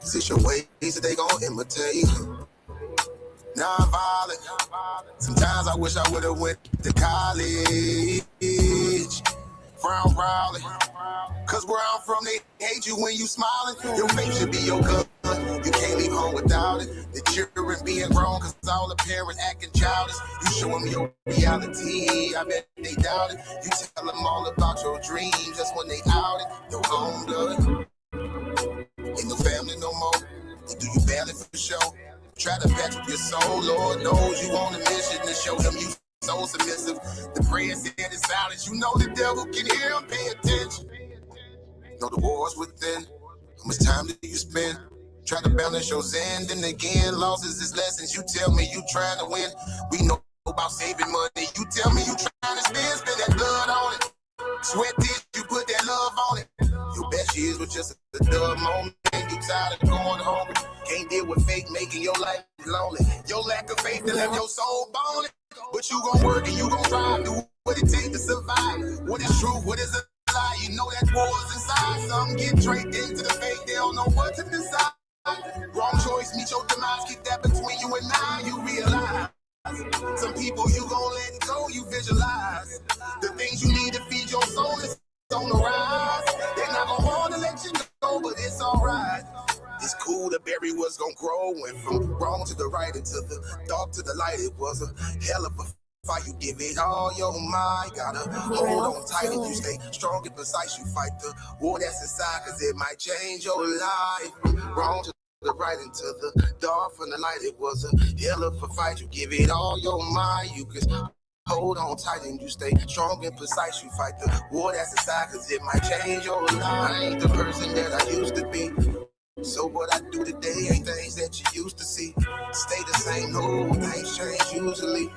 Is it your ways that they gon' imitate? Non-violent. Sometimes I wish I would've went to college. Frown proudly. Cause where I'm from, they hate you when you smiling. Your face should be your gun. You can't leave home without it. The children being grown, cause all the parents acting childish. You show them your reality, I bet they doubt it. You tell them all about your dreams, that's when they out it. Your own blood. Ain't no family no more. Or do you barely for show? Try to patch up your soul, Lord knows you on a mission to show him you so submissive. The prayer said in silence, you know the devil can hear him, pay attention. Know the war's within. How much time do you spend? Try to balance your sin, then again, losses is lessons. You tell me you trying to win. We know about saving money. You tell me you trying to spend that blood on it. Sweat this, you put that love on it. Your best years were just a dumb moment. You tired of going home. Can't deal with fake, making your life lonely. Your lack of faith to left your soul bone. But you gon' work and you gon' try. Do what it takes to survive. What is true, what is a lie? You know that war's inside. Some get draped into the fake, they don't know what to decide. Wrong choice, meet your demise. Keep that between you and I, you realize. Some people you gon' let go, you visualize. The things you need to feed your soul is on the rise. They not gon' wanna let you go, but it's alright. It's cool to bury what's gon' grow. Went from wrong to the right and to the dark to the light. It was a hell of a fight. You give it all your mind. Gotta hold on tight and you stay strong and precise. You fight the war that's inside, cause it might change your life. Wrong to the right into the dark from the light. It was a hell of a fight. You give it all your mind. You can hold on tight and you stay strong and precise. You fight the war that's inside, cause it might change your life. I ain't the person that I used to be. So what I do today ain't things that you used to see. Stay the same, no things change usually.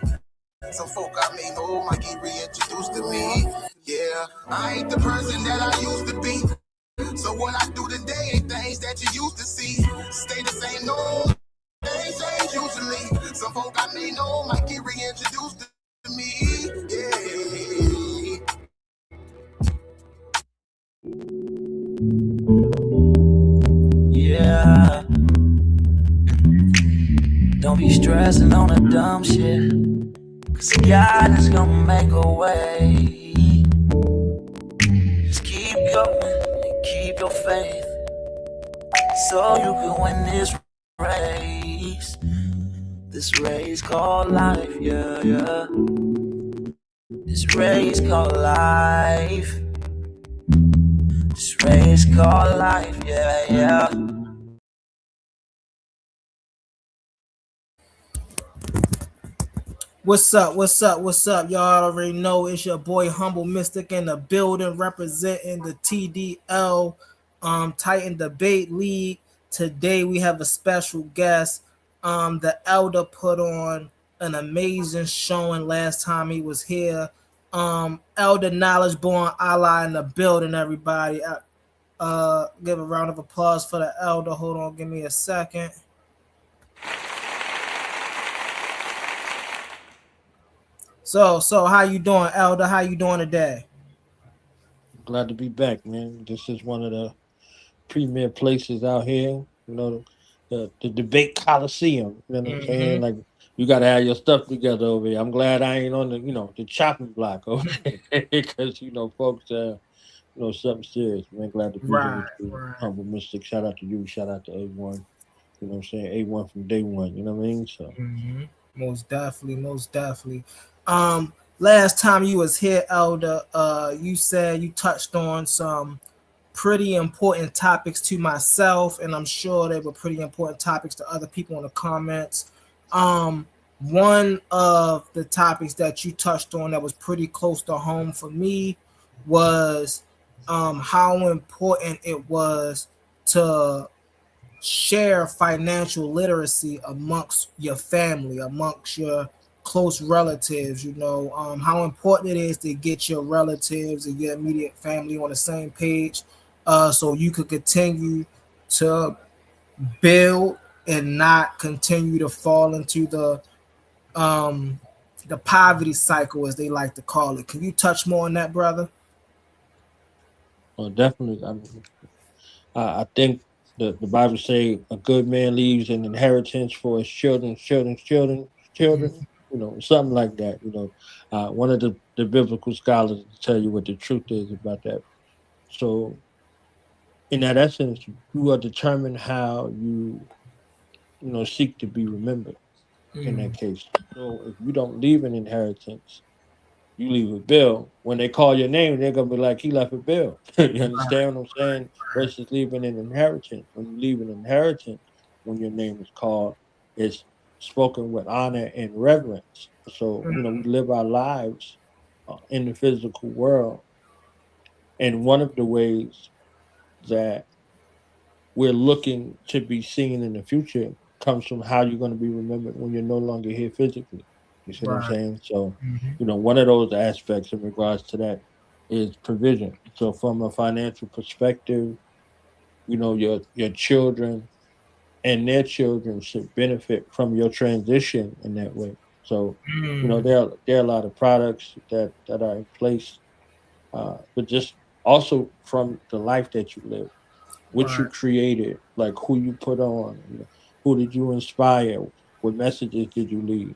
Some folk I may know might get reintroduced to me. Yeah, I ain't the person that I used to be. So what I do today ain't things that you used to see. Stay the same, no things change usually. Some folk I may know might get reintroduced to me. Yeah. Don't be stressing on the dumb shit, cause God is gonna make a way. Just keep going and keep your faith, so you can win this race. This race called life, yeah, yeah. This race called life. This race called life, yeah, yeah. What's up? What's up? What's up? Y'all already know it's your boy Humble Mystic in the building, representing the TDL Titan Debate League. Today we have a special guest. The Elder put on an amazing showing last time he was here. Elder Knowledge Born Allah in the building, everybody. Give a round of applause for the Elder. Hold on, give me a second. So how you doing, Elder? How you doing today? Glad to be back, man. This is one of the premier places out here. You know, the debate coliseum. You know what I'm saying? Like, you got to have your stuff together over here. I'm glad I ain't on the chopping block over there, because folks, something serious. Man, glad to be here with you, Right. Humble Mystic. Shout out to you. Shout out to A1. You know what I'm saying? A1 from day one. You know what I mean? So. Most definitely. Last time you was here, Elder, you said you touched on some pretty important topics to myself, and I'm sure they were pretty important topics to other people in the comments. One of the topics that you touched on that was pretty close to home for me was how important it was to share financial literacy amongst your family, amongst your close relatives. How important it is to get your relatives and your immediate family on the same page, so you could continue to build and not continue to fall into the poverty cycle, as they like to call it. Can you touch more on that, brother? Well, definitely. I think the Bible say a good man leaves an inheritance for his children's children's children. You know, something like that. You know, one of the biblical scholars will tell you what the truth is about that. So, in that essence, you are determined how you seek to be remembered in that case. So, if you don't leave an inheritance, you leave a bill. When they call your name, they're gonna be like, "He left a bill." You understand what I'm saying? Versus leaving an inheritance. When you leave an inheritance, when your name is called, it's spoken with honor and reverence. So we live our lives in the physical world, and one of the ways that we're looking to be seen in the future comes from how you're going to be remembered when you're no longer here physically. You see what I'm Right. saying? So, Mhm. one of those aspects in regards to that is provision. So, from a financial perspective, your children and their children should benefit from your transition in that way. So, Mm. there are a lot of products that are in place, but just also from the life that you live, what you Right. created, like who you put on, who did you inspire, what messages did you leave,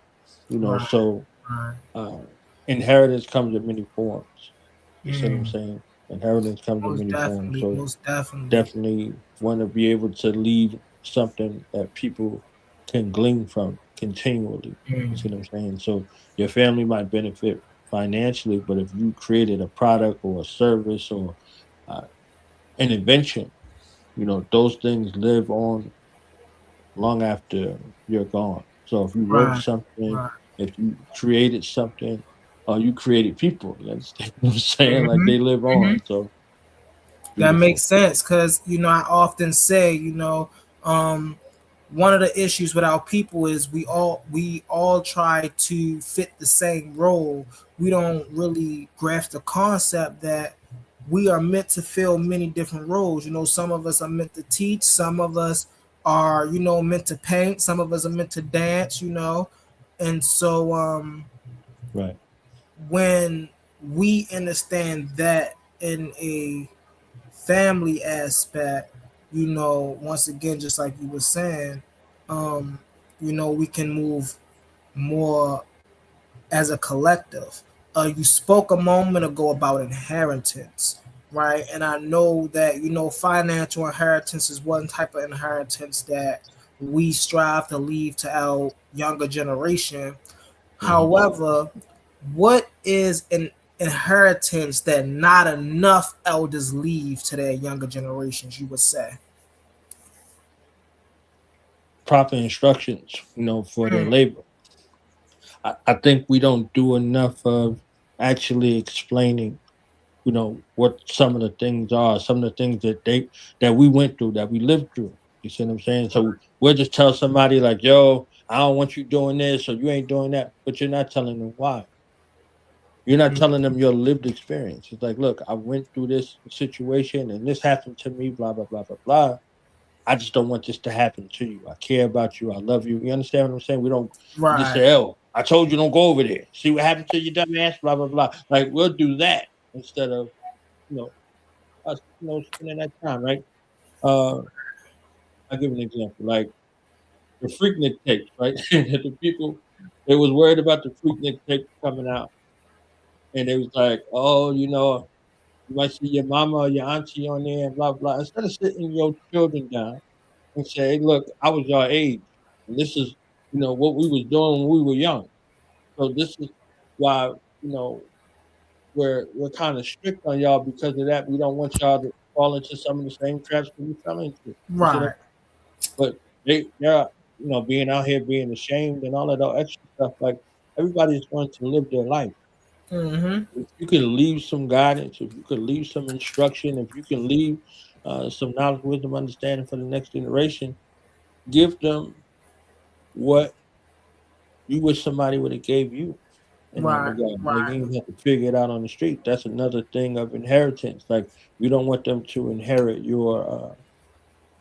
Right. so Right. uh, inheritance comes in many forms. You see what I'm Mm. saying? Inheritance comes in Most many forms. definitely. So Most definitely. definitely want to be able to leave something that people can glean from continually. You see Mm. what I'm saying? So your family might benefit financially, but if you created a product or a service or uh, an invention, those things live on long after you're gone. So if you wrote Right. something, Right. if you created something, or you created people, you understand what I'm saying? Like Hmm. they live Hmm. on. So That makes beautiful. sense because I often say um, one of the issues with our people is we all try to fit the same role. We don't really grasp the concept that we are meant to fill many different roles. Some of us are meant to teach, some of us are meant to paint, some of us are meant to dance. And so Right. when we understand that in a family aspect, once again, just like you were saying, um, we can move more as a collective. You spoke a moment ago about inheritance, right? And I know that financial inheritance is one type of inheritance that we strive to leave to our younger generation. Hmm. However, what is an inheritance that not enough elders leave to their younger generations, you would say? Proper instructions, for their Mm. labor. I think we don't do enough of actually explaining, what some of the things are, some of the things that we went through, that we lived through. You see what I'm saying? So we'll just tell somebody like, "Yo, I don't want you doing this, or you ain't doing that," but you're not telling them why. You're not telling them your lived experience. It's like, look, I went through this situation and this happened to me, blah, blah, blah, blah, blah. I just don't want this to happen to you. I care about you. I love you. You understand what I'm saying? We just Right. say, oh, I told you don't go over there. See what happened to you, dumbass, blah, blah, blah. Like, we'll do that instead of, you know, us, spending that time, right? Uh, I'll give an example. Like the Freaknik tapes, right? The people, they was worried about the Freaknik tapes coming out. And they was like, oh, you might see your mama or your auntie on there and blah blah. Instead of sitting your children down and say, hey, look, I was your age, and this is what we was doing when we were young. So this is why we're kind of strict on y'all because of that. We don't want y'all to fall into some of the same traps that we fell into. You see that? Right. But they're being out here being ashamed and all of that extra stuff. Like everybody's going to live their life. Mm-hmm. If you can leave some guidance, if you can leave some instruction, if you can leave some knowledge, wisdom, understanding for the next generation, give them what you wish somebody would have gave you in that Right. regard. Like Right. you didn't have to figure it out on the street. That's another thing of inheritance. Like you don't want them to inherit your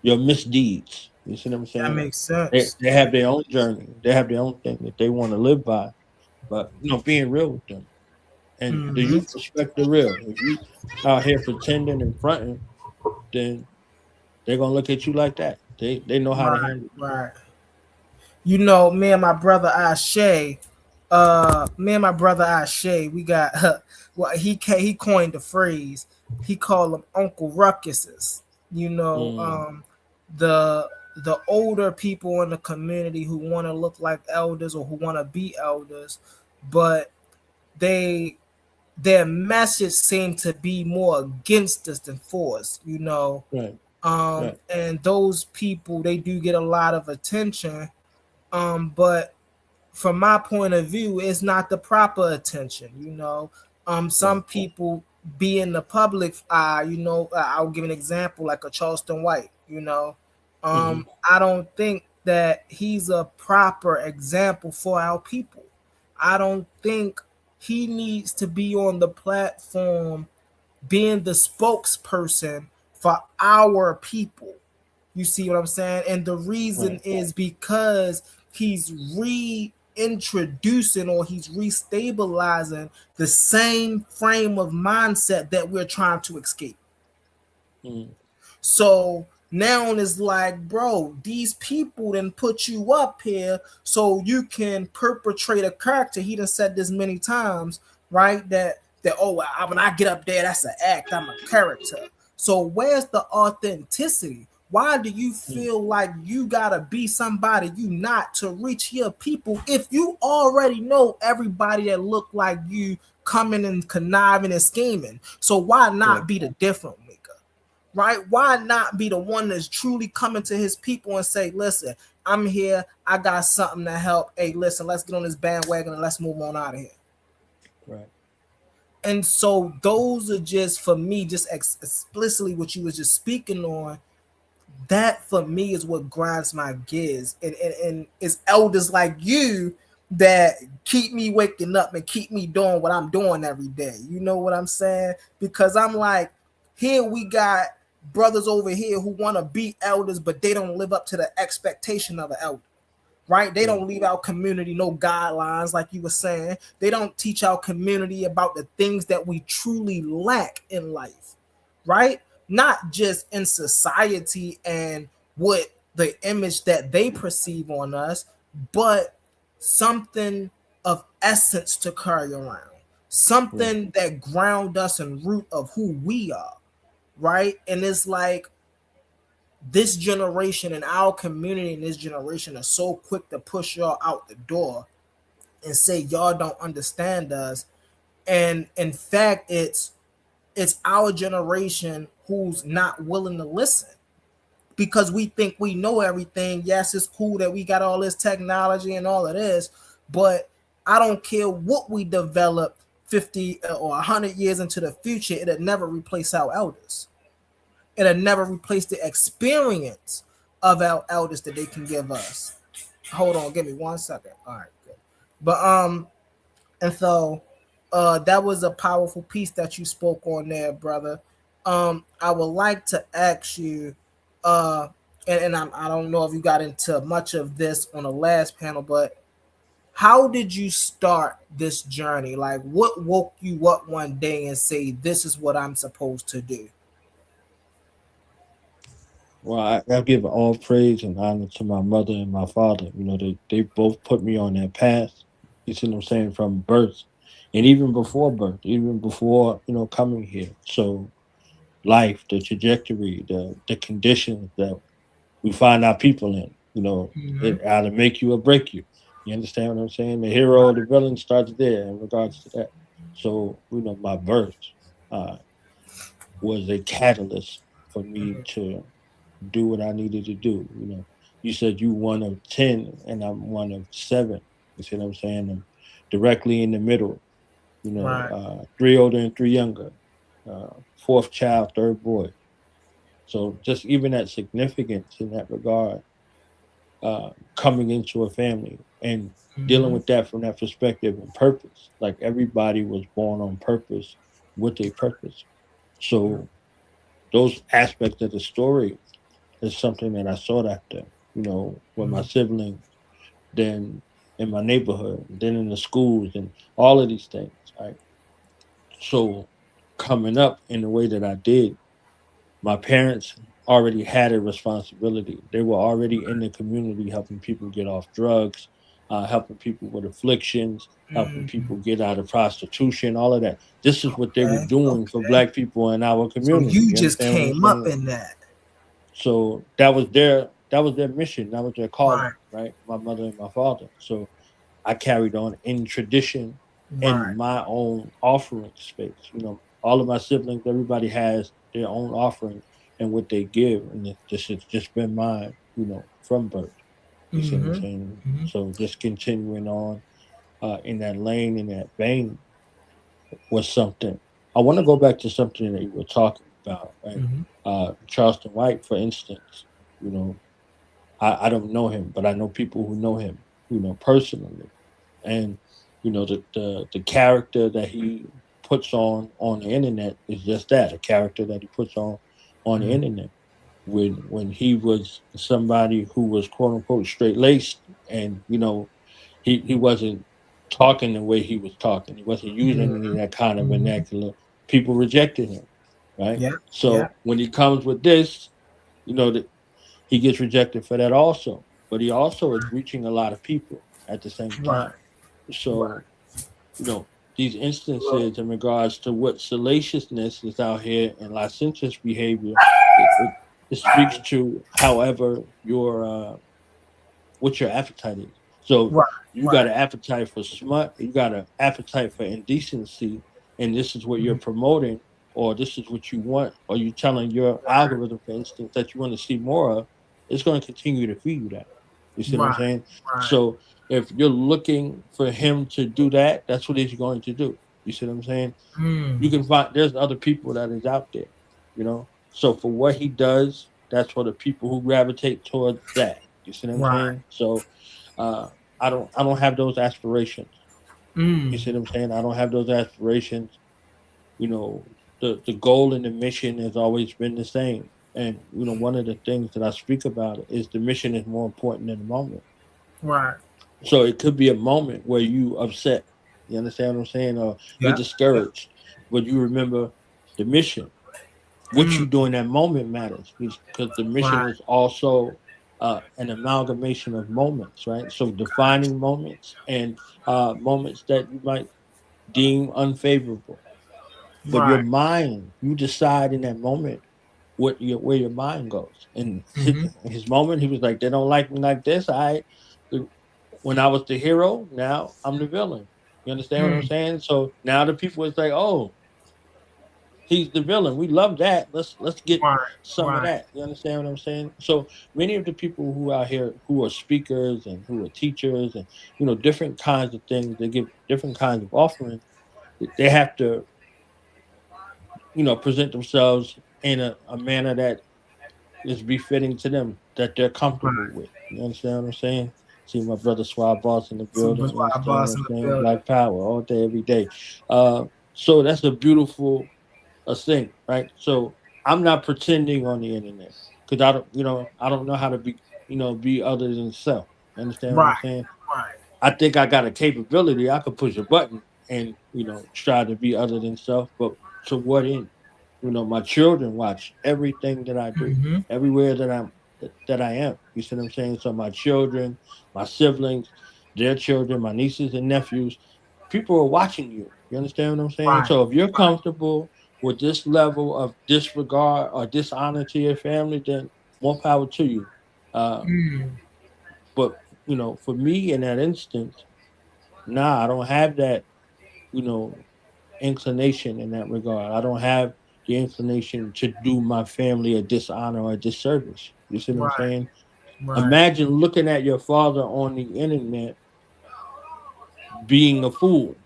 misdeeds. You see what I'm That saying? makes They sense. they have their own journey. They have their own thing that they want to live by. But being real with them. And the Mm-hmm. youth respect the real. If you out here pretending and fronting, then they're gonna look at you like that. They know how to Right, handle you. right. You know, me and my brother Ashe, we got well, he coined the phrase. He called them Uncle Ruckuses. You know, Mm, the the older people in the community who want to look like elders or who want to be elders, but they their message seemed to be more against us than for us. You know, right, right. and those people they do get a lot of attention, but from my point of view, it's not the proper attention. You know, some Right. people be in the public eye. You know, I'll give an example like a Charleston White. You know, Hmm. I don't think that he's a proper example for our people. I don't think he needs to be on the platform being the spokesperson for our people. You see what I'm saying? And the reason Right. is because he's reintroducing or he's restabilizing the same frame of mindset that we're trying to escape. Mm, So now it's like, bro, these people then put you up here so you can perpetrate a character. He done said this many times, right? That oh, when I get up there, that's an act. I'm a character. So where's the authenticity? Why do you mm, feel like you gotta be somebody you not to reach your people if you already know everybody that look like you coming and conniving and scheming? So why not right. be the different maker? Right? Why not be the one that's truly coming to his people and say, listen, I'm here. I got something to help. Hey, listen, let's get on this bandwagon and let's move on out of here. Right. And so those are just for me, just explicitly what you was just speaking on. That for me is what grinds my gears, and it's elders like you that keep me waking up and keep me doing what I'm doing every day. You know what I'm saying? Because I'm like, here we got brothers over here who want to be elders, but they don't live up to the expectation of an elder. Right? They Right. don't leave our community no guidelines, like you were saying. They don't teach our community about the things that we truly lack in life, right? Not just in society and what the image that they perceive on us, but something of essence to carry around, Right. something that ground us and root of who we are, right? And it's like this generation and our community in this generation are so quick to push y'all out the door and say y'all don't understand us. And in fact, it's our generation who's not willing to listen because we think we know everything. Yes, it's cool that we got all this technology and all of this, but I don't care what we develop 50 or 100 years into the future, it'll never replace our elders. It'll never replace the experience of our elders that they can give us. Hold on, give me 1 second. All right, good. But and so that was a powerful piece that you spoke on there, brother. I would like to ask you, uh, and I don't know if you got into much of this on the last panel, but how did you start this journey? Like, what woke you up one day and say, "This is what I'm supposed to do"? Well, I give all praise and honor to my mother and my father. You know, they both put me on that path. You see what I'm saying? From birth, and even before birth, even before coming here. So life, the trajectory, the conditions that we find our people in. Mm-hmm. It either make you or break you. You understand what I'm saying? The hero, the villain starts there in regards to that. So my birth uh, was a catalyst for me to do what I needed to do. You said you one of 10 and I'm one of 7. You see what I'm saying? I'm directly in the middle. Right. Three older and three younger. Fourth child, third boy. So just even that significance in that regard, coming into a family and dealing Mm-hmm. with that from that perspective and purpose. Like everybody was born on purpose with a purpose. So those aspects of the story is something that I sought after, with my siblings, then in my neighborhood, then in the schools and all of these things. Right. So coming up in the way that I did, my parents already had a responsibility. They were already in the community helping people get off drugs, helping people with afflictions, helping Mm. people get out of prostitution, all of that. This is what they were Okay. doing for Okay. black people in our So community. you You just understand what I'm came up saying? in that. So that was their mission, that was their calling, Right. right? My mother and my father. So I carried on in tradition in Right. my own offering space. All of my siblings, everybody has their own offering and what they give, and this has just been mine, from birth. You see what I'm Mm-hmm. saying? Mm-hmm. So just continuing on in that lane, in that vein, was something. I want to go back to something that you were talking about, right? Mm-hmm. Charleston White, for instance. You know, I don't know him, but I know people who know him, personally. And the character that he puts on the internet is just that, a character that he puts on the Mm-hmm. internet. When he was somebody who was quote unquote straight laced, and he wasn't talking the way he was talking, he wasn't using any of that kind of Mm-hmm. vernacular, people rejected him, right? Yeah. Yeah. So when he comes with this, that he gets rejected for that also, but he also is reaching a lot of people at the same Right. time. Right. So, you know, these instances in regards to what salaciousness is out here and licentious behavior, it, it, it speaks to, however, what your appetite is. So Right. you got Right. an appetite for smut, you got an appetite for indecency, and this is what you're Mhm. promoting, or this is what you want, or you telling your algorithm, for instance, that you want to see more of, it's going to continue to feed you that. You see what I'm Right. saying? Right. So if you're looking for him to do that, that's what he's going to do. You see what I'm saying? Mm. You can find there's other people that is out there, you know. So for what he does, that's for the people who gravitate towards that. You see what I'm Right. saying? So uh, I don't have those aspirations. You Mm. see what I'm saying? I don't have those aspirations. You know, the goal and the mission has always been the same. And one of the things that I speak about is the mission is more important than the moment. Right. So it could be a moment where you upset. You understand what I'm saying? Or you're Yeah. Yeah. discouraged, but you remember the mission. What Mm. you do in that moment matters, because the mission Right. is also an amalgamation of moments, right? So defining moments and moments that you might deem unfavorable. But your Right. mind, you decide in that moment where your mind goes. And Mm-hmm. his moment, he was like, they don't like me like this. When I was the hero, now I'm the villain. You understand what I'm Mm. saying? So now the people is like, oh, he's the villain. We love that. Let's get Right. some of Right. that. You understand what I'm saying? So many of the people who out here who are speakers and who are teachers and different kinds of things, they give different kinds of offerings. They have to present themselves in a manner that is befitting to them, that they're comfortable Right. with. You understand what I'm saying? See my brother Swab Boss in the Super building. You Squad understand what boss I'm in the saying? building. Black Power all day, every day. Uh, so that's a beautiful thing, right? So I'm not pretending on the internet because I don't know how to be other than self. You understand what I'm Right. saying? Right. I think I got a capability. I could push a button and try to be other than self, but to what end? My children watch everything that I do, Mm-hmm. everywhere that I am. You see what I'm saying? So my children, my siblings, their children, my nieces and nephews, people are watching you. You understand what I'm saying? Right. So if you're comfortable with this level of disregard or dishonor to your family, then more power to you. Uh, Mm. but for me in that instance, nah, I don't have that, you know, inclination in that regard. I don't have the inclination to do my family a dishonor or a disservice. You see what I'm Right. saying? Right. Imagine looking at your father on the internet being a fool.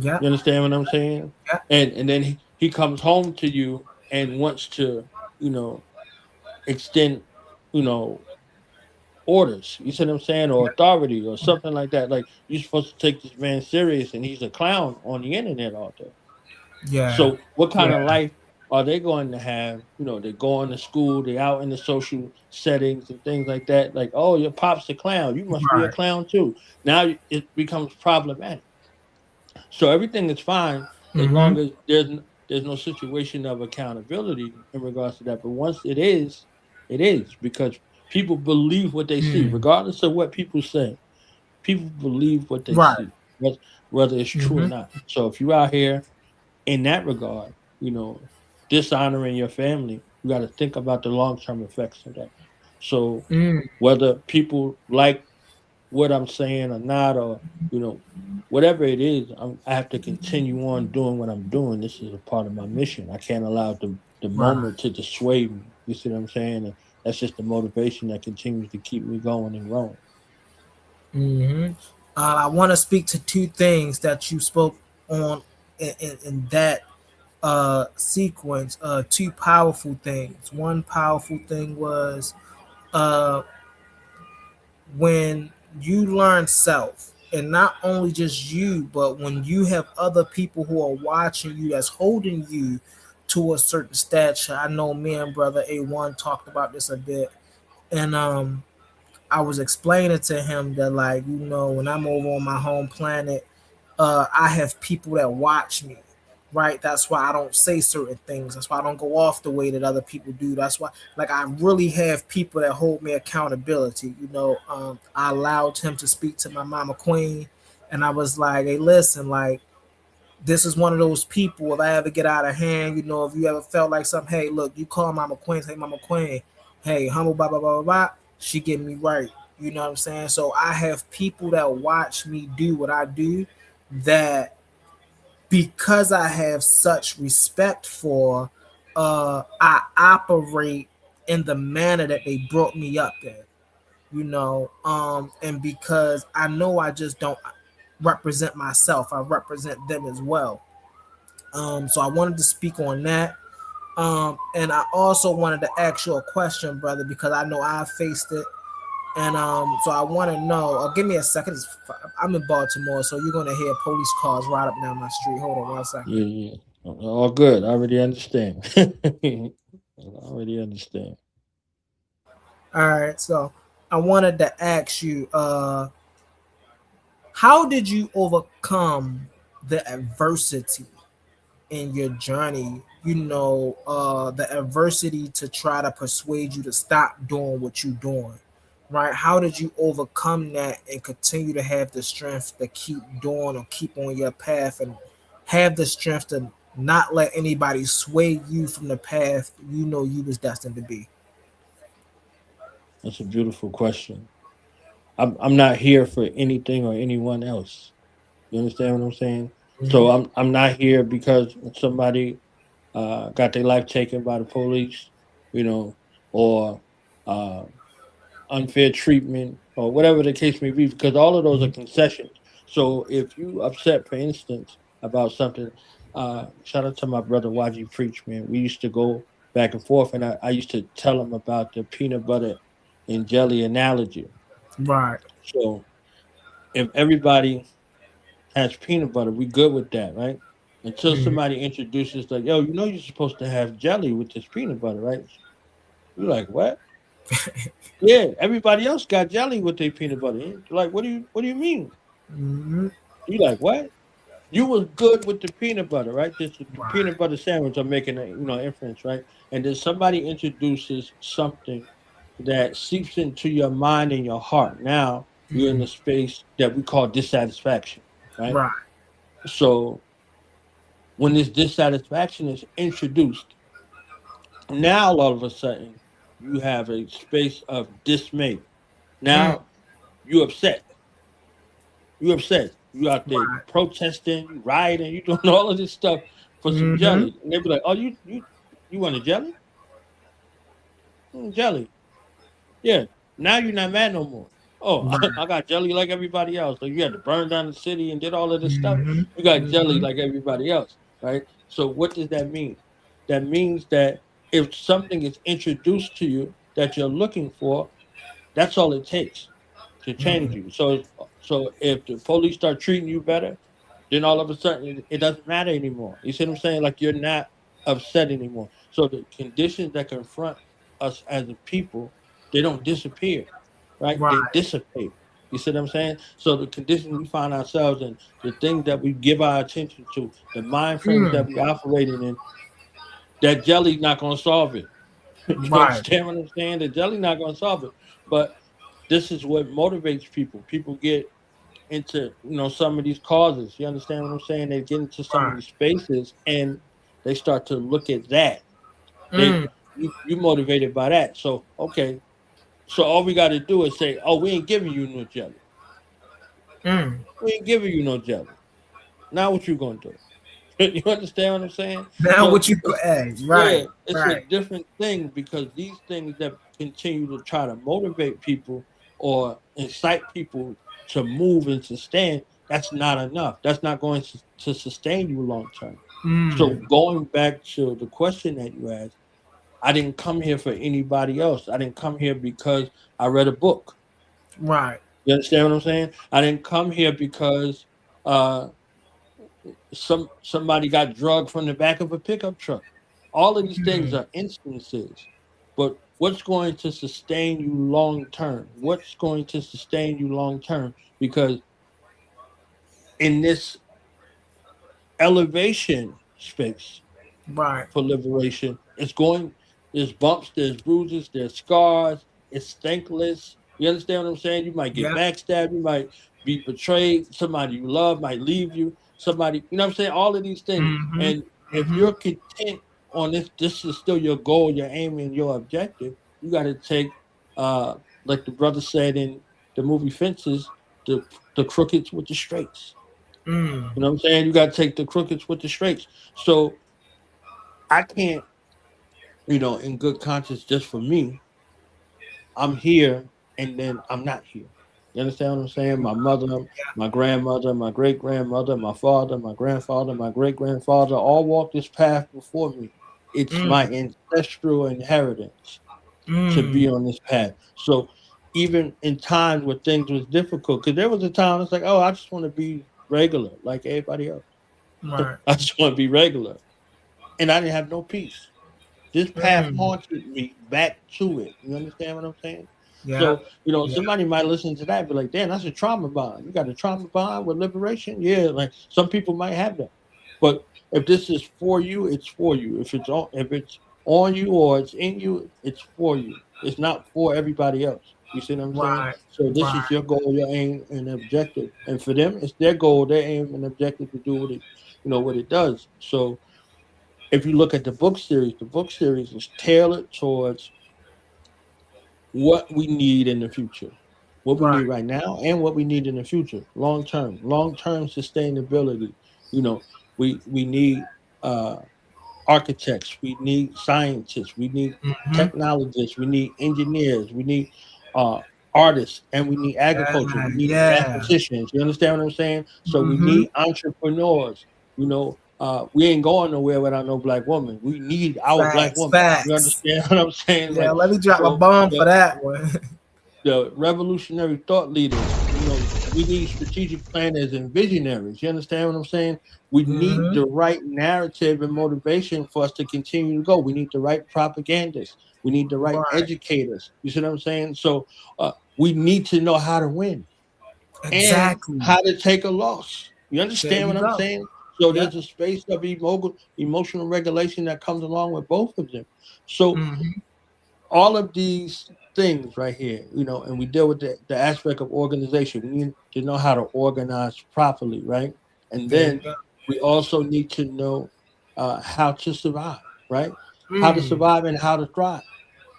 Yeah. You understand what I'm saying? Yeah. And then he comes home to you and wants to, you know, extend, you know, orders. You see what I'm saying? Or authority or something like that. Like you're supposed to take this man serious and he's a clown on the internet all day. Yeah. So what kind Yeah. of life are they going to have? They're going to school, they're out in the social settings and things like that. Like, oh, your pop's a clown. You must be a Right. clown too. Now it becomes problematic. So everything is fine as Mm-hmm. long as there's no situation of accountability in regards to that. But once it is, It is because people believe what they see, regardless of what people say. People believe what they Right. see, whether it's true or Mm-hmm. not. So if you out here in that regard, dishonoring your family, you got to think about the long term effects of that. So Mm, whether people like what I'm saying or not, or whatever it is, I have to continue on doing what I'm doing. This is a part of my mission. I can't allow the right. moment to dissuade me. You see what I'm saying? And that's just the motivation that continues to keep me going and growing. Hmm. I want to speak to two things that you spoke on in that sequence. Two powerful things. One powerful thing was uh, when you learn self, and not only just you, but when you have other people who are watching you, that's holding you to a certain stature. I know me and brother A1 talked about this a bit, and I was explaining to him that, like, when I'm over on my home planet, I have people that watch me, right? That's why I don't say certain things. That's why I don't go off the way that other people do. That's why, like, I really have people that hold me accountability. I allowed him to speak to my mama queen, and I was like, hey, listen, like, this is one of those people. If I ever get out of hand, if you ever felt like something, hey, look, you call Mama Queen, say Mama Queen, hey, humble, blah blah blah blah blah. She get me right. You know what I'm saying? So I have people that watch me do what I do, that because I have such respect for, I operate in the manner that they brought me up in. And because I know I just don't represent myself, I represent them as well. So I wanted to speak on that. And I also wanted to ask you a question, brother, because I know I faced it. And so I want to know. Give me a second. I'm in Baltimore, so you're gonna hear police cars right up down my street. Hold on one second. Yeah, yeah. All good. I already understand. I already understand. All right. So I wanted to ask you, how did you overcome the adversity in your journey, the adversity to try to persuade you to stop doing what you're doing, right? How did you overcome that and continue to have the strength to keep doing or keep on your path, and have the strength to not let anybody sway you from the path you was destined to be? That's a beautiful question. I'm not here for anything or anyone else. You understand what I'm saying? So Hmm. I'm not here because somebody got their life taken by the police, you know, or uh, unfair treatment, or whatever the case may be, because all of those are concessions. So if you upset, for instance, about something, shout out to my brother YG Preach, man. We used to go back and forth, and I used to tell him about the peanut butter and jelly analogy. Right. So if everybody has peanut butter, we good with that, right? Until Hmm. somebody introduces, like, yo, you're supposed to have jelly with this peanut butter, right? You're like, what? Yeah, everybody else got jelly with their peanut butter. You're like, what do you mean? Hmm. You like what? You was good with the peanut butter, right? This the Right. peanut butter sandwich. I'm making a inference, right? And then somebody introduces something that seeps into your mind and your heart. Now you're in Hmm. the space that we call dissatisfaction, right? Right. So when this dissatisfaction is introduced, now all of a sudden you have a space of dismay. Mm. Now you upset. You upset. You out there, you Right. protesting, you rioting, you doing all of this stuff for some Hmm. jelly. And they be like, "Oh, you want a jelly? Jelly? Yeah. Now you're not mad no more. Oh, Right. I got jelly like everybody else. Like you had to burn down the city and did all of this stuff. Hmm. You got jelly Hmm. like everybody else, right? So what does that mean? That means that if something is introduced to you that you're looking for, that's all it takes to change you. So if the police start treating you better, then all of a sudden it doesn't matter anymore. You see what I'm saying? Like you're not upset anymore. So the conditions that confront us as a people, they don't disappear, right? They Right. dissipate. You see what I'm saying? So the conditions we find ourselves in, the things that we give our attention to, the mind frames Mm. that we operating in, that jelly's not gonna solve it. You Right. understand what I'm saying? The jelly not gonna solve it. But this is what motivates people. People get into some of these causes. You understand what I'm saying? They get into some of Right. these spaces and they start to look at that. They Mm. you motivated by that. So okay. So all we got to do is say, "Oh, we ain't giving you no jelly. Mm. We ain't giving you no jelly." Now what you gonna do? You understand what I'm saying? Now So what you go? it's Hey, yeah, right. it's a Right. different thing because these things that continue to try to motivate people or incite people to move and sustain, that's not enough. That's not going to sustain you long term. So Mm. going back to the question that you asked, I didn't come here for anybody else. I didn't come here because I read a book. Right. You understand what I'm saying? I didn't come here because uh, somebody got drugged from the back of a pickup truck. All of these things Mm. are instances, but what's going to sustain you long term? What's going to sustain you long term? Because in this elevation space, Right. for liberation. There's bumps, there's bruises, there's scars, it's thankless. You understand what I'm saying? You might get Yeah. backstabbed, you might be betrayed, somebody you love might leave you, you know what I'm saying? All of these things. Mm-hmm. And if Mm-hmm. you're content on this is still your goal, your aim, and your objective, you got to take, like the brother said in the movie Fences, the crookeds with the straights. Mm. You know what I'm saying? You got to take the crookeds with the straights. So I can't, in good conscience, just for me, I'm here and then I'm not here. You understand what I'm saying? My mother, my grandmother, my great grandmother, my father, my grandfather, my great grandfather all walked this path before me. It's my Mm. ancestral inheritance to be Mm. on this path. So even in times where things was difficult, because there was a time it's like, oh, I just want to be regular like everybody else. Right. I just want to be regular. And I didn't have no peace. This path Mm. haunted me back to it. You understand what I'm saying? Yeah. So, Yeah. somebody might listen to that and be like, damn, that's a trauma bond. You got a trauma bond with liberation? Yeah, like some people might have that. But if this is for you, it's for you. If it's on you or it's in you, it's for you. It's not for everybody else. You see what I'm saying? Right. So this is Right. your goal, your aim, and objective. And for them, it's their goal, their aim, and objective to do what it does. So if you look at the book series is tailored towards what we need in the future, what we need Right. right now, and what we need in the future, long term sustainability. You know, we need uh, architects, we need scientists, we need Mm-hmm. technologists, we need engineers, we need uh, artists, and we need agriculture, Yeah. we need Yeah. mathematicians. You understand what I'm saying? So we Mm-hmm. need entrepreneurs. We ain't going nowhere without no black woman. We need our black Facts. woman. You Facts. understand what I'm saying? Yeah. Like Let me drop a so, bomb for the that one. the revolutionary thought leaders, we need strategic planners and visionaries. You understand what I'm saying? We need Mm-hmm. the right narrative and motivation for us to continue to go. We need the right propagandists. We need the right Right. educators. You see what I'm saying? So we need to know how to win and Exactly. how to take a loss. You There understand you what I'm go. saying? So Yep. there's a space of emotional regulation that comes along with both of them. So Mm-hmm. all of these things right here, and we deal with the aspect of organization. We need to know how to organize properly, right? And There you then go. we also need to know how to survive, right? How to Mm. survive and how to thrive.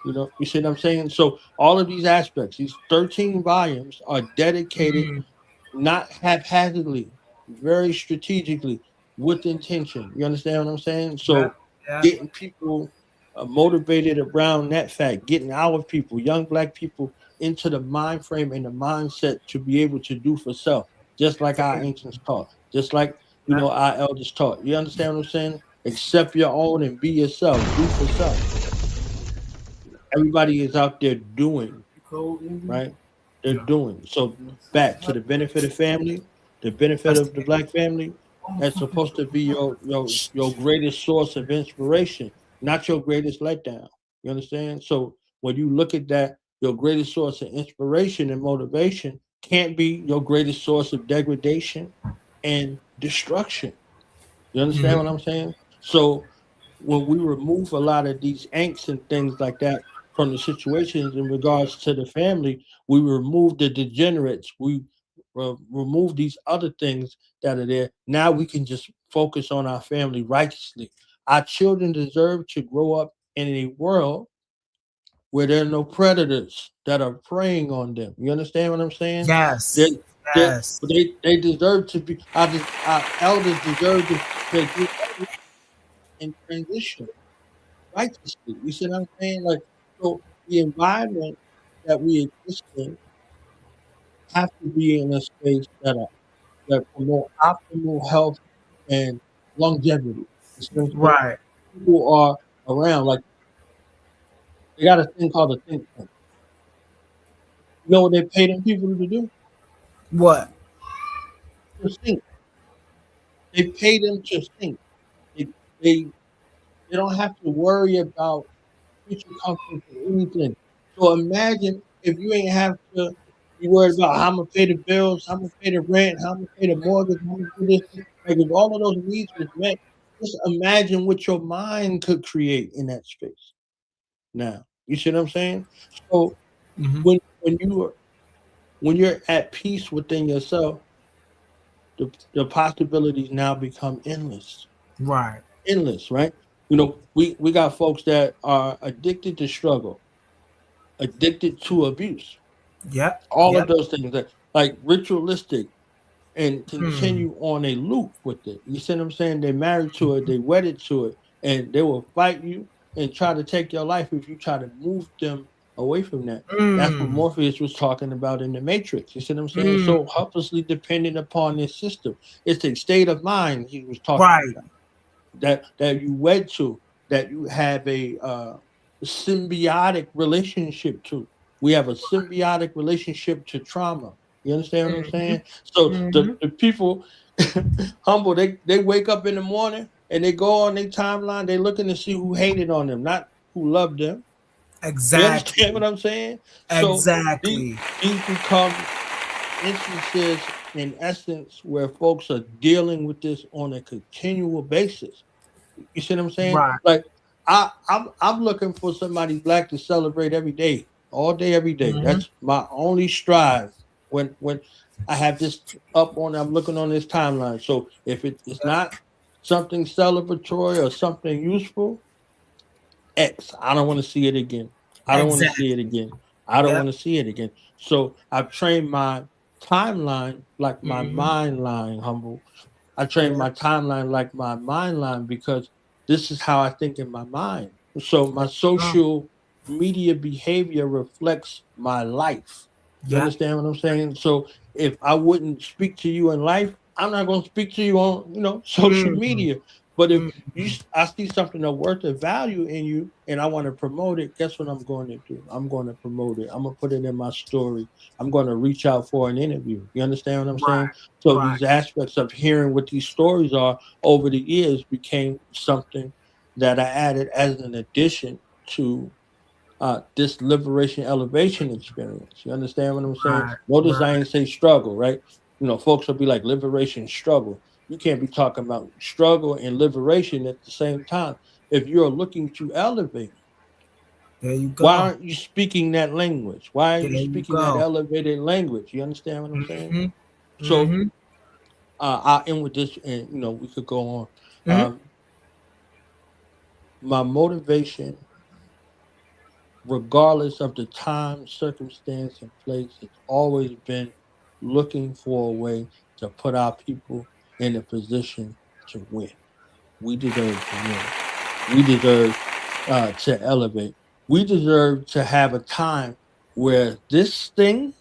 You see what I'm saying? So all of these aspects, these 13 volumes are dedicated Mm. not haphazardly, very strategically, with intention. You understand what I'm saying? Yeah. So Yeah. getting people motivated around that fact, getting our people, young black people, into the mind frame and the mindset to be able to do for self, just like our Very ancients taught, just like yeah. our elders taught. You understand what I'm saying? Accept your own and be yourself. Do for self. Everybody is out there doing, Cool. Mhm. right? They're No. doing. So back to the benefit of family, the benefit That's of the black family, that's supposed to be your greatest source of inspiration, not your greatest letdown. You understand? So when you look at that, your greatest source of inspiration and motivation can't be your greatest source of degradation and destruction. You understand what Mhm. I'm saying? So when we remove a lot of these angst and things like that from the situations in regards to the family, we remove the degenerates. We remove these other things that are there. Now we can just focus on our family righteously. Our children deserve to grow up in a world where there are no predators that are preying on them. You understand what I'm saying? They, Yes. they, Yes. they deserve to be. Our elders deserve to get in transition righteously. You see what I'm saying? Like, so the environment that we exist in have to be in a space that promote optimal health and longevity. You see what I'm saying? Right. People are around, like they got a thing called a think tank. You know what they pay them people to do? What? To think. They pay them to think. They they they don't have to worry about future comforts or anything. So imagine if you ain't have to be worried about how I'm gonna pay the bills, how I'm gonna pay the rent, how I'm gonna pay the mortgage, how I'm gonna do this. Like if all of those needs was met, just imagine what your mind could create in that space. Now, you see what I'm saying? So Hmm. when you're at peace within yourself, the possibilities now become endless. Right. Endless, right? We got folks that are addicted to struggle, addicted to abuse, Yep. all of Yep. those things that like ritualistic and Mm. continue on a loop with it. You see what I'm saying? They're married to it, they wedded to it, and they will fight you and try to take your life if you try to move them away from that. That's what Mm. Morpheus was talking about in the Matrix. You see what I'm saying? Mm. So helplessly dependent upon this system. It's the state of mind he was talking Right. about that you wed to, that you have a symbiotic relationship to. We have a symbiotic relationship to trauma. You understand what I'm Hmm. saying? So Hmm. the people humble, they wake up in the morning and they go on their timeline, they looking to see who hated on them, not who loved them. You understand what Exactly. I'm saying? So Exactly. these become instances in essence where folks are dealing with this on a continual basis. You see what I'm saying? Right. Like I'm looking for somebody black to celebrate every day, all day, every day. Hmm. That's my only strive. When I have this up on, I'm looking on this timeline. So if it's not something celebratory or something useful, X. I don't want to see it again. I don't want to see it Exactly. again. I don't Yep. want to see it again. So I've trained my timeline like my Hmm. mind line, humble. I train Yeah. my timeline like my mind line because this is how I think in my mind. So my Oh. social media behavior reflects my life. You Yep. understand what I'm saying? So if I wouldn't speak to you in life, I'm not going to speak to you on, social Mm. media. But if Mm. I see something of worth of value in you and I want to promote it, guess what I'm going to do? I'm going to promote it. I'm going to put it in my story. I'm going to reach out for an interview. You understand what I'm saying? Right. So Right. these aspects of hearing what these stories are over the years became something that I added as an addition to this liberation elevation experience. You understand what I'm saying? Right. Notice I Right. ain't say struggle, right? Folks will be like liberation struggle. You can't be talking about struggle and liberation at the same time. If you're looking to elevate, There you why go. aren't you speaking that language? Why are There you you speaking that go. elevated language? You understand what I'm saying? Hmm. So Hmm. I'll end with this, and we could go on. Hmm. My motivation, regardless of the time, circumstance, and place, has always been looking for a way to put our people in a position to win. We deserve to win. We deserve to elevate. We deserve to have a time where this thing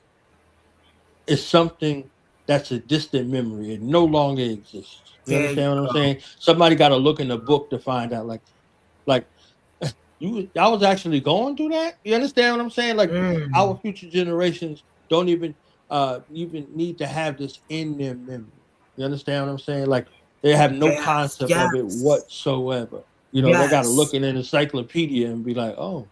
is something that's a distant memory. It no longer exists. You There you understand what I'm go. saying? Somebody got to look in the book to find out, like I was actually going through that. You understand what I'm saying? Like Mm. our future generations don't even need to have this in their memory. You understand what I'm saying? Like they have no Yes. concept of it Yes. whatsoever. They got to look Yes. in an encyclopedia and be like, oh,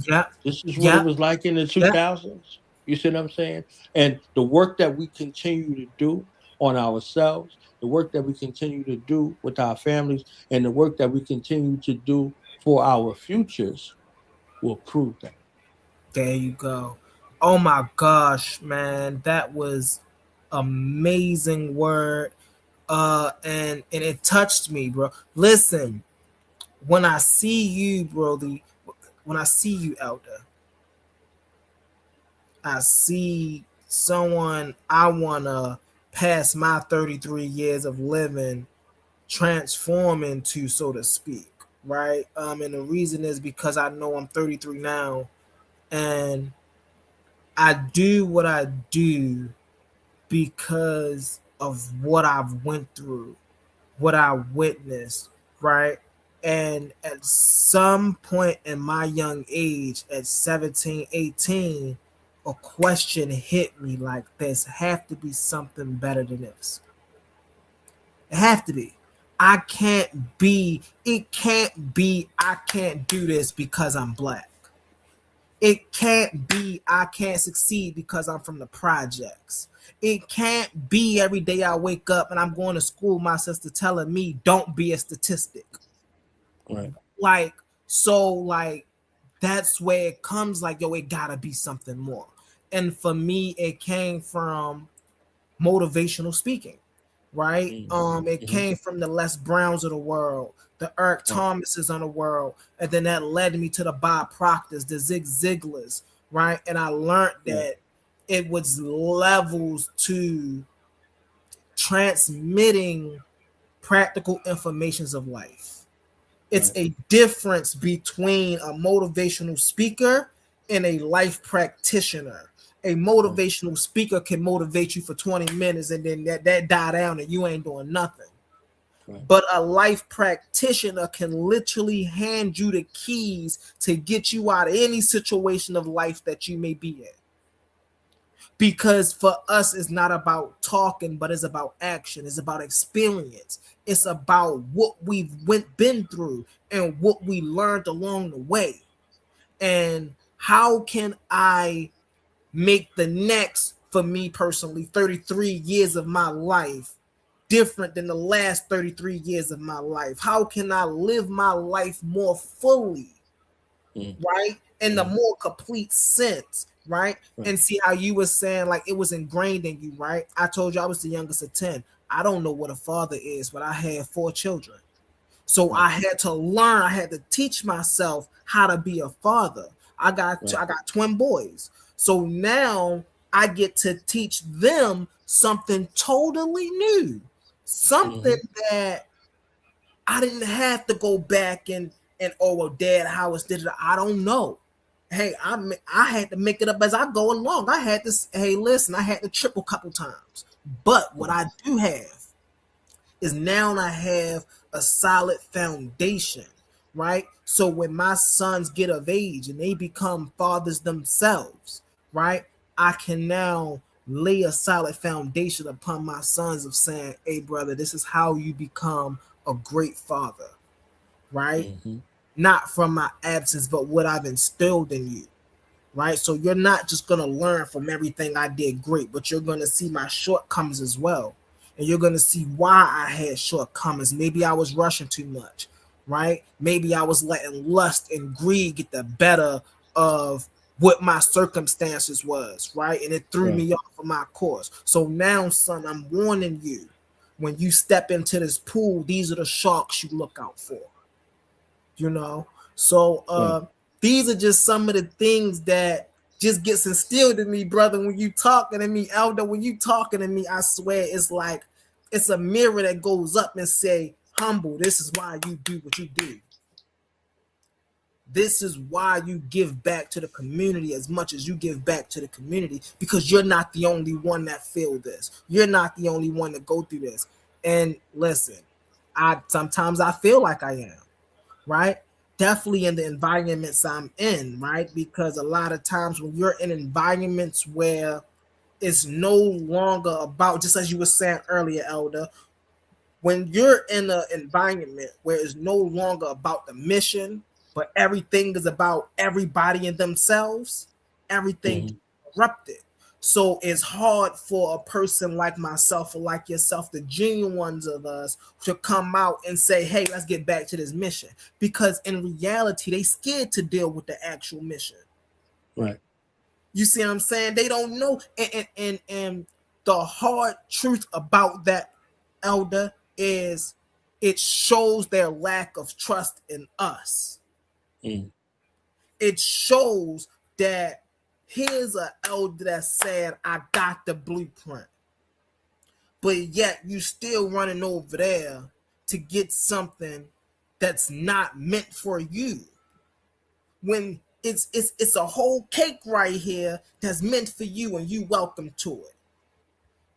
Yep. this is what it Yep. was like in the Yep. 2000s. You see what I'm saying? And the work that we continue to do on ourselves, the work that we continue to do with our families, and the work that we continue to do for our futures will prove that. There you go. Oh my gosh, man, that was amazing word. And it touched me, bro. Listen, when I see you, Brody, when I see you, Elder, I see someone I wanna pass my 33 years of living transform into, so to speak, right? And the reason is because I know I'm 33 now, and I do what I do because of what I've went through, what I witnessed, right? And at some point in my young age, at 17, 18, a question hit me like, there's have to be something better than this. It have to be. It can't be, I can't do this because I'm black. It can't be, I can't succeed because I'm from the projects. It can't be every day I wake up and I'm going to school, my sister telling me, don't be a statistic. Right. Like, so, like, that's where it comes, like, yo, it gotta be something more. And for me, it came from motivational speaking, right? It came from the Les Browns of the world, the Eric Thomases of the world, and then that led me to the Bob Proctors, the Zig Ziglars, right? And I learned that it was levels to transmitting practical informations of life. It's a difference between a motivational speaker and a life practitioner. A motivational speaker can motivate you for 20 minutes and then that die down and you ain't doing nothing. But a life practitioner can literally hand you the keys to get you out of any situation of life that you may be in. Because for us, it's not about talking, but it's about action. It's about experience. It's about what we've been through and what we learned along the way. And how can I make the next, for me personally, 33 years of my life different than the last 33 years of my life? How can I live my life more fully, right? In the more complete sense, right? And see how you were saying, like, it was ingrained in you, right? I told you I was the youngest of 10. I don't know what a father is, but I had 4 children. So I had to learn, I had to teach myself how to be a father. I got twin boys. So now I get to teach them something totally new. Something that I didn't have to go back and oh, well, Dad, how is this? I don't know. Hey, I had to make it up as I go along. I had to, hey, listen, I had to trip a couple times. But what I do have is now I have a solid foundation, right? So when my sons get of age and they become fathers themselves, right, I can now lay a solid foundation upon my sons of saying, hey, brother, this is how you become a great father, right? Not from my absence, but what I've instilled in you, right? So you're not just going to learn from everything I did great, but you're going to see my shortcomings as well. And you're going to see why I had shortcomings. Maybe I was rushing too much, right? Maybe I was letting lust and greed get the better of what my circumstances was, right? And it threw me off of my course. So now, son, I'm warning you, when you step into this pool, these are the sharks you look out for, you know? So these are just some of the things that just gets instilled in me, brother. When you talking to me, Elder, when you talking to me, I swear it's like it's a mirror that goes up and say, humble, this is why you do what you do. This is why you give back to the community as much as you give back to the community, because you're not the only one that feel this. You're not the only one that go through this. And listen, sometimes I feel like I am, right? Definitely in the environments I'm in, right? Because a lot of times when you're in environments where it's no longer about, just as you were saying earlier, Elder, when you're in an environment where it's no longer about the mission, but everything is about everybody and themselves, everything corrupted. So it's hard for a person like myself or like yourself, the genuine ones of us, to come out and say, hey, let's get back to this mission. Because in reality, they scared to deal with the actual mission. Right. You see what I'm saying? They don't know. And the hard truth about that, elder, is it shows their lack of trust in us. Mm. It shows that here's an elder that said, I got the blueprint. But yet you still running over there to get something that's not meant for you. When it's a whole cake right here that's meant for you and you welcome to it.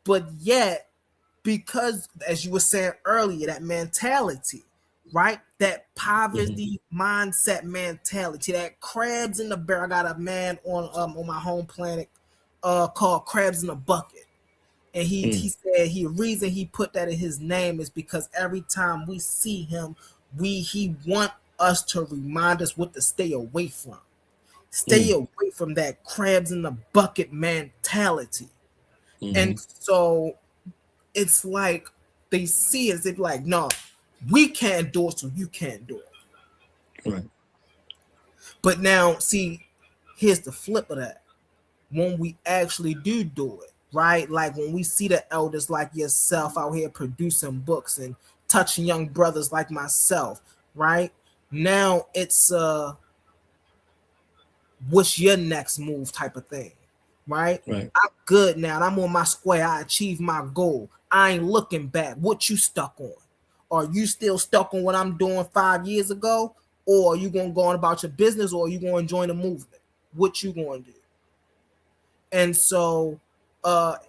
But yet, because as you were saying earlier, that mentality, right? That poverty mindset mentality, that crabs in the barrel. I got a man on my home planet called Crabs in a Bucket. And he said he reason he put that in his name is because every time we see him, he want us to remind us what to stay away from. Stay away from that crabs in the bucket mentality. And so it's like they see it as if like, no, we can't do it, so you can't do it. Right. But now, see, here's the flip of that. When we actually do it, right? Like when we see the elders like yourself out here producing books and touching young brothers like myself, right? Now it's what's your next move type of thing, right? Right. I'm good now. I'm on my square. I achieved my goal. I ain't looking back. What you stuck on? Are you still stuck on what I'm doing 5 years ago? Or are you going to go on about your business, or are you going to join the movement? What you going to do? And so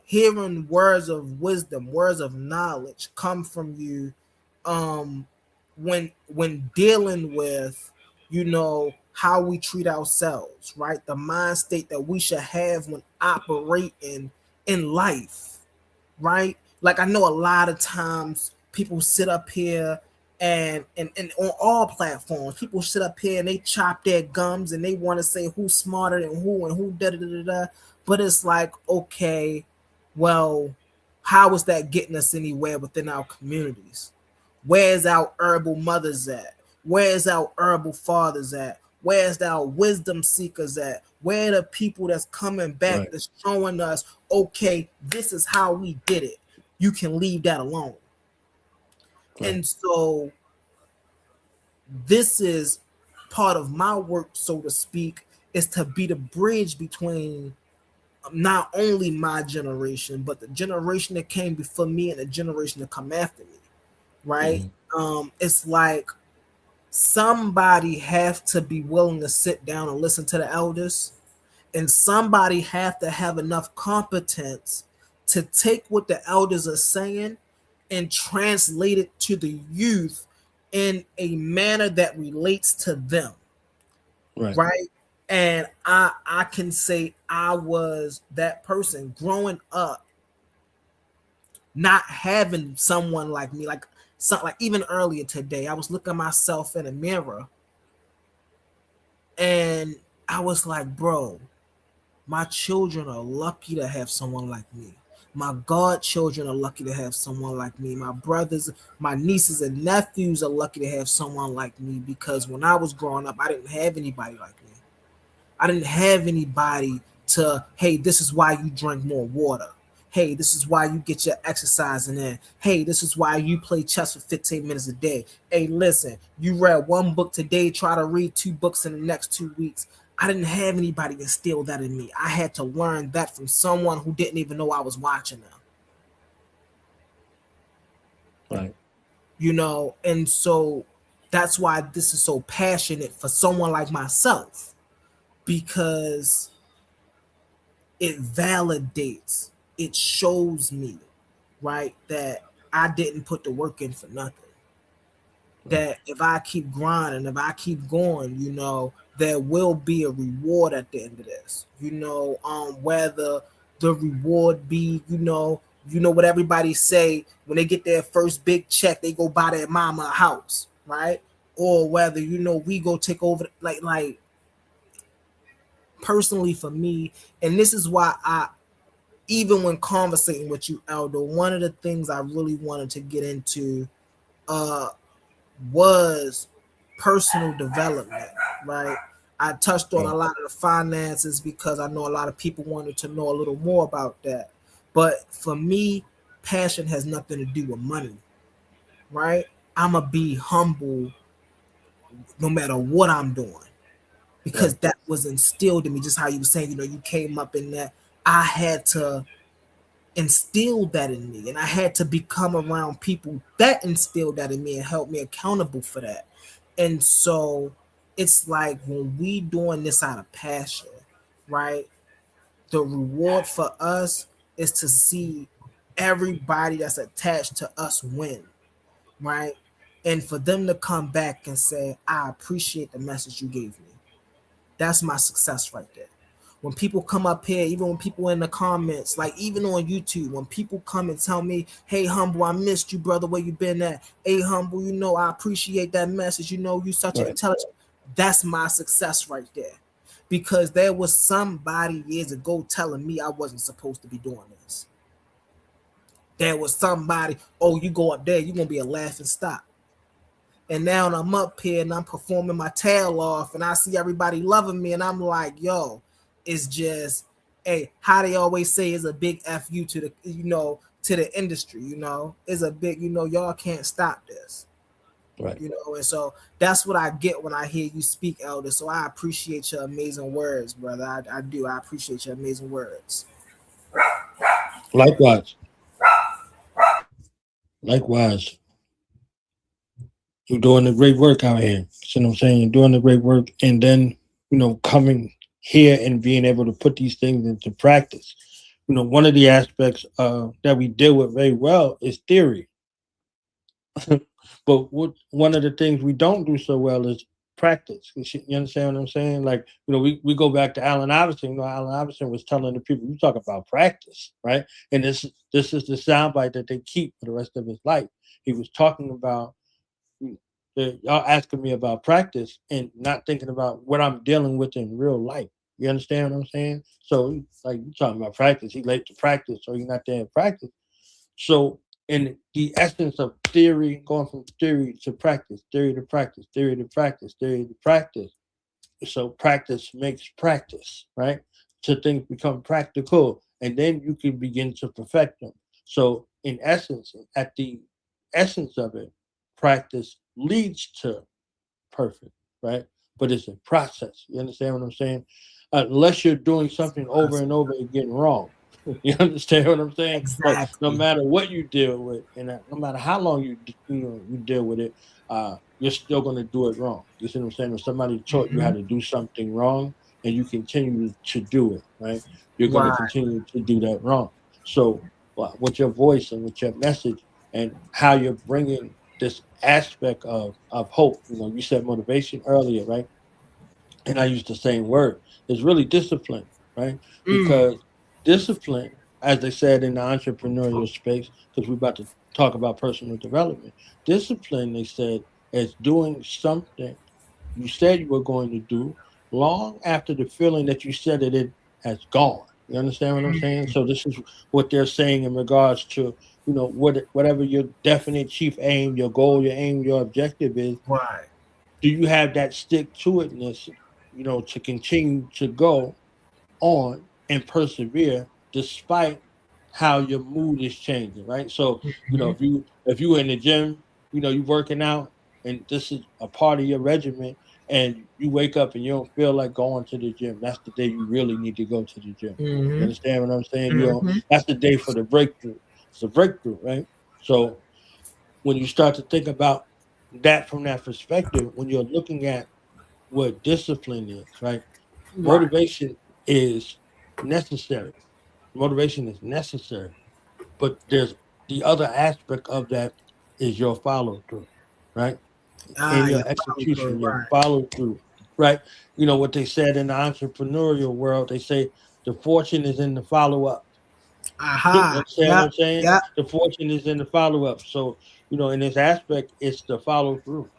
hearing words of wisdom, words of knowledge come from you when dealing with, you know, how we treat ourselves, right? The mind state that we should have when operating in life, right? Like I know a lot of times people sit up here and on all platforms, people sit up here and they chop their gums and they want to say who's smarter than who and who da da da da. But it's like, okay, well, how is that getting us anywhere within our communities? Where's our herbal mothers at? Where's our herbal fathers at? Where's our wisdom seekers at? Where are the people that's coming back that's showing us, okay, this is how we did it. You can leave that alone. Right. And so this is part of my work, so to speak, is to be the bridge between not only my generation, but the generation that came before me and the generation that come after me. Right? It's like somebody have to be willing to sit down and listen to the elders, and somebody have to have enough competence to take what the elders are saying and translate it to the youth in a manner that relates to them. Right? And I can say I was that person growing up, not having someone like me, like even earlier today, I was looking at myself in a mirror and I was like, bro, my children are lucky to have someone like me. My godchildren are lucky to have someone like me. My brothers, my nieces and nephews are lucky to have someone like me, because when I was growing up, I didn't have anybody like me. I didn't have anybody to, hey, this is why you drink more water. Hey, this is why you get your exercising in. Hey, this is why you play chess for 15 minutes a day. Hey, listen, you read one book today, try to read 2 books in the next 2 weeks. I didn't have anybody instill that in me. I had to learn that from someone who didn't even know I was watching them. Right. You know, and so that's why this is so passionate for someone like myself, because it validates, it shows me, right, that I didn't put the work in for nothing. That if I keep grinding, if I keep going, you know, there will be a reward at the end of this. You know, whether the reward be, you know what everybody say when they get their first big check, they go buy their mama a house, right? Or whether, you know, we go take over, like personally for me, and this is why even when conversating with you, Elder, one of the things I really wanted to get into uh, was personal development, right? I touched on a lot of the finances because I know a lot of people wanted to know a little more about that. But for me, passion has nothing to do with money, right? I'm going to be humble no matter what I'm doing because Right. that was instilled in me, just how you were saying, you came up in that. I had to instill that in me, and I had to become around people that instilled that in me and help me accountable for that. And so it's like when we doing this out of passion, right? The reward for us is to see everybody that's attached to us win, right? And for them to come back and say, I appreciate the message you gave me. That's my success right there. When people come up here, even when people in the comments, like even on YouTube, when people come and tell me, hey, Humble, I missed you, brother, where you been at? Hey, Humble, I appreciate that message. You such an Right. intelligent. That's my success right there. Because there was somebody years ago telling me I wasn't supposed to be doing this. There was somebody, oh, you go up there, you're going to be a laughing stock. And now I'm up here and I'm performing my tail off and I see everybody loving me and I'm like, yo, it's just, hey, how they always say is a big FU to the, to the industry, it's a big, y'all can't stop this, Right. and so that's what I get when I hear you speak, Elder. So I appreciate your amazing words, brother. I do. I appreciate your amazing words. Likewise. Likewise. You're doing the great work out here. See what I'm saying? You're doing the great work, and then coming here and being able to put these things into practice. One of the aspects that we deal with very well is theory. But one of the things we don't do so well is practice. You understand what I'm saying? Like, we go back to Allen Iverson. Allen Iverson was telling the people, you talk about practice, right? And this is the soundbite that they keep for the rest of his life. He was talking about y'all asking me about practice and not thinking about what I'm dealing with in real life. You understand what I'm saying? So, like, you talking about practice, he late to practice, so he's not there in practice. So, in the essence of theory, going from theory to practice, theory to practice, theory to practice, theory to practice. So, practice makes practice, right? So, things become practical, and then you can begin to perfect them. So, in essence, at the essence of it, practice leads to perfect, right? But it's a process. You understand what I'm saying? Unless you're doing something over and over again wrong. You understand what I'm saying? But no Exactly. matter what you deal with, and no matter how long you deal with it, you're still going to do it wrong. You see what I'm saying? If somebody taught you how Mm-hmm. to do something wrong, and you continue to do it, right? You're going to Right. continue to do that wrong. So, with your voice and with your message and how you're bringing this aspect of hope. You said motivation earlier, right? And I used the same word. It's really discipline, right? Mm. Because discipline, as they said in the entrepreneurial space, because we're about to talk about personal development, discipline, they said, is doing something you said you were going to do long after the feeling that you said it has gone. You understand what I'm saying? So this is what they're saying in regards to whatever your definite chief aim, your goal, your aim, your objective is. Right. Do you have that stick to itness? To continue to go on and persevere despite how your mood is changing, right? So, Mm-hmm. if you were in the gym, you working out and this is a part of your regimen and you wake up and you don't feel like going to the gym, that's the day you really need to go to the gym. You Mm-hmm. understand what I'm saying? Mm-hmm. That's the day for the breakthrough. It's a breakthrough, right? So when you start to think about that from that perspective, when you're looking at what discipline is, right? Right. Motivation is necessary. Motivation is necessary, but there's the other aspect of that is your follow through, right? In You your follow through. execution, your Right. follow through, right? What they said in the entrepreneurial world, they say the fortune is in the follow up. You Aha. understand what Yep. I'm saying? Yep. The fortune is in the follow up. So, in this aspect, it's the follow through.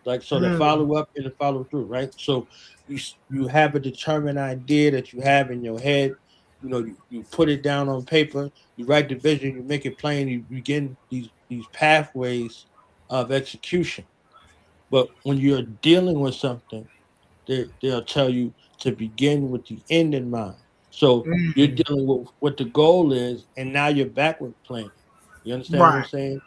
Like so, the Mm. follow up and the follow through, right? So, you have a determined idea that you have in your head. you put it down on paper, you write the vision, you make it plain, you begin these pathways of execution. But when you're dealing with something, they'll tell you to begin with the end in mind. So you're Mm. dealing with what the goal is, and now you're backward planning. You understand what I'm Right. saying?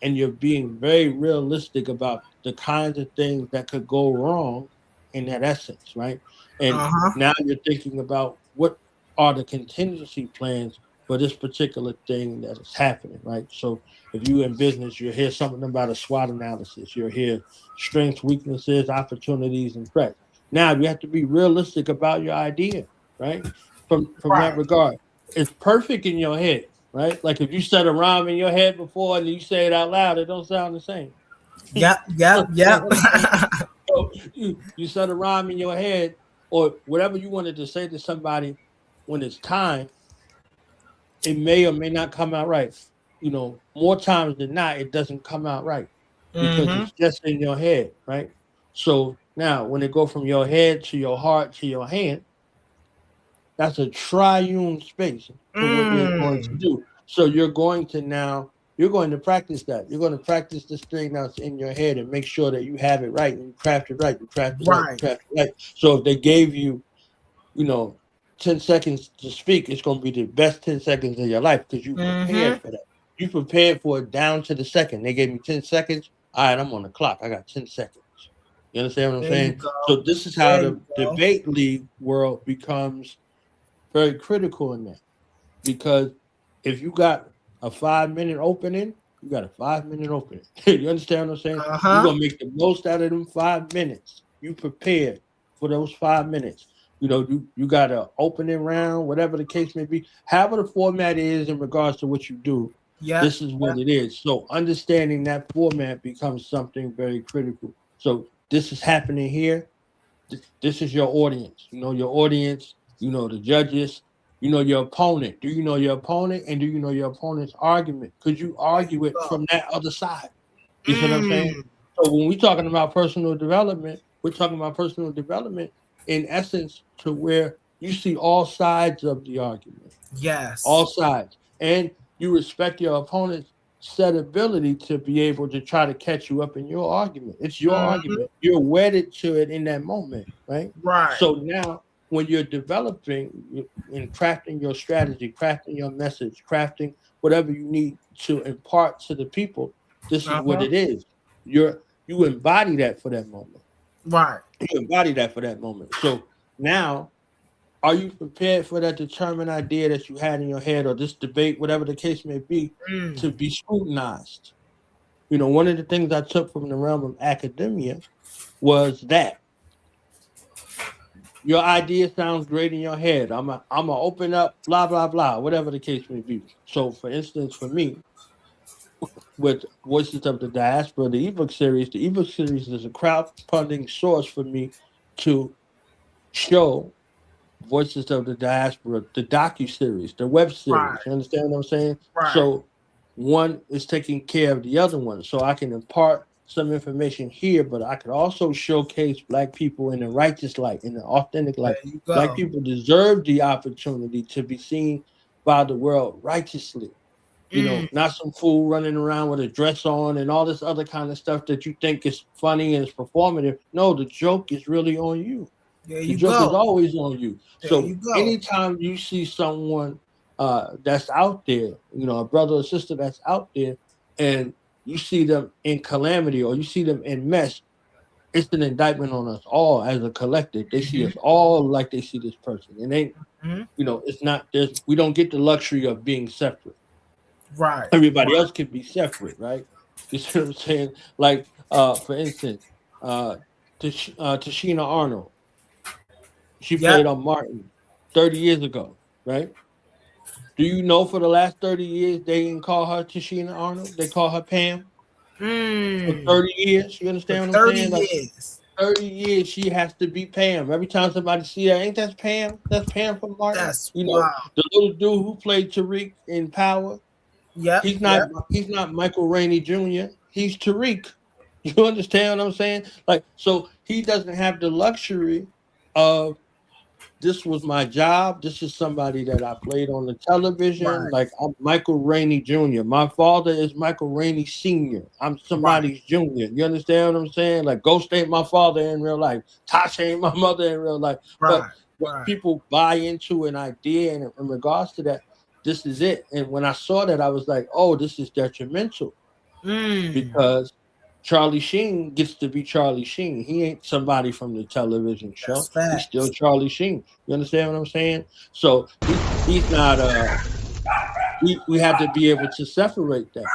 And you're being very realistic about the kinds of things that could go wrong in that essence, right? And Uh-huh. now you're thinking about what are the contingency plans for this particular thing that is happening, right? So if you in business, you'll hear something about a SWOT analysis. You'll hear strengths, weaknesses, opportunities, and threats. Now you have to be realistic about your idea, right? From that Right. regard, it's perfect in your head, right? Like if you said a rhyme in your head before and you say it out loud, it don't sound the same. Yep, yep, yep. So you said a rhyme in your head or whatever you wanted to say to somebody when it's time, it may or may not come out right. More times than not, it doesn't come out right because Mm-hmm. it's just in your head, right? So now, when it go from your head to your heart to your hand, that's a triune space to what you're going to Mm. do. So you're going to practice that. You're going to practice this thing that's in your head and make sure that you have it right and you craft it right. You craft it right. You Right. craft it right. So if they gave you, you know, 10 seconds to speak, it's going to be the best 10 seconds of your life because you Mm-hmm. prepared for that. You prepared for it down to the second. They gave me 10 seconds. All right, I'm on the clock. I got 10 seconds. You understand what I'm There you saying? go. So this is how There you the go. debate league world becomes very critical in that. Because if you got a 5 minute opening, you got a 5 minute opening. You understand what I'm saying? You're Uh-huh. gonna make the most out of them 5 minutes. You prepared for those 5 minutes. You got an opening round, whatever the case may be. However the format is in regards to what you do, Yep. this is what it is. So understanding that format becomes something very critical. So this is happening here. This is your audience. You know your audience. You know the judges. You know your opponent. Do you know your opponent? And do you know your opponent's argument? Could you There you argue it go. from that other side? You see what I'm saying? Mm. So when we're talking about personal development, we're talking about personal development in essence to where you see all sides of the argument, all Yes. sides, and you respect your opponent's said ability to be able to try to catch you up in your argument. It's your Mm-hmm. argument. You're wedded to it in that moment, right? Right. So now, when you're developing and crafting your strategy, crafting your message, crafting whatever you need to impart to the people, this is what Uh-huh. it is. You embody that for that moment. Right. You embody that for that moment. So now are you prepared for that determined idea that you had in your head or this debate, whatever the case may be, to Mm. be scrutinized? One of the things I took from the realm of academia was that your idea sounds great in your head. I'm a open up, blah, blah, blah, whatever the case may be. So, for instance, for me, with Voices of the Diaspora, the ebook series is a crowdfunding source for me to show Voices of the Diaspora, the docu-series, the web series. Right. You understand what I'm saying? Right. So one is taking care of the other one. So I can impart some information here, but I could also showcase Black people in a righteous light, in an authentic There light. you Black go. people deserve the opportunity to be seen by the world righteously. Mm. Not some fool running around with a dress on and all this other kind of stuff that you think is funny and is performative. No, the joke is really on you. There The you joke is go. always on you. There you So go. anytime you see someone that's out there, a brother or sister that's out there, and you see them in calamity or you see them in mess, it's an indictment on us all as a collective. They see Mm-hmm. us all like they see this person. And they, Mm-hmm. it's not we don't get the luxury of being separate. Right. Everybody else can be separate, right? You see what I'm saying? Like, for instance, Tashina Arnold. She Yep. played on Martin 30 years ago, right? Do you know for the last 30 years they didn't call her Tashina Arnold? They call her Pam for Mm. 30 years. You For understand what I'm 30 saying? Like years. 30 years she has to be Pam. Every time somebody see her, ain't that Pam? That's Pam from Martin. That's wow. The little dude who played Tariq in Power, Yep. Yep. he's not Michael Rainey Jr. He's Tariq. You understand what I'm saying? Like, so he doesn't have the luxury of this was my job. This is somebody that I played on the television. Right. Like I'm Michael Rainey Jr. My father is Michael Rainey Sr. I'm Right. somebody's junior. You understand what I'm saying? Like Ghost ain't my father in real life. Tasha ain't my mother in real life. But Right. when Right. people buy into an idea and in regards to that, this is it. And when I saw that, I was like, oh, this is detrimental Mm. because Charlie Sheen gets to be Charlie Sheen. He ain't somebody from the television That's show. He's still facts. Charlie Sheen. You understand what I'm saying? So he's not we have to be able to separate that.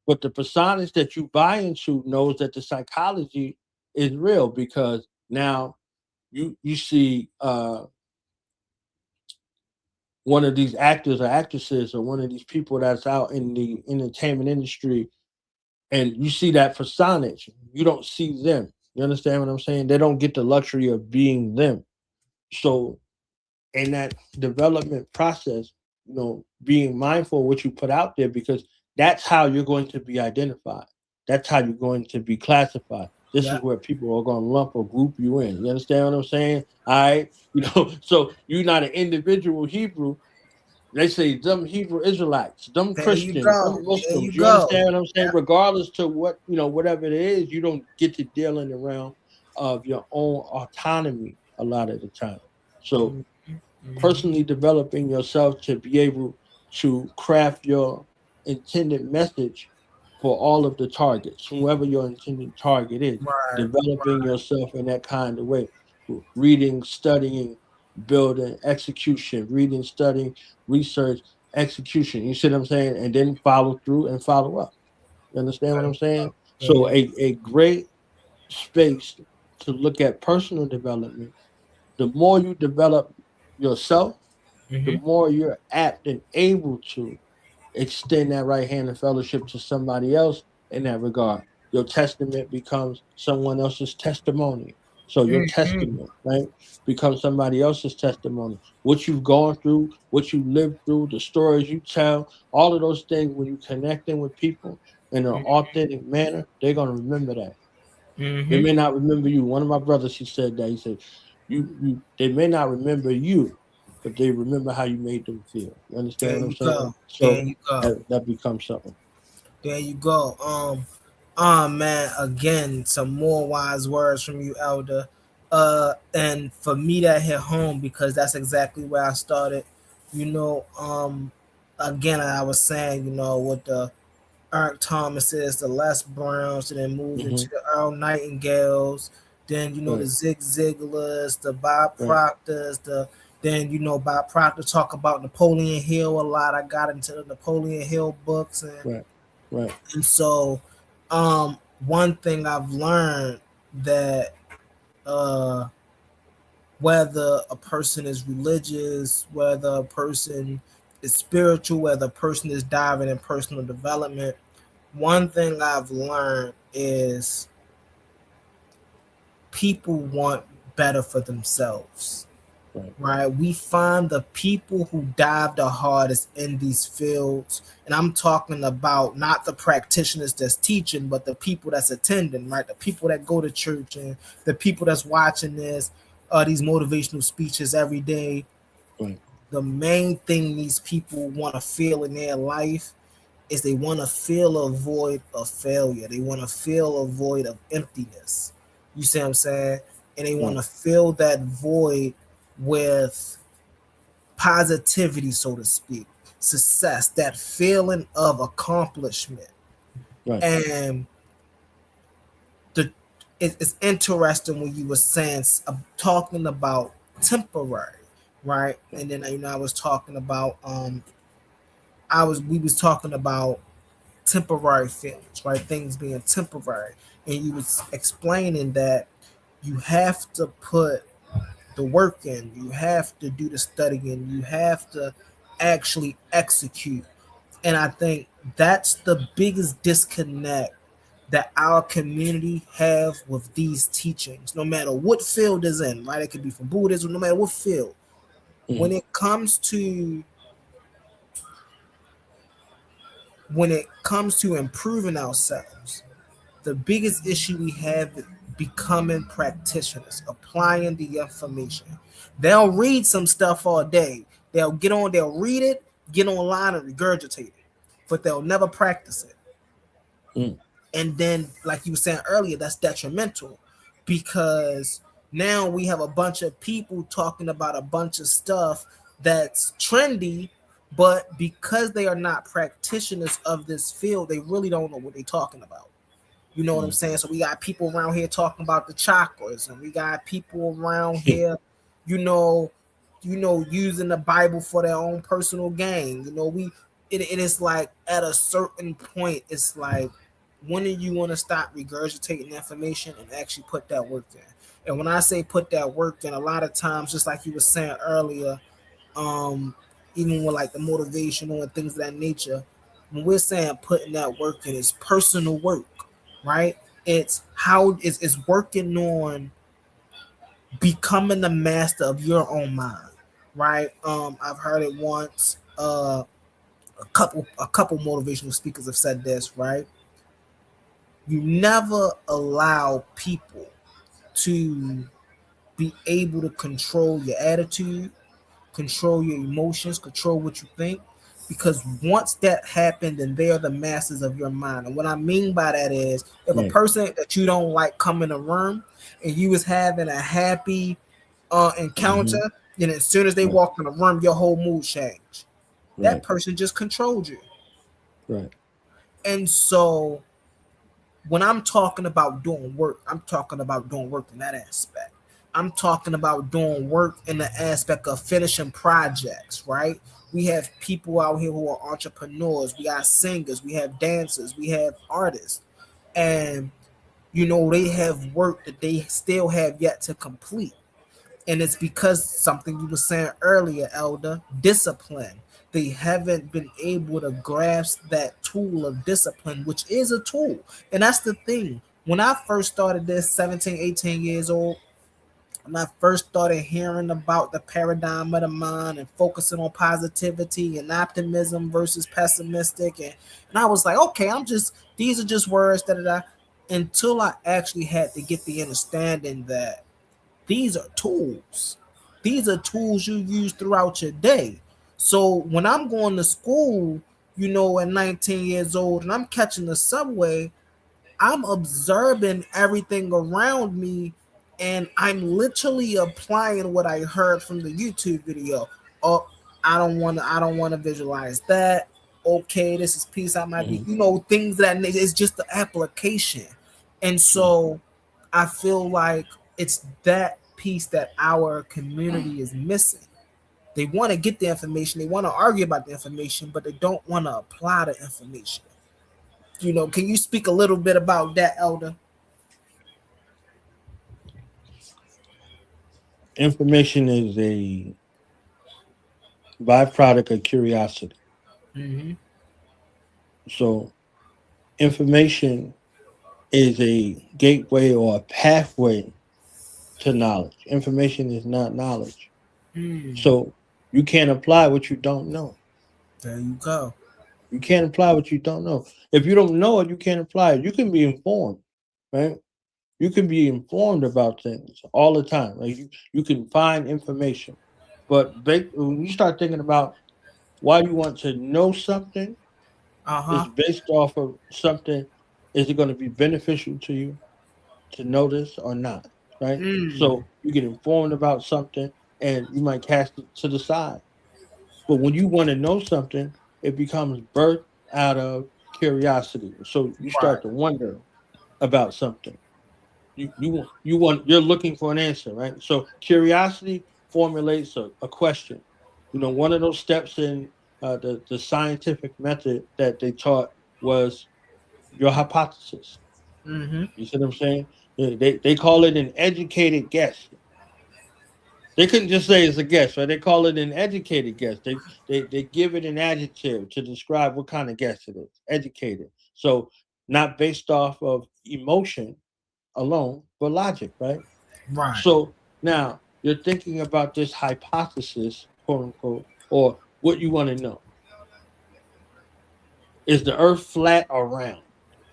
But the personas that you buy into knows that the psychology is real because now you see one of these actors or actresses or one of these people that's out in the entertainment industry and you see that personage, you don't see them. You understand what I'm saying? They don't get the luxury of being them. So in that development process, being mindful of what you put out there because that's how you're going to be identified. That's how you're going to be classified. This is Yeah. where people are going to lump or group you in. You understand what I'm saying? All right. So you're not an individual Hebrew. They say them Hebrew Israelites, them There you Christians, them go. There you Muslims. You go. understand what I'm saying? Yeah. Regardless to what, whatever it is, you don't get to deal in the realm of your own autonomy a lot of the time. So Mhm. Mhm. personally developing yourself to be able to craft your intended message for all of the targets, whoever your intended target is, Right. developing Right. yourself in that kind of way, reading, studying, building, execution, reading, studying, research, execution. You see what I'm saying? And then follow through and follow up. You understand what There I'm you saying? go. There So you a great space to look at personal development. The more you develop yourself, go. the more you're apt and able to extend that right hand of fellowship to somebody else in that regard. Your testament becomes someone else's testimony. So your Mhm. testament, right, becomes somebody else's testimony. What you've gone through, what you lived through, the stories you tell, all of those things when you connecting with people in an authentic manner, they're gonna remember that. They Mhm. may not remember you. One of my brothers, he said that. He said, they may not remember you, but they remember how you made them feel. You understand There what I'm you go. saying? There So you go. that becomes something. There you go. Man, again, some more wise words from you, Elder. And for me that hit home because that's exactly where I started. You know, again, I was saying, with the Eric Thomases, the Les Browns, and then moved Hmm. into the Earl Nightingales, then the Right, Zig Ziglars, the Bob right, Proctors, Bob Proctor talk about Napoleon Hill a lot. I got into the Napoleon Hill books right, right, and so one thing I've learned that uh whether a person is religious, whether a person is spiritual, whether a person is diving in personal development, one thing I've learned is people want better for themselves. right, Right? We find the people who dive the hardest in these fields, and I'm talking about not the practitioners that's teaching, but the people that's attending, right? The people that go to church and the people that's watching these motivational speeches every day. right, The main thing these people want to feel in their life is they want to feel a void of failure. They want to feel a void of emptiness. You see what I'm saying? And they want right, to fill that void with positivity, so to speak, success, that feeling of accomplishment. right, And the it's interesting when you were saying talking about temporary, right? And then I was talking about I was we was talking about temporary feelings, right? Things being temporary, and you was explaining that you have to put the work in, you have to do the studying, you have to actually execute. And I think that's the biggest disconnect that our community have with these teachings, no matter what field is in, right? It could be from Buddhism, no matter what field. When mhm, it comes to when it comes to improving ourselves, the biggest issue we have becoming practitioners, applying the information. They'll read some stuff all day. They'll read it, get online and regurgitate it, but they'll never practice it. Mm. And then, like you were saying earlier, that's detrimental because now we have a bunch of people talking about a bunch of stuff that's trendy, but because they are not practitioners of this field, they really don't know what they're talking about. You know what I'm Mm. saying? So we got people around here talking about the chakras, and we got people around here, you know, using the Bible for their own personal gain. It is like at a certain point, it's like, when are you going to stop regurgitating information and actually put that work in? And when I say put that work in, a lot of times, just like you were saying earlier, um, even with like the motivational and things of that nature, when we're saying putting that work in, it's personal work, right? It's how it's working on becoming the master of your own mind, right? I've heard it once. A couple motivational speakers have said this, right? You never allow people to be able to control your attitude, control your emotions, control what you think. Because once that happened, then they are the masters of your mind. And what I mean by that is, if a Right. person that you don't like come in a room and you was having a happy encounter, Mm-hmm. then as soon as they Right. walk in the room, your whole mood changed. That Right. person just controlled you. Right. And so when I'm talking about doing work, I'm talking about doing work in that aspect. I'm talking about doing work in the aspect of finishing projects, right? We have people out here who are entrepreneurs, we got singers, we have dancers, we have artists, and they have work that they still have yet to complete. And it's because something you were saying earlier, Elder, discipline. They haven't been able to grasp that tool of discipline, which is a tool. And that's the thing. When I first started this, 17, 18 years old, when I first started hearing about the paradigm of the mind and focusing on positivity and optimism versus pessimistic, and I was like, okay, these are just words that I, until I actually had to get the understanding that these are tools. These are tools you use throughout your day. So when I'm going to school, at 19 years old and I'm catching the subway, I'm observing everything around me and I'm literally applying what I heard from the YouTube video. Oh, I don't want to visualize that. Okay, this is peace I might be, Mm-hmm. things it's just the application. And so I feel like it's that piece that our community is missing. They want to get the information, they want to argue about the information, but they don't want to apply the information. Can you speak a little bit about that, Elder? Information is a byproduct of curiosity. Mm-hmm. So information is a gateway or a pathway to knowledge. Information is not knowledge. Mm. So you can't apply what you don't know. There you go. You can't apply what you don't know. If you don't know it, you can't apply it. You can be informed, right? You can be informed about things all the time. Like you can find information. But when you start thinking about why you want to know something, Uh-huh. it's based off of something. Is it going to be beneficial to you to know this or not? Right? Mm. So you get informed about something and you might cast it to the side. But when you want to know something, it becomes birthed out of curiosity. So you Right. start to wonder about something. You're looking for an answer, right? So curiosity formulates a question. One of those steps in the scientific method that they taught was your hypothesis. Mm-hmm. You see what I'm saying? They call it an educated guess. They couldn't just say it's a guess, right? They call it an educated guess. They give it an adjective to describe what kind of guess it is. Educated. So not based off of emotion alone, but logic, right? Right. So now you're thinking about this hypothesis, quote unquote, or what you want to know. Is the earth flat or round?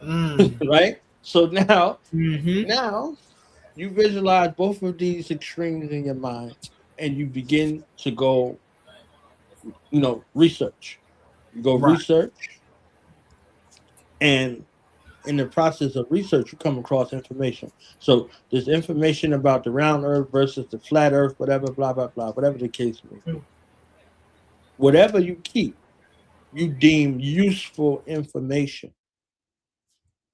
Mm. Right? So now, Mm-hmm. now you visualize both of these extremes in your mind, and you begin to go, research. You go Right. research, and in the process of research, you come across information. So there's information about the round Earth versus the flat Earth, whatever, blah blah blah, whatever the case may be. Whatever you keep, you deem useful information.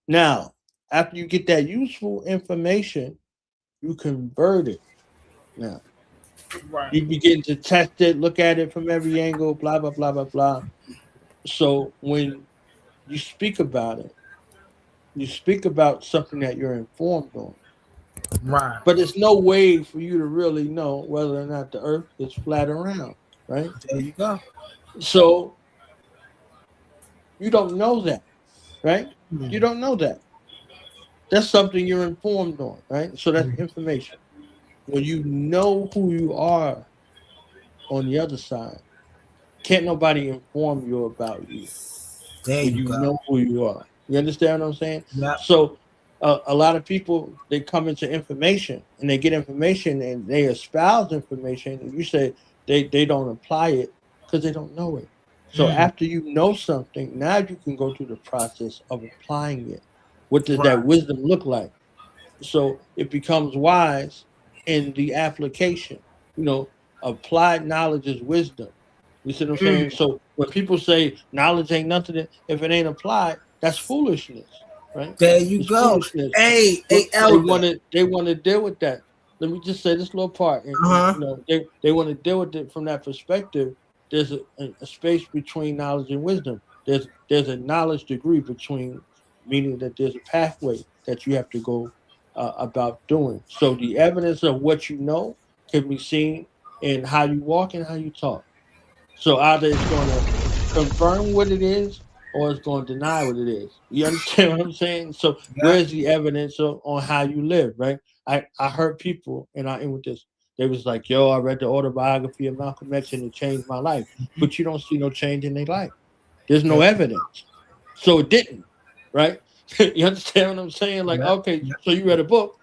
Now, after you get that useful information, you convert it. Now, Right. you begin to test it, look at it from every angle, blah, blah, blah, blah, blah. So when you speak about it, you speak about something that you're informed on. Right. But there's no way for you to really know whether or not the earth is flat or round, right? There you go. So you don't know that, right? You Mm. don't know that. That's something you're informed on, right? So that's Mm. information. When you know who you are on the other side, can't nobody inform you about you There when you you go. know who you are. You understand what I'm saying? Yep. So a lot of people, they come into information and they get information and they espouse information, and you say they don't apply it because they don't know it. So Mm. after you know something, now you can go through the process of applying it. What does that Right. wisdom look like? So it becomes wise in the application. You know, applied knowledge is wisdom. You see what I'm saying? Mm. So when people say knowledge ain't nothing, if it ain't applied, that's foolishness, right? There you It's go. foolishness. Hey, What they elder. want to they want to deal with that. Let me just say this little part, and Uh-huh. they want to deal with it from that perspective. There's a space between knowledge and wisdom. There's a knowledge degree between, meaning that there's a pathway that you have to go about doing. So the evidence of what you know can be seen in how you walk and how you talk. So either it's going to confirm what it is or it's going to deny what it is. You understand what I'm saying? So Yeah. where's the evidence on how you live, right? I heard people, and I end with this. They was like, yo, I read the autobiography of Malcolm X and it changed my life. But you don't see no change in their life. There's no There. evidence. So it didn't, right? You understand what I'm saying? Like, Yeah. okay, Yeah. so you read a book,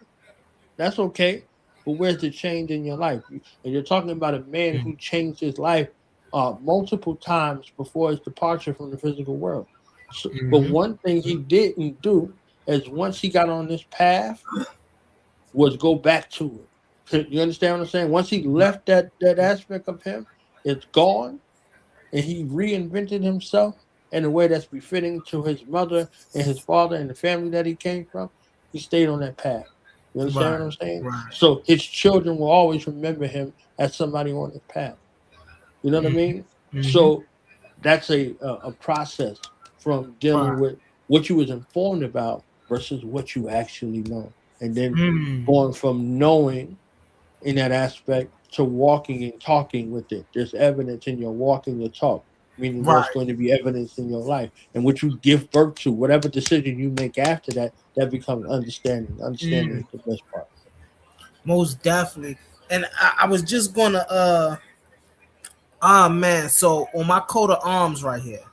that's okay. But where's the change in your life? And you're talking about a man who changed his life multiple times before his departure from the physical world. So, but Mm-hmm. one thing he didn't do is once he got on this path was go back to it. You understand what I'm saying? Once he left that aspect of him, it's gone, and he reinvented himself in a way that's befitting to his mother and his father and the family that he came from. He stayed on that path. You understand Right. what I'm saying? Right. So his children will always remember him as somebody on his path. You know what I mean? Mm-hmm. So that's a process from dealing Right. with what you was informed about versus what you actually know, and then Mm. going from knowing in that aspect to walking and talking with it. There's evidence in your walk and your talk, meaning there's Right. going to be evidence in your life. And what you give birth to, whatever decision you make after that, that becomes understanding. Understanding Mm. is the best part. Most definitely. And I was just gonna ah man, so on my coat of arms right here,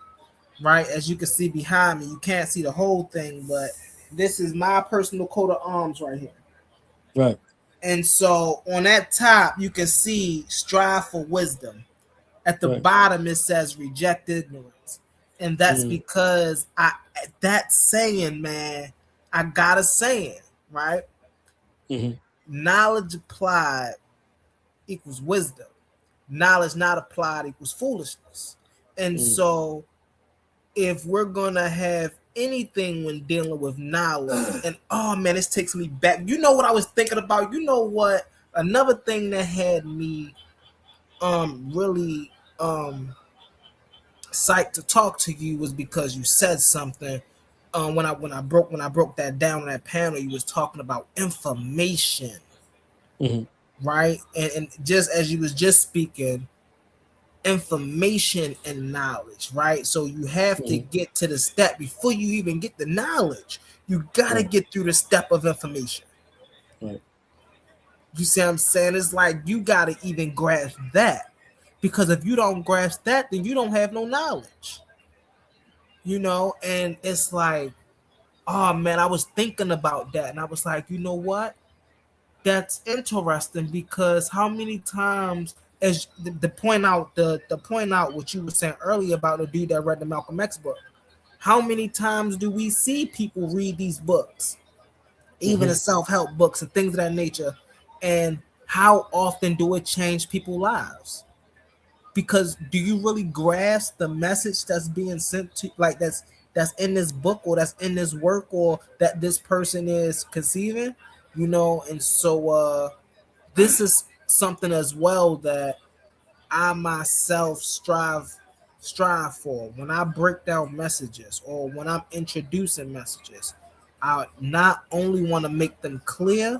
right? As you can see behind me, you can't see the whole thing, but this is my personal coat of arms right here. Right, And so on that top, you can see strive for wisdom. At the right. bottom, it says reject ignorance. And that's Mm, because that saying, man, I gotta say it, right? hmm Knowledge applied equals wisdom. Knowledge not applied equals foolishness. And mm, so if we're gonna have anything when dealing with knowledge, and oh man, this takes me back. You know what I was thinking about? You know what? Another thing that had me really psyched to talk to you was because you said something when I broke that down on that panel. You was talking about information, hmm right? And just as you was just speaking, information and knowledge, right? So you have to hmm get to the step before you even get the knowledge. You gotta Right, get through the step of information. right, You see what I'm saying? It's like you gotta even grasp that. Because if you don't grasp that, then you don't have no knowledge. And it's like, oh man, I was thinking about that. And I was like, you know what? that's interesting because how many times, as the point out the point out what you were saying earlier about the dude that read the Malcolm X book, how many times do we see people read these books, even Mm-hmm. in self-help books and things of that nature, and how often do it change people's lives? Because do you really grasp the message that's being sent to, like, that's in this book or that's in this work or that this person is conceiving, and so this is something as well that I myself strive for when I break down messages or when I'm introducing messages. I not only want to make them clear,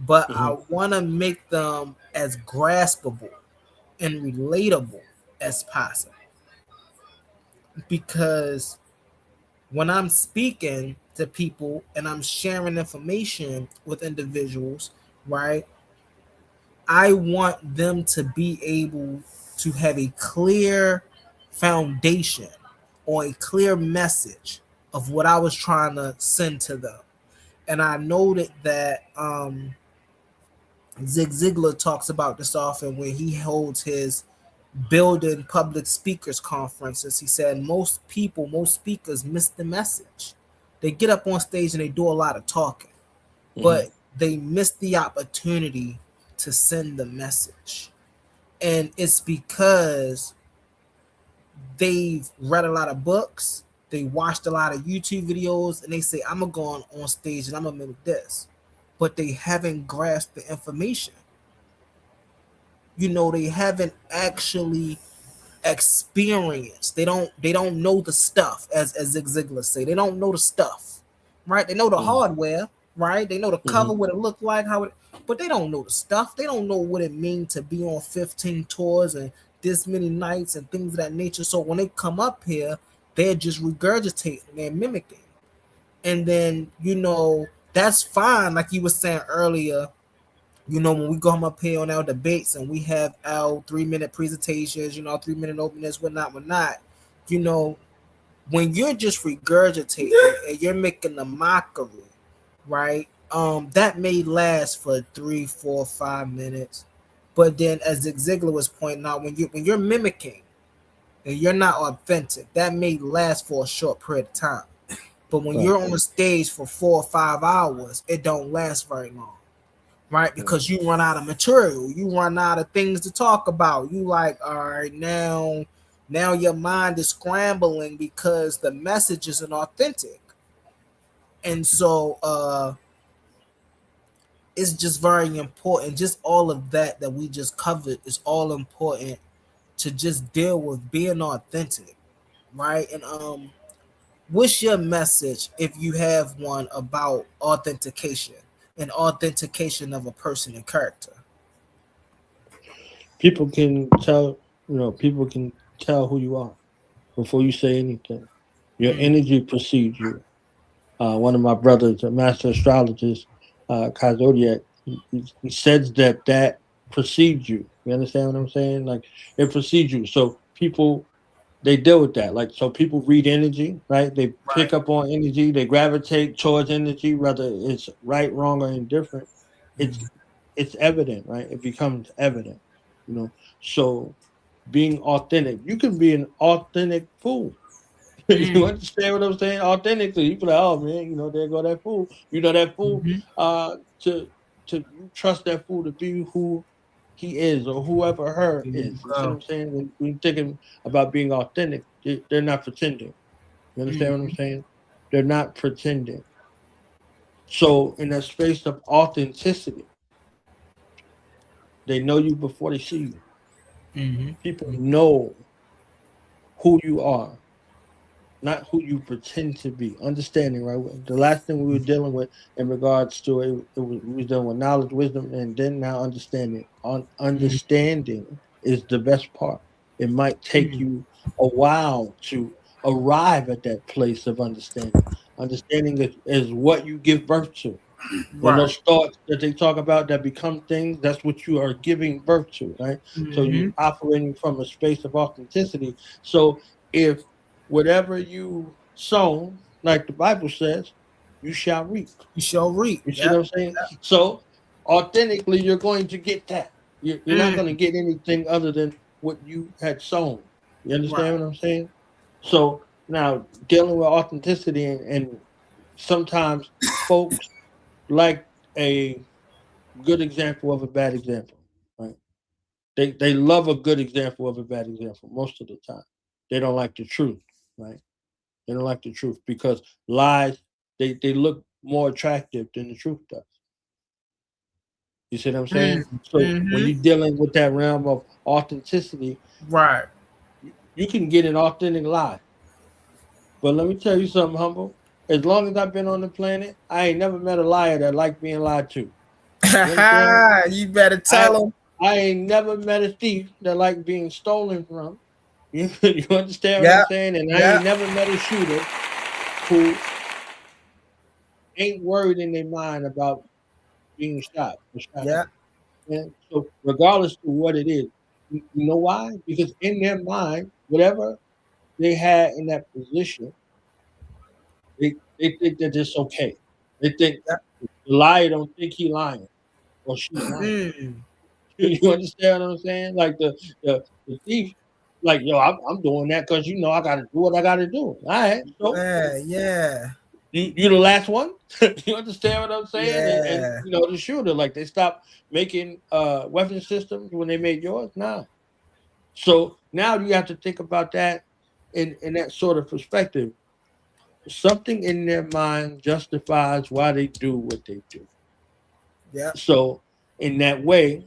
but Mm-hmm. I want to make them as graspable and relatable as possible. Because when I'm speaking to people and I'm sharing information with individuals, right, I want them to be able to have a clear foundation or a clear message of what I was trying to send to them. And I noted that Zig Ziglar talks about this often when he holds his building public speakers conferences. He said most speakers miss the message. They get up on stage and they do a lot of talking, Mm-hmm. but they miss the opportunity to send the message. And it's because they've read a lot of books, they watched a lot of YouTube videos, and they say, I'm gonna go on stage and I'm gonna mimic this. But they haven't grasped the information. They haven't actually experience. They don't know the stuff, as Zig Ziglar say. They don't know the stuff, right? They know the Mm-hmm. hardware, right? They know the Mm-hmm. cover, what it looked like, but they don't know the stuff. They don't know what it means to be on 15 tours and this many nights and things of that nature. So when they come up here, they're just regurgitating, they're mimicking, and then that's fine. Like you were saying earlier, when we go up here on our debates and we have our 3-minute presentations, 3-minute openings, whatnot, you know, when you're just regurgitating and you're making a mockery, right? That may last for 3, 4, 5 minutes. But then as Zig Ziglar was pointing out, when you're mimicking and you're not authentic, that may last for a short period of time. But when Right. you're on the stage for 4 or 5 hours, it don't last very long, right? Right. Because you run out of material, you run out of things to talk about. You like, all right, now your mind is scrambling because the message isn't authentic. And so it's just very important. Just all of that we just covered is all important to just deal with being authentic, right? And what's your message, if you have one, about authentication and authentication of a person and character? People can tell. People can tell who you are before you say anything. Your Mm, energy precedes you. One of my brothers, a master astrologist, Kai Zodiac, he says that precedes you. You understand what I'm saying? Like, it precedes you. So people, they deal with that. Like, so people read energy, right? They right. pick up on energy. They gravitate towards energy, whether it's right, wrong, or indifferent. It's Mm, it's evident, right? It becomes evident. You know. So being authentic, you can be an authentic fool. You mm, understand what I'm saying? Authentically, you be like, oh man, there go that fool. That fool. mhm. To you trust that fool to be who he is or whoever her There you is. You see what go. I'm saying? When you're thinking about being authentic, they're not pretending. You understand what I'm Mm, saying? They're not pretending. So in that space of authenticity, they know you before they see you. mhm, People mm, know who you are, not who you pretend to be. Understanding, right? The last thing we were dealing with in regards to we were dealing with knowledge, wisdom, and then now understanding. mm, Understanding is the best part. It might take mm. you a while to arrive at that place of understanding. Understanding is what you give birth to. When Right. those thoughts that they talk about that become things, that's what you are giving birth to, right? So you Mhm. operating from a space of authenticity. So if whatever you sow, like the Bible says, you shall reap. You shall reap. You see what Yep. I'm saying? So authentically, you're going to get that. You're not going to get anything other than what you had sown. You Right. understand what I'm saying? So now dealing with authenticity, and sometimes folks like a good example of a bad example, right? They love a good example of a bad example most of the time. They don't like the truth, right? They don't like the truth because lies, they look more attractive than the truth does. You see what I'm saying? So when Mm-hmm. you're dealing with that realm of authenticity, Right. you can get an authentic lie. But let me tell you something, humble. As long as I've been on the planet, I ain't never met a liar that liked being lied to. You understand? You better I tell them. I ain't never met a thief that liked being stolen from. You understand what I'm Yeah. saying? And I Yeah. ain't never met a shooter who ain't worried in their mind about being shot or shot Yeah. at. And so regardless of what it is, you know why? Because in their mind, whatever they had in that position, they think that it's okay. They think Yeah. the liar don't think he lying or she lying. Mm. You understand what I'm saying? Like the thief, like yo, I'm doing that because I got to do what I got to do. All right, so Yeah. Yeah. you the last one. You understand what I'm saying? And Yeah. the shooter, like they stopped making weapon systems when they made yours. Nah. So now you have to think about that in that sort of perspective. Something in their mind justifies why they do what they do. Yeah. So in that way,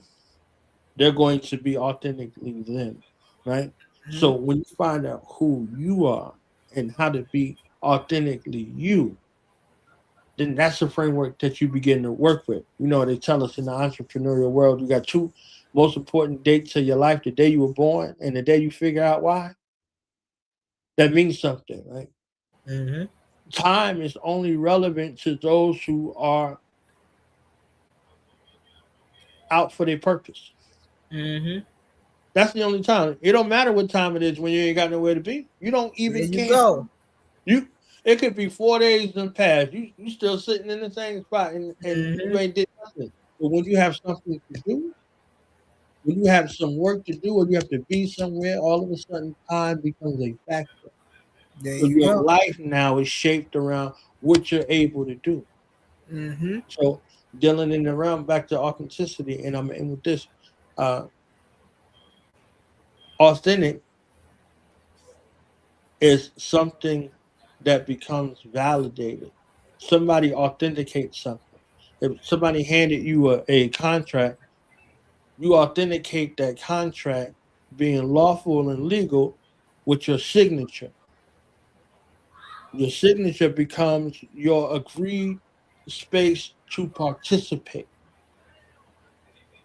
they're going to be authentically them, right? Mm-hmm. So when you find out who you are and how to be authentically you, then that's the framework that you begin to work with. They tell us in the entrepreneurial world, you got two most important dates of your life: the day you were born and the day you figure out why. That means something, right? Mm-hmm. Time is only relevant to those who are out for their purpose. Mm-hmm. That's the only time. It don't matter what time it is when you ain't got nowhere to be. You don't There even you care. go. You It could be 4 days in the past. You still sitting in the same spot and you Mm-hmm. ain't did nothing. But when you have something to do, when you have some work to do, or you have to be somewhere, all of a sudden time becomes a factor. There So you your go. life now is shaped around what you're able to do. Mm-hmm. So dealing in the realm back to authenticity, and I'm in with this. Uh, Authentic is something that becomes validated. Somebody authenticates something. If somebody handed you a contract, you authenticate that contract being lawful and legal with your signature. Your signature becomes your agreed space to participate.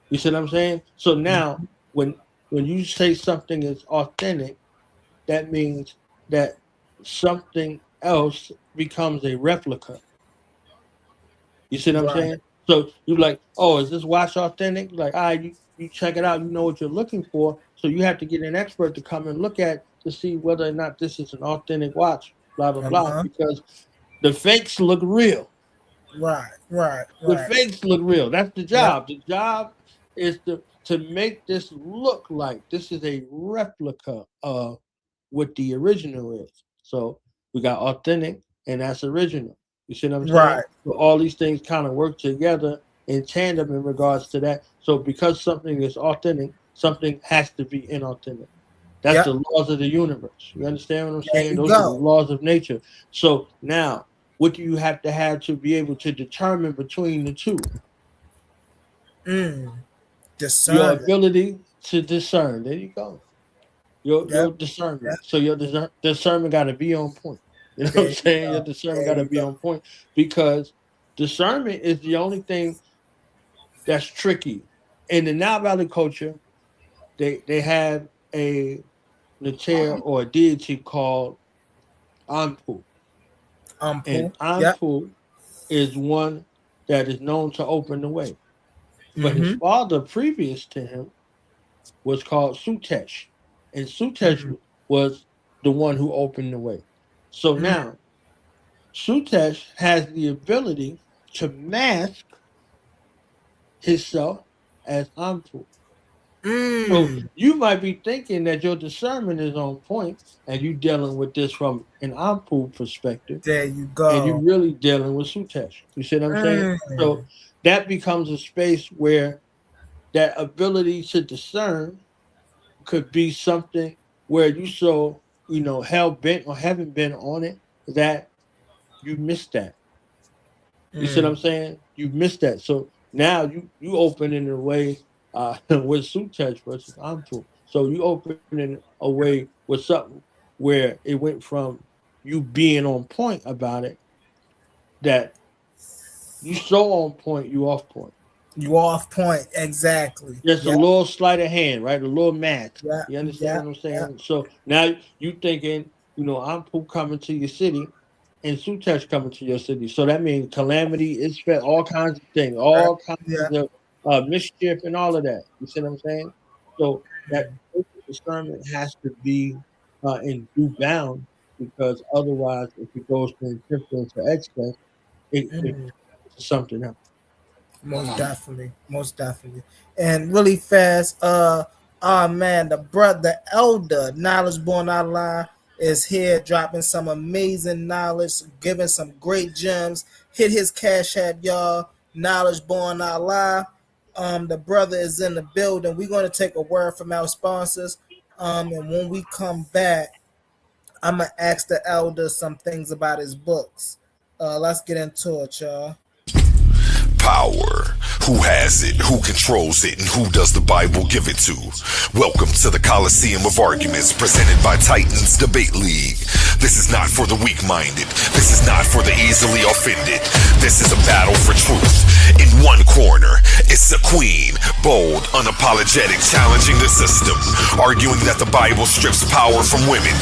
You see what I'm saying? So now, when you say something is authentic, that means that something else becomes a replica. You see what I'm Right. saying? So you're like, oh, is this watch authentic? Like, all right, you check it out, you know what you're looking for. So you have to get an expert to come and look at to see whether or not this is an authentic watch, blah, blah, blah. Uh-huh. Because the fakes look real. Right. Right. The Right. fakes look real. That's the Yep. job. The job is to make this look like this is a replica of what the original is. So we got authentic and that's original. You see what I'm saying? Right. So all these things kind of work together in tandem in regards to that. So because something is authentic, something has to be inauthentic. That's Yep. the laws of the universe. You understand what I'm There saying? you Those are the go. laws of nature. So now, what do you have to be able to determine between the two? Mm. Your Discernment. ability to discern. There you go. Your Yep. Yep. discernment. So your discernment got to be on point. You know what I'm There you saying? Your go. discernment There got to you be go. on point because discernment is the only thing that's tricky. In the Nile Valley culture, they have a Natir or a deity called Anpu, and Pool. Yep. Anpu is one that is known to open the way. But his Mm-hmm. father, previous to him, was called Sutesh, and Sutesh Mm-hmm. was the one who opened the way. So now Sutesh has the ability to mask himself as Anpu. So Mm. you might be thinking that your discernment is on point and you dealing with this from an Anpu perspective, There you and you're go. really dealing with Sutesh. You see what I'm saying? Mm. So that becomes a space where that ability to discern could be something where you so, hell bent or haven't been on it that you missed that. You see what I'm Mm. saying? You missed that. So now you open in a way with Sutesh versus Ampu. So you open in a way with something where it went from you being on point about it that you so on point, you off point. You off point. Exactly. Just a Yeah. little sleight of hand, right? A little math. Yeah. You understand Yeah. what I'm Yeah. saying? So now you thinking, Ampu coming to your city and Sutesh coming to your city. So that means calamity is fed, all kinds of things, Right. all kinds Yeah. of mischief and all of that. You see what I'm saying? So that discernment has to be in due bound because otherwise, if it goes from intemperance to excess, it Mm. something else. Most definitely, most definitely. And really fast, oh man, the elder Knowledge Born Online is here dropping some amazing knowledge, giving some great gems. Hit his cash app, y'all. Knowledge Born Online. The brother is in the building. We're gonna take a word from our sponsors. And when we come back, I'm gonna ask the elder some things about his books. Let's get into it, y'all. Power. Who has it? Who controls it? And who does the Bible give it to? Welcome to the Coliseum of Arguments presented by Titans Debate League. This is not for the weak-minded. This is not for the easily offended. This is a battle for truth. In one corner, it's a queen, bold, unapologetic, challenging the system, arguing that the Bible strips power from women.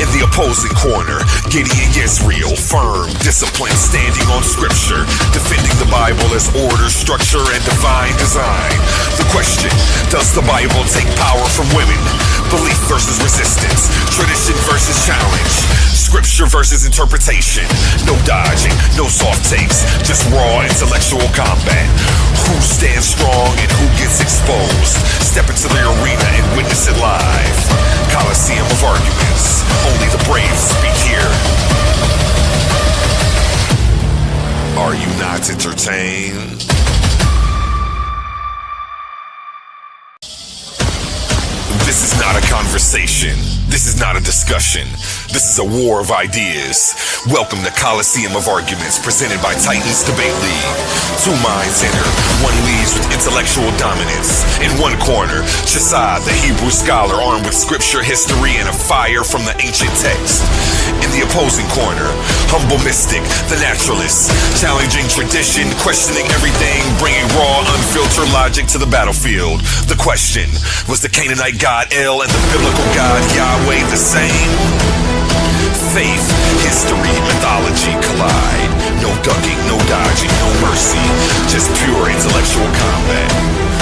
In the opposing corner, Gideon gets real, firm, disciplined, standing on scripture, defending the Bible as order, structure, and divine design. The question, does the Bible take power from women? Belief versus resistance, tradition versus challenge, scripture versus interpretation. No dodging, no soft takes, just raw intellectual combat. Who stands strong and who gets exposed? Step into the arena and witness it live. Coliseum of Arguments. Only the brave speak here. Are you not entertained? This is not a conversation. This is not a discussion. This is a war of ideas. Welcome to Coliseum of Arguments, presented by Titans Debate League. Two minds enter. One leads with intellectual dominance. In one corner, Shasad, the Hebrew scholar, armed with scripture, history, and a fire from the ancient text. In the opposing corner, humble mystic, the naturalist, challenging tradition, questioning everything, bringing raw, unfiltered logic to the battlefield. The question, was the Canaanite god El and the biblical god Yahweh the same? Faith, history, mythology collide. No ducking, no dodging, no mercy. Just pure intellectual combat.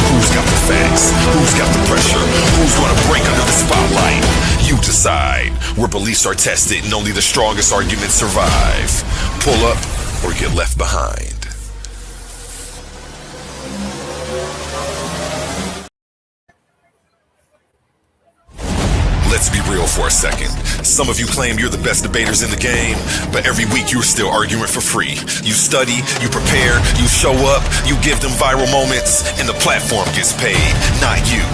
Who's got the facts? Who's got the pressure? Who's gonna break under the spotlight? You decide. Where beliefs are tested and only the strongest arguments survive. Pull up or get left behind. Let's be real for a second. Some of you claim you're the best debaters in the game, but every week you're still arguing for free. You study, you prepare, you show up, you give them viral moments, and the platform gets paid, not you.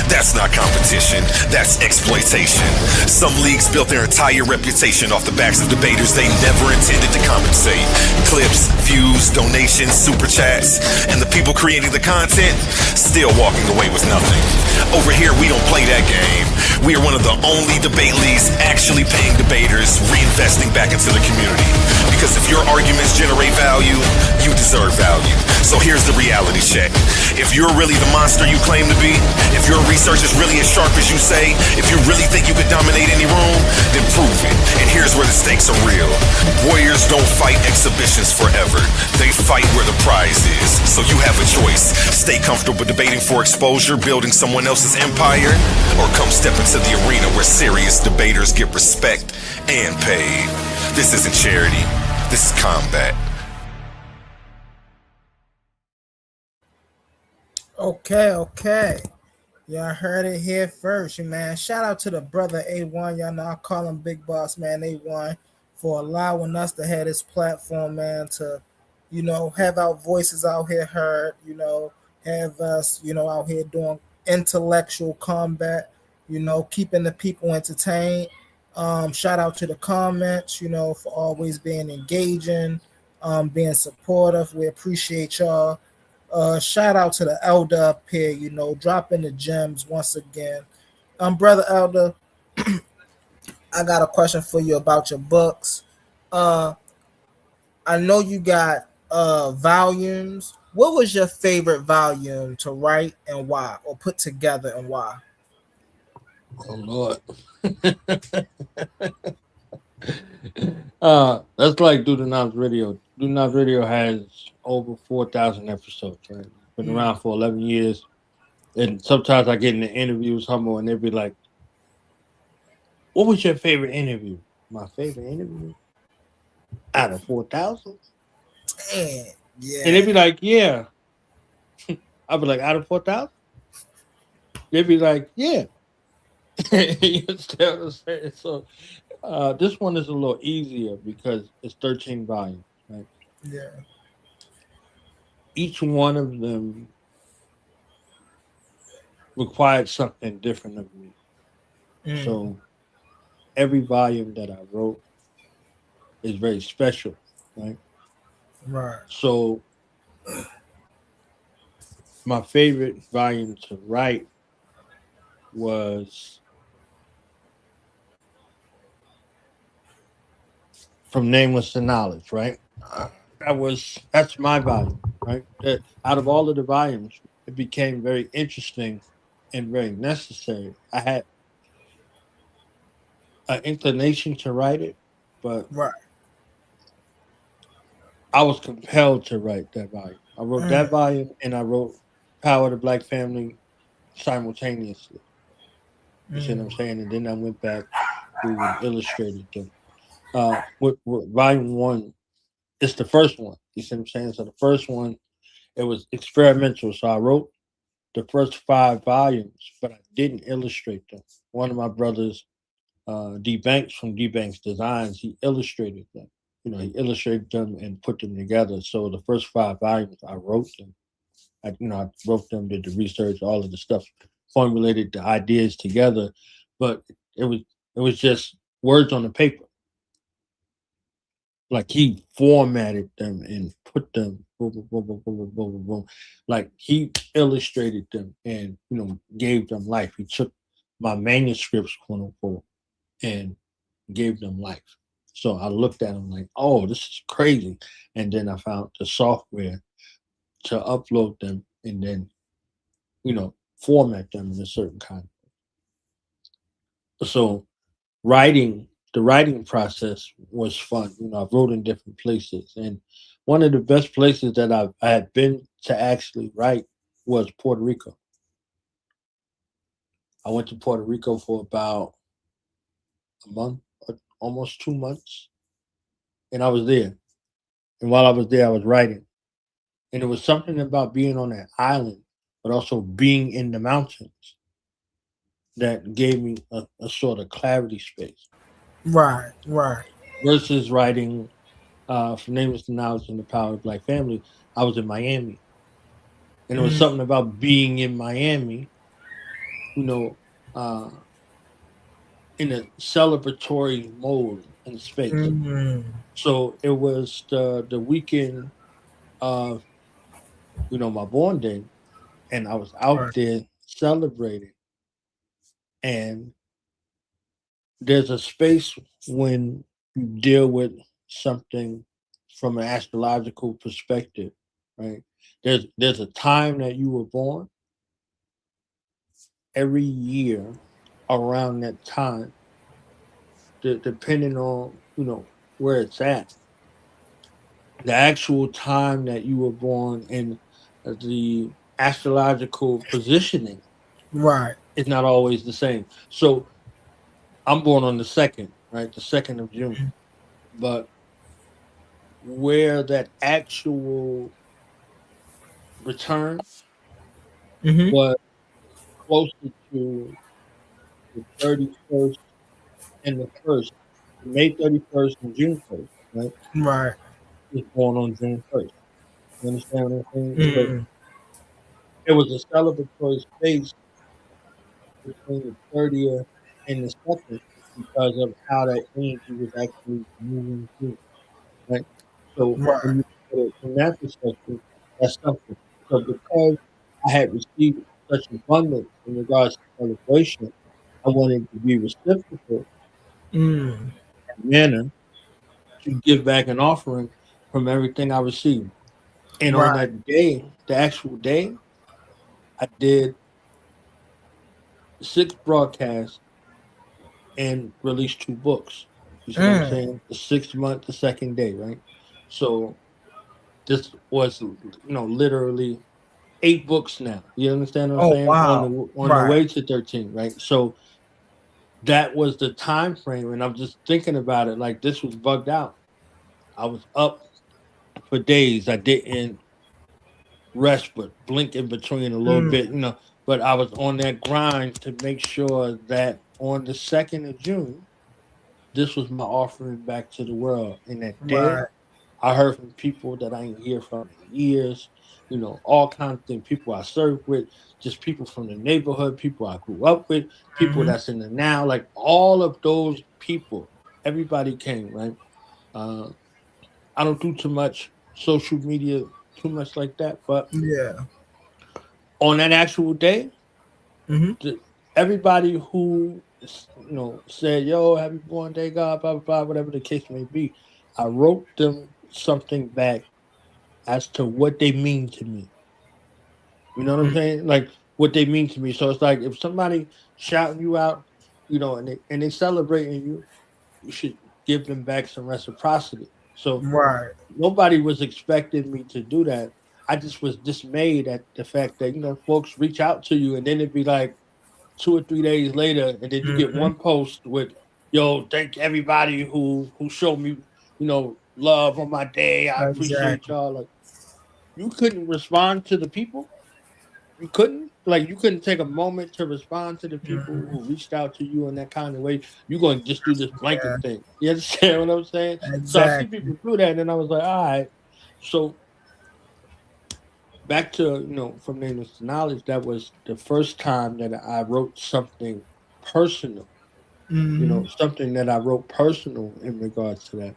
That's not competition, that's exploitation. Some leagues built their entire reputation off the backs of debaters they never intended to compensate. Clips, views, donations, super chats, and the people creating the content still walking away with nothing. Over here, we don't play that game. We are one of the only debate leagues actually paying debaters, reinvesting back into the community. Because if your arguments generate value, you deserve value. So here's the reality check. If you're really the monster you claim to be, if your research is really as sharp as you say, if you really think you could dominate any room, then prove it. And here's where the stakes are real. Warriors don't fight exhibitions forever. They fight where the prize is. So you have a choice. Stay comfortable debating for exposure, building someone else's empire, or come step into the arena where serious debaters get respect and paid. This isn't charity. This is combat. Okay. Y'all heard it here first, man. Shout out to the brother A1. Y'all know I call him Big Boss, man. A1 for allowing us to have this platform, man, to, have our voices out here heard, have us, out here doing intellectual combat, keeping the people entertained. Shout out to the comments, for always being engaging, being supportive. We appreciate y'all. Shout out to the elder up here, dropping the gems once again. Brother Elder, I got a question for you about your books. Uh, I know you got volumes. What was your favorite volume to write and why, or put together and why? Oh Lord. That's like Do Not Radio. Do Not Radio has over 4,000 episodes, right? Been Mm. around for 11 years. And sometimes I get in the interviews, humble, and they'll be like, what was your favorite interview? My favorite interview? Out of 4,000? Damn. And Yeah. they'd be like, yeah. I'd be like, out of 4,000? They'd be like, yeah. You understand what I'm saying? So this one is a little easier because it's 13 volumes, right? Yeah. Each one of them required something different of me. Mm. So every volume that I wrote is very special, right? Right. So my favorite volume to write was From Nameless to Knowledge, right? That's my volume, right? Out of all of the volumes, it became very interesting and very necessary. I had an inclination to write it, but Right. I was compelled to write that volume. I wrote Mm. that volume and I wrote Power of the Black Family simultaneously. You see what I'm Mm. saying? And then I went back through and illustrated them. With volume one, it's the first one. You see what I'm saying? So the first one, it was experimental. So I wrote the first 5 volumes, but I didn't illustrate them. One of my brothers, D Banks from D Banks Designs, he illustrated them. He illustrated them and put them together. So the first 5 volumes, I wrote them. I wrote them, did the research, all of the stuff, formulated the ideas together, but it was it was just words on the paper. Like he formatted them and put them boom, boom, boom, boom, boom, boom, boom, boom, boom. Like he illustrated them and gave them life. He took my manuscripts, quote unquote, and gave them life. So I looked at them like, oh, this is crazy. And then I found the software to upload them and then, format them in a certain kind. So writing the writing process was fun. I wrote in different places, and one of the best places that I had been to actually write was Puerto Rico. I went to Puerto Rico for about a month, almost 2 months, and I was there. And while I was there, I was writing, and it was something about being on that island, but also being in the mountains that gave me a sort of clarity space Right. Right. versus writing from Nameless to Knowledge and the Power of Black Family. I was in Miami, and it was Mm. something about being in Miami, you know, uh, in a celebratory mode and space. Mm. So it was the weekend of my born day, and I was out Right. there celebrating. And there's a space when you deal with something from an astrological perspective, right? There's a time that you were born every year around that time, depending on where it's at. The actual time that you were born and the astrological positioning Right. is not always the same. So I'm born on the second, right, the 2nd of June, but where that actual return Mm-hmm. was closer to the 31st and the 1st, May 31st and June 1st, right? Right. Was born on June 1st. You understand what I'm saying? So Mm. it was a celebratory space between the 30th and the 2nd because of how that energy was actually moving through, right? So when Right. you put it from that perspective, that's something. So because I had received such abundance in regards to celebration, I wanted to be reciprocal Mm. manner to give back an offering from everything I received. And on Right. that day, the actual day, I did 6 broadcasts and released 2 books. You see what I'm Mm. saying? The 6th month, the second day, right? So this was, literally 8 books now. You understand what I'm Oh saying? On wow. the Right. way to 13, right? So that was the time frame, and I'm just thinking about it like this was bugged out. I was up for days. I didn't rest, but blink in between a little Mm. bit. But I was on that grind to make sure that on the 2nd of June, this was my offering back to the world. And that day, Right. I heard from people that I didn't hear from in years, all kinds of things. People I served with, just people from the neighborhood, people I grew up with, people Mm-hmm. that's in the now, like all of those people, everybody came, right? Uh, I don't do too much social media, too much like that, but Yeah. on that actual day, Mm-hmm. the, everybody who said, "Yo, happy born day, God," blah blah blah, whatever the case may be, I wrote them something back as to what they mean to me. You know what I'm saying? Like what they mean to me. So it's like if somebody shouting you out, and they celebrating you, you should give them back some reciprocity. So Right. nobody was expecting me to do that. I just was dismayed at the fact that folks reach out to you and then it'd be like 2 or 3 days later, and then you get Mm-hmm. one post with, "Yo, thank everybody who showed me, love on my day. I appreciate Exactly. y'all." Like you couldn't respond to the people. You couldn't you couldn't take a moment to respond to the people Mm-hmm. who reached out to you in that kind of way. You're going to just do this Yeah. blanket thing. You understand what I'm saying? So I see Exactly. people do that, and I was like, all right. So back to from nameless to knowledge, that was the first time that I wrote something personal. Mm-hmm. Something that I wrote personal in regards to that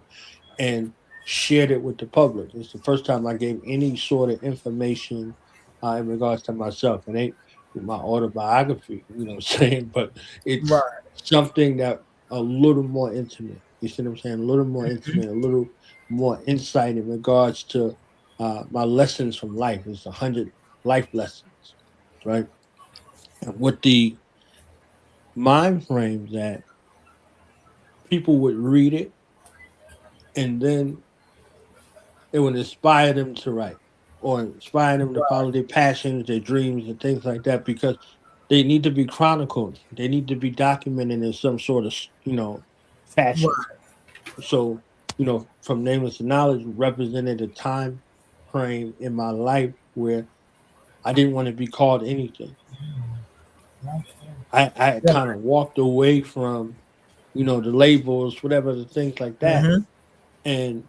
and shared it with the public. It's the first time I gave any sort of information in regards to myself. It ain't my autobiography, what I'm saying, but it's Right. something that a little more intimate. You see what I'm saying? A little more intimate, a little more insight in regards to my lessons from life. It's 100 life lessons, right? And with the mind frame that people would read it and then it would inspire them to write or inspire them to follow their passions, their dreams, and things like that because they need to be chronicled. They need to be documented in some sort of, fashion. Right. So, from nameless to knowledge represented a time frame in my life where I didn't want to be called anything. I kind of walked away from, the labels, whatever the things like that, Mm-hmm. and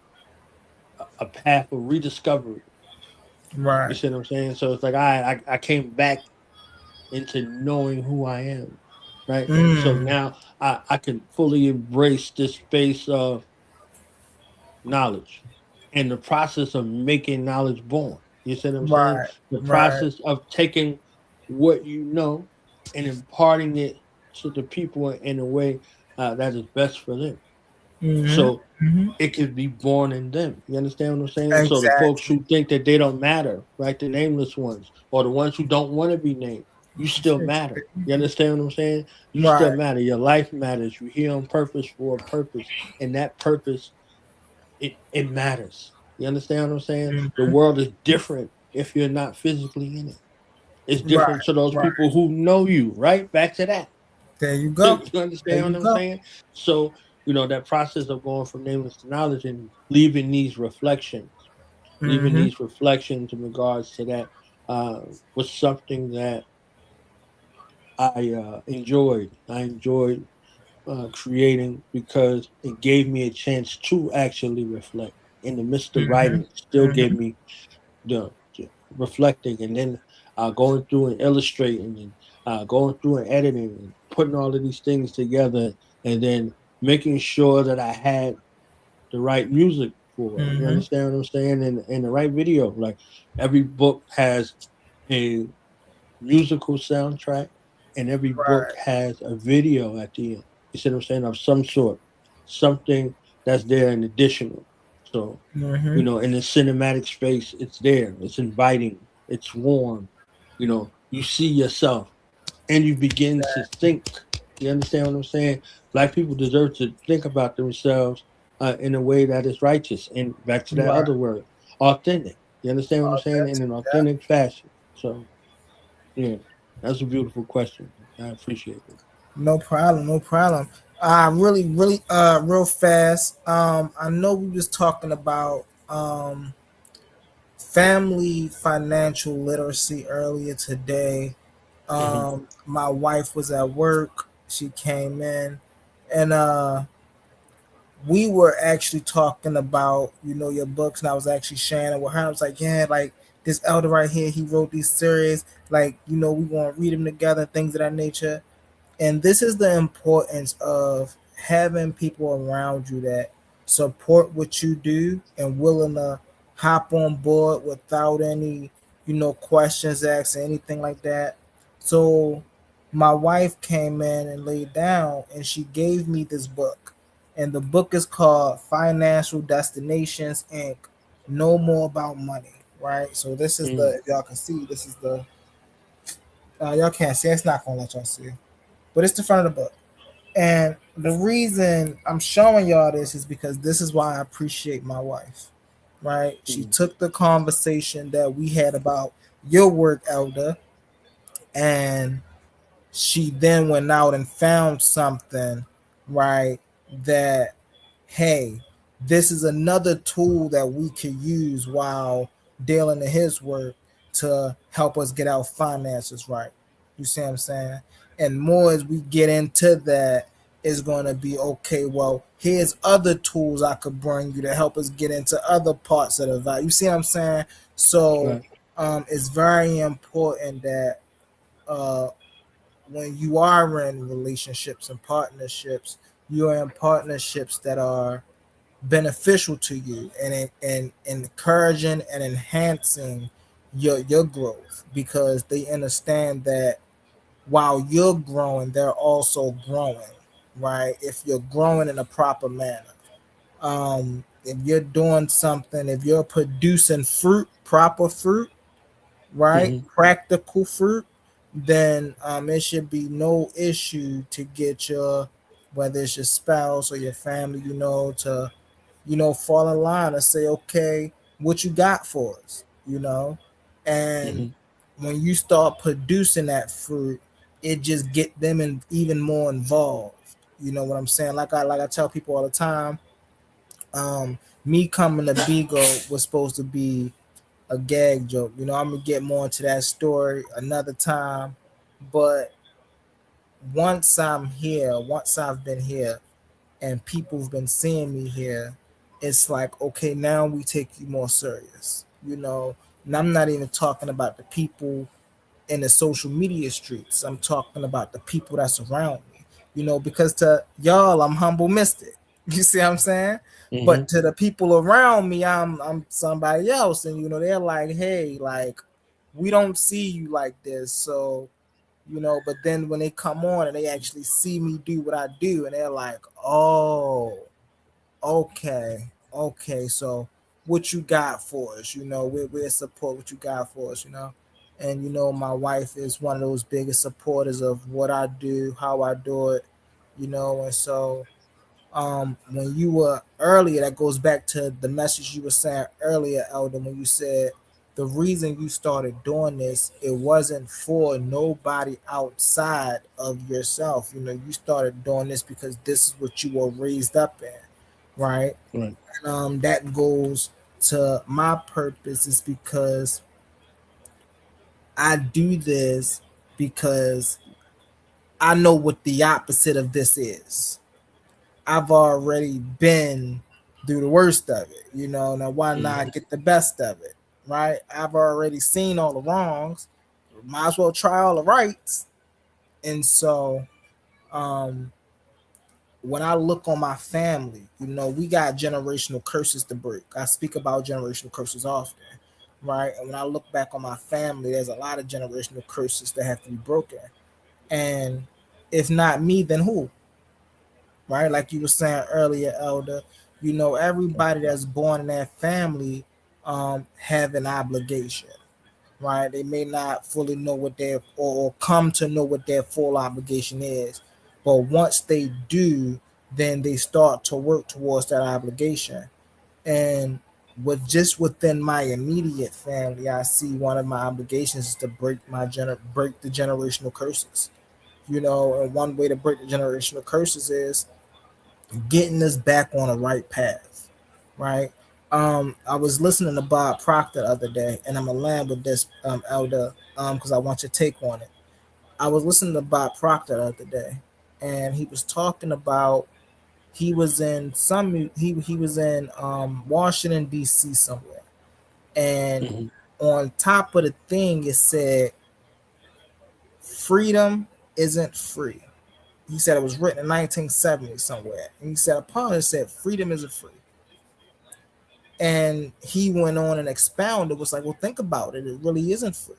a path of rediscovery. You Right. see what I'm saying? So it's like I came back into knowing who I am, right? So Mm. now I can fully embrace this space of knowledge and the process of making knowledge born. You see what I'm saying? Right. The Right. process of taking what you know and imparting it to the people in a way that is best for them. Mm-hmm. So Mm-hmm. it could be born in them. You understand what I'm saying? So the folks Exactly. who think that they don't matter, right? The nameless ones, or the ones who don't want to be named, you still matter. You understand what I'm saying? You still Right. matter. Your life matters. You're here on purpose for a purpose, and that purpose it matters. You understand what I'm saying? The Mm-hmm. world is different if you're not physically in it. It's Right. different to those Right. people who know you, right? Back to that. There you You go. There understand you what I'm go. saying? So, that process of going from nameless to knowledge and leaving these reflections Mm-hmm. in regards to that. uh, was something that I enjoyed. I enjoyed creating because it gave me a chance to actually reflect. In the midst of Mm-hmm. writing, it still gave Mm-hmm. me the reflecting, and then going through and illustrating, and going through and editing, and putting all of these things together, and then making sure that I had the right music for it. You Mm-hmm. understand what I'm saying? And the right video. Like every book has a musical soundtrack, and every book Right. has a video at the end. You see what I'm saying? Of some sort, something that's there and additional. So, Mm-hmm. in the cinematic space, it's there. It's inviting. It's warm. You see yourself, and you begin to think. You understand what I'm saying? Black people deserve to think about themselves in a way that is righteous. And back to that Right. other word, authentic. You understand what I'm saying? In Authentic. an Yeah. authentic fashion. So, yeah, that's a beautiful question. I appreciate it. No problem. No problem. Really, really, real fast. I know we was talking about family financial literacy earlier today. Hmm. My wife was at work. She came in, and we were actually talking about your books, and I was actually sharing it with her. I was like, yeah, like this elder right here, he wrote these series. Like we want to read them together, things of that nature. And this is the importance of having people around you that support what you do and willing to hop on board without any questions asked or anything like that. So my wife came in and laid down and she gave me this book, and the book is called Financial Destinations Inc. No More About Money. Right, so this is the, Mm, if y'all can see, this is the, y'all can't see, it's not gonna let y'all see, but it's the front of the book. And the reason I'm showing y'all this is because this is why I appreciate my wife. Right? She mm, took the conversation that we had about your work, Elder, and she then went out and found something, right, that, hey, this is another tool that we could use while dealing in his work to help us get our finances right. You see what I'm saying? And more as we get into that, is going to be okay. Well, here's other tools I could bring you to help us get into other parts of the value. You see what I'm saying? So right. it's very important that uh, when you are in relationships and partnerships, you are in partnerships that are beneficial to you and encouraging and enhancing your growth, because they understand that while you're growing, they're also growing, right? If you're growing in a proper manner. If you're doing something, if you're producing fruit, proper fruit, right? Hmm. Practical fruit, then it should be no issue to get your, whether it's your spouse or your family, to fall in line and say, okay, what you got for us, and Hmm. when you start producing that fruit, it just get them in even more involved. You know what I'm saying? Like I tell people all the time, me coming to Bigo was supposed to be a gag joke. I'm gonna get more into that story another time. But once I've been here and people've been seeing me here, it's like, okay, now we take you more serious. And I'm not even talking about the people in the social media streets. I'm talking about the people that's around me. Because to y'all, I'm humble mystic. You see what I'm saying? But Hmm. to the people around me, I'm somebody else, and they're like, hey, like we don't see you like this, so But then when they come on and they actually see me do what I do, and they're like, oh, okay, okay, so what you got for us? We're support what you got for us, And my wife is one of those biggest supporters of what I do, how I do it, and so when you were earlier, that goes back to the message you were saying earlier, Elder, when you said the reason you started doing this, it wasn't for nobody outside of yourself. You started doing this because this is what you were raised up in, right? Right. That goes to my purpose, is because I do this because I know what the opposite of this is. I've already been through the worst of it, you know. Now, why not get the best of it, right? I've already seen all the wrongs. Might as well try all the rights. And so, um, when I look on my family, you know, we got generational curses to break. I speak about generational curses often, right? And when I look back on my family, there's a lot of generational curses that have to be broken. And if not me, then who? Right? Like you were saying earlier, Elder, you know, everybody that's born in that family have an obligation, right? They may not fully know what their or come to know what their full obligation is, but once they do, then they start to work towards that obligation. And with just within my immediate family, I see one of my obligations is to break the generational curses. You know, and one way to break the generational curses is getting us back on the right path, right? I was listening to Bob Proctor the other day, and I'm gonna land with this, Elder, because I want your take on it. I was listening to Bob Proctor the other day, and he was talking about he was in Washington D.C. somewhere, and Mhm. on top of the thing it said, "Freedom isn't free." He said it was written in 1970 somewhere, and he said upon it said, "Freedom isn't free." And he went on and expounded, was like, well, think about it. It really isn't free,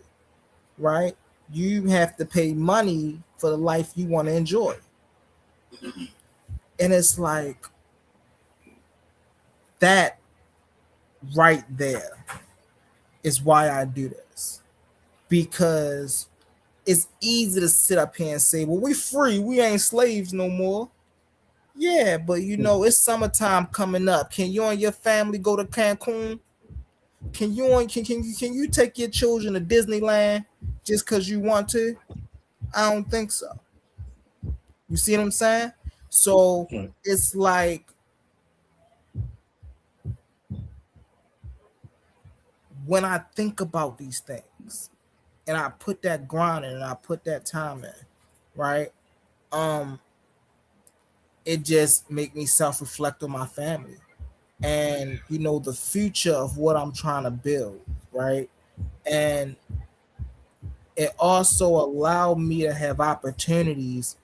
right? You have to pay money for the life you want to enjoy. And it's like that right there is why I do this. Because it's easy to sit up here and say, well, we free. We ain't slaves no more. Yeah, but you know, it's summertime coming up. Can you and your family go to Cancun? Can you take your children to Disneyland just because you want to? I don't think so. You see what I'm saying? So Right. it's like when I think about these things and I put that grind in and I put that time in, right? Um, it just make me self-reflect on my family and you know the future of what I'm trying to build, right? And it also allowed me to have opportunities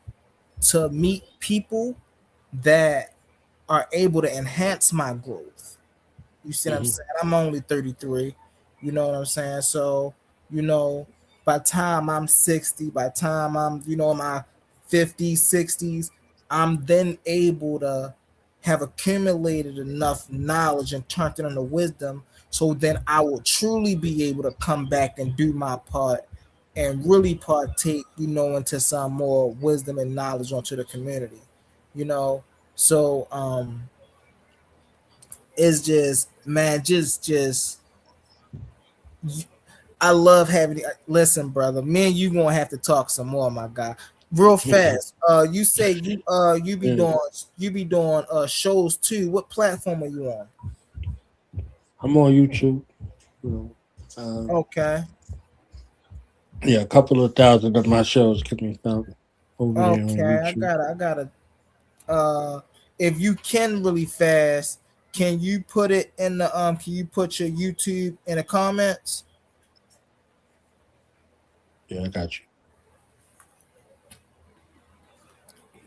to meet people that are able to enhance my growth. You see what I'm Mhm. saying? I'm only 33. You know what I'm saying? So, you know, by the time I'm 60, by the time I'm, you know, in my 50s, 60s, I'm then able to have accumulated enough knowledge and turned it into wisdom. So then I will truly be able to come back and do my part and really partake, you know, into some more wisdom and knowledge onto the community, you know. So it's just man, just I love having. Listen, brother, me and you gonna have to talk some more, my guy. Real fast. You say Yeah. you be doing shows too. What platform are you on? I'm on YouTube. You know, uh, Okay, yeah, a couple of thousand of my shows can be found over there on okay. YouTube. I gotta. Uh, if you can really fast, can you put it in the Can you put your YouTube in the comments? Yeah, I got you.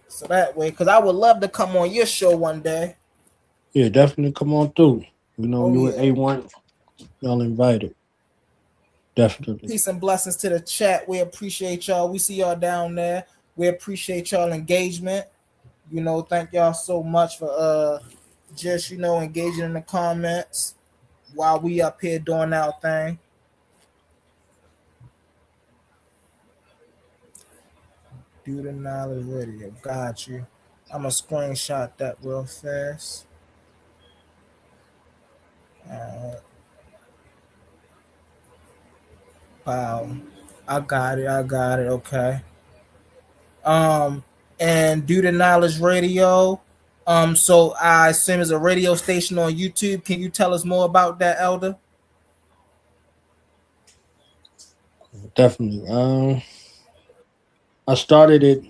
So that way, because I would love to come on your show one day. Yeah, definitely come on through. You know, Oh you at yeah. A1, y'all invited. Definitely. Peace and blessings to the chat. We appreciate y'all. We see y'all down there. We appreciate y'all engagement. You know, thank y'all so much for just you know engaging in the comments while we up here doing our thing. Do the knowledge radio. Got you. I'm gonna screenshot that real fast. Uh, wow. I got it. I got it. Okay. Um, and do the knowledge radio. So I assume it's a radio station on YouTube. Can you tell us more about that, Elder? Definitely. I started it,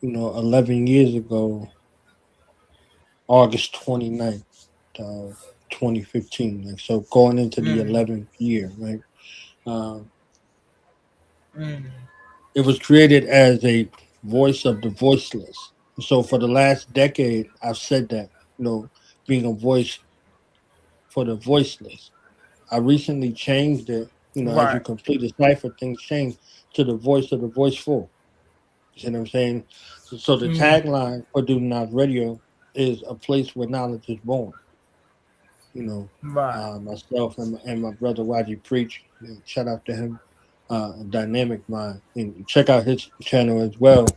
11 years ago, August 29th, 2015. Like, so going into the Mm, 11th year, right? Um, mm, it was created as a voice of the voiceless. So for the last decade, I've said that, being a voice for the voiceless. I recently changed it, as you right. complete a cipher, things change to the voice of the voiceful. You see what I'm saying? So the Mm, tagline for Do Not Radio is a place where knowledge is born. You know, right. Myself and my brother YG Preach, shout out to him, Dynamic Mind. And check out his channel as well,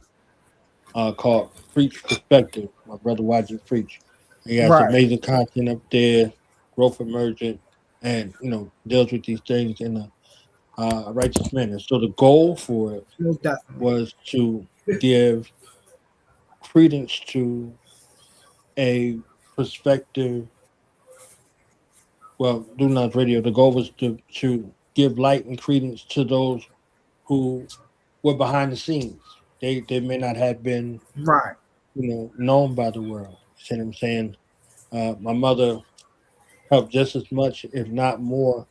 called Preach Perspective. My brother YG Preach. He has Right. amazing content up there, growth emergent, and deals with these things in a righteous manner. So the goal for it Most definitely. was to give credence to a perspective. Well, Do Not Radio. The goal was to give light and credence to those who were behind the scenes. They may not have been Right. known by the world. You see what I'm saying? My mother helped just as much, if not more,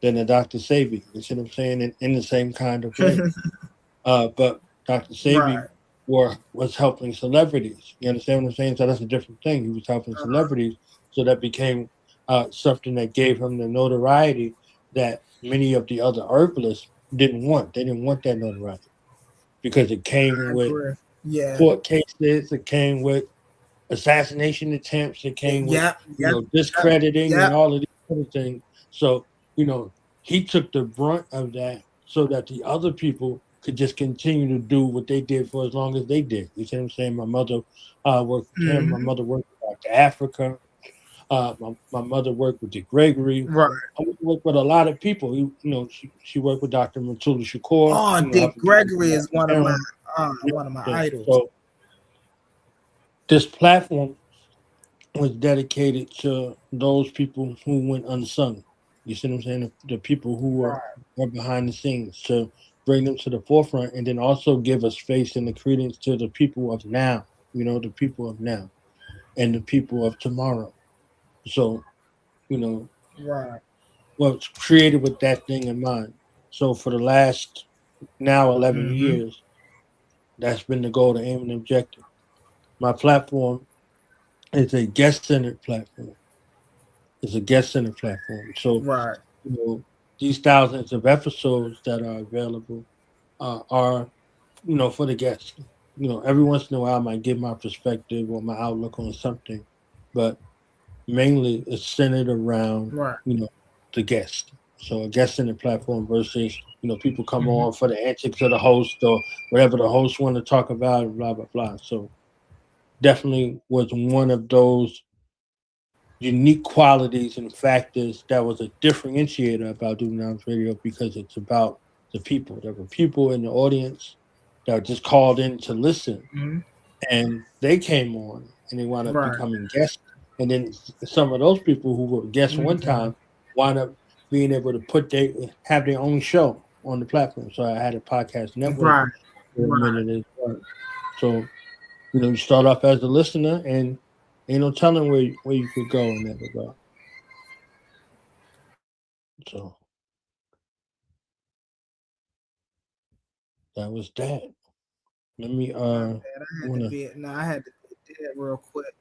than a Dr. Sabi. You see what I'm saying? In the same kind of way. But Dr. Sabi Right. was helping celebrities. You understand what I'm saying? So that's a different thing. He was helping celebrities, so that became something that gave him the notoriety that many of the other herbalists didn't want. They didn't want that notoriety because it came I with agree. Yeah. court cases, it came with assassination attempts, it came with Yep. Yep. Yep. discrediting and Yep. all of these other things. So he took the brunt of that so that the other people could just continue to do what they did for as long as they did. You see what I'm saying? My mother worked with him. My Hmm. mother worked with Dr. Africa. My mother worked with Dick Gregory. Right. I worked with a lot of people. She worked with Dr. Matula Shakur. Oh, Dick Helping people Gregory is one of my thing. idols. So this platform was dedicated to those people who went unsung. You see what I'm saying? The people who Right. were behind the scenes, to bring them to the forefront, and then also give us face and the credence to the people of now. The people of now and the people of tomorrow. So you know, Right. was created with that thing in mind. So for the last now 11 Hmm. years, that's been the goal, the aim, and objective. My platform is a guest centered platform. It's a guest centered platform. So Right. you know, these thousands of episodes that are available are, for the guests. Every once in a while I might give my perspective or my outlook on something, but mainly it's centered around, Right. the guest. So a guest in the platform versus, people come Hmm. on for the antics of the host or whatever the host want to talk about, blah, blah, blah. So definitely was one of those unique qualities and factors that was a differentiator about Do Noun's Radio, because it's about the people. There were people in the audience that were just called in to listen, Hmm. and they came on and they wound up Right. becoming guests. And then some of those people who were guests one Hmm. time wound up being able to have their own show on the platform. So I had a podcast network Right. for a Right. minute as well. So you start off as a listener, and ain't no telling where you could go in that regard. So that was that. Let me My I bad. I had to wanna be. No, I had to be that real quick.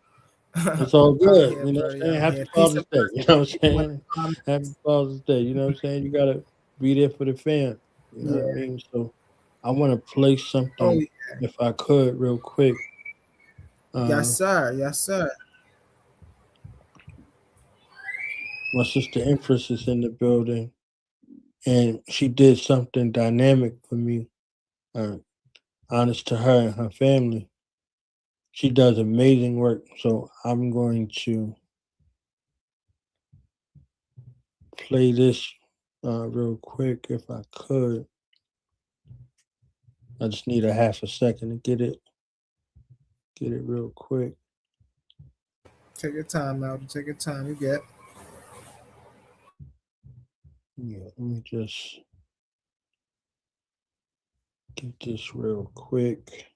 it's all Out good, here, buddy. saying? Out Happy here. Peace Father's and Day, you know what I'm blessings. saying? Happy Father's Day, you know what I'm saying? You gotta be there for the fam, you know what I Yeah. mean? So I wanna play Oh, something, if I could, real quick. yes, Uh sir. Yes, sir. my sister Empress is in the building, and she did something dynamic for me. Uh honest to her and her family. She does amazing work. So I'm going to play this real quick, if I could. I just need a half a second to get it real quick. Take your time, Elder. Take your time. You get. Yeah, let me just Get this real quick.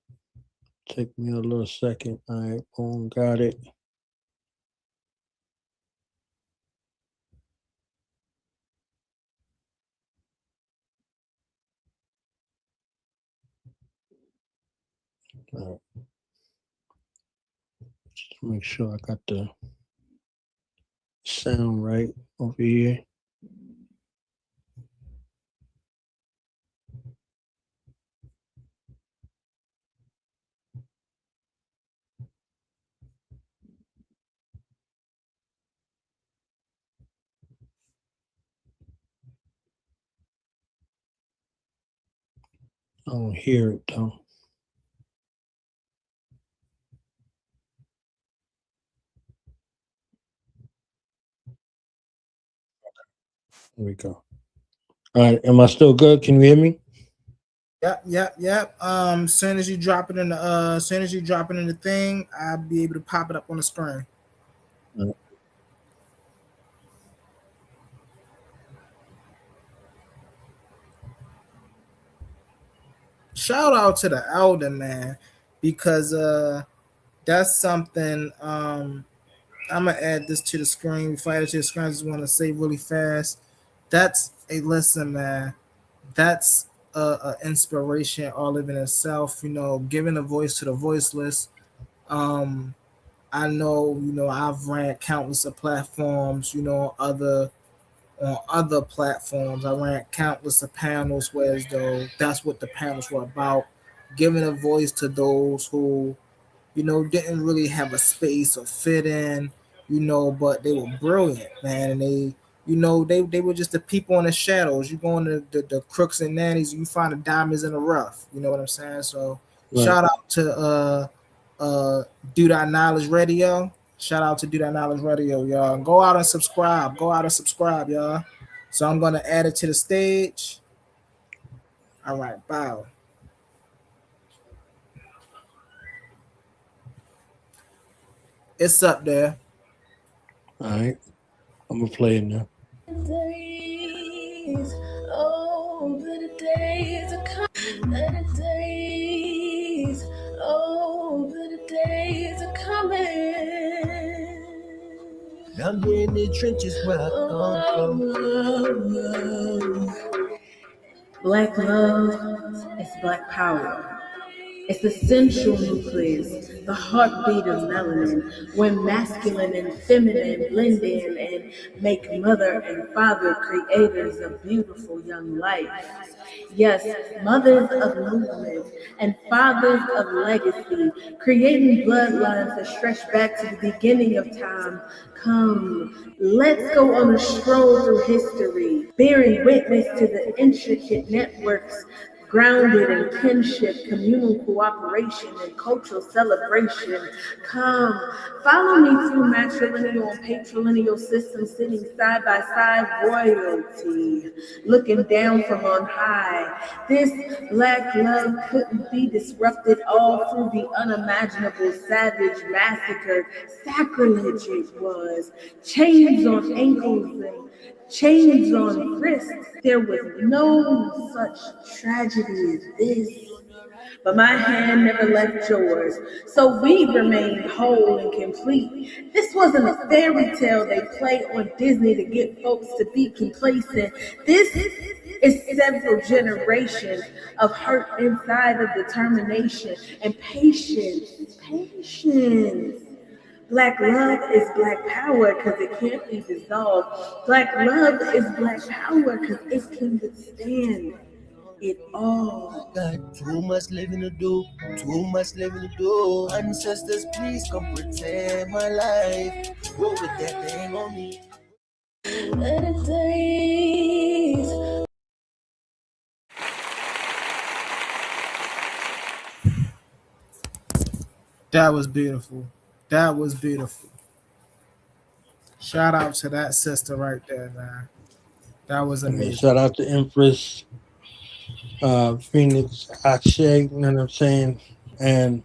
Take me a little second. All right, boom, got it. All right, just make sure I got the sound right over here. I don't hear it though. Here we go. All right, am I still good? Can you hear me? Yep. Soon as you drop it in the soon as you drop it in the thing, I'll be able to pop it up on the screen. All right. Shout out to the elder man, because that's something. I'm gonna add this to the screen. Before I add it to the screen, I just want to say really fast. That's a listen, man. That's a inspiration all of in itself. You know, giving a voice to the voiceless. Um, I know, I've ran countless of platforms. On other platforms, I ran countless of panels where as though that's what the panels were about, giving a voice to those who didn't really have a space or fit in, but they were brilliant, man. And they were just the people in the shadows. You go into the crooks and nannies, you find the diamonds in the rough. You know what I'm saying? So Right. shout out to Do That Knowledge Radio. Shout out to Do That Knowledge Radio, y'all. Go out and subscribe. Go out and subscribe, y'all. So I'm gonna add it to the stage. All right, bow. It's up there. All right. I'm gonna play it now. Days, oh, better days are coming. Better days, oh, better days are coming. Down here in the trenches where I come from. Black love is black power. It's the central nucleus, the heartbeat of melanin, when masculine and feminine blend in and make mother and father creators of beautiful young life. Yes, mothers of movement and fathers of legacy, creating bloodlines that stretch back to the beginning of time. Come, let's go on a stroll through history, bearing witness to the intricate networks grounded in kinship, communal cooperation, and cultural celebration. Come, follow me through matrilineal and patrilineal systems, sitting side by side, royalty, looking down from on high. This black love couldn't be disrupted all through the unimaginable savage massacre. Sacrilege it was. Chains on ankles and chains on wrists. There was no such tragedy as this. But my hand never left yours, so we remained whole and complete. This wasn't a fairy tale they play on Disney to get folks to be complacent. This is several generations of hurt inside of determination and patience. Patience. Black love is black power because it can't be dissolved. Black love is black power because it can withstand it all. Got too much living to do, too much living to do. Ancestors, please come protect my life. What with that thing on me? Better days. That was beautiful. That was beautiful. Shout out to that sister right there, man. That was Yeah, amazing. shout out to Empress Phoenix Akshay, you know what I'm saying? And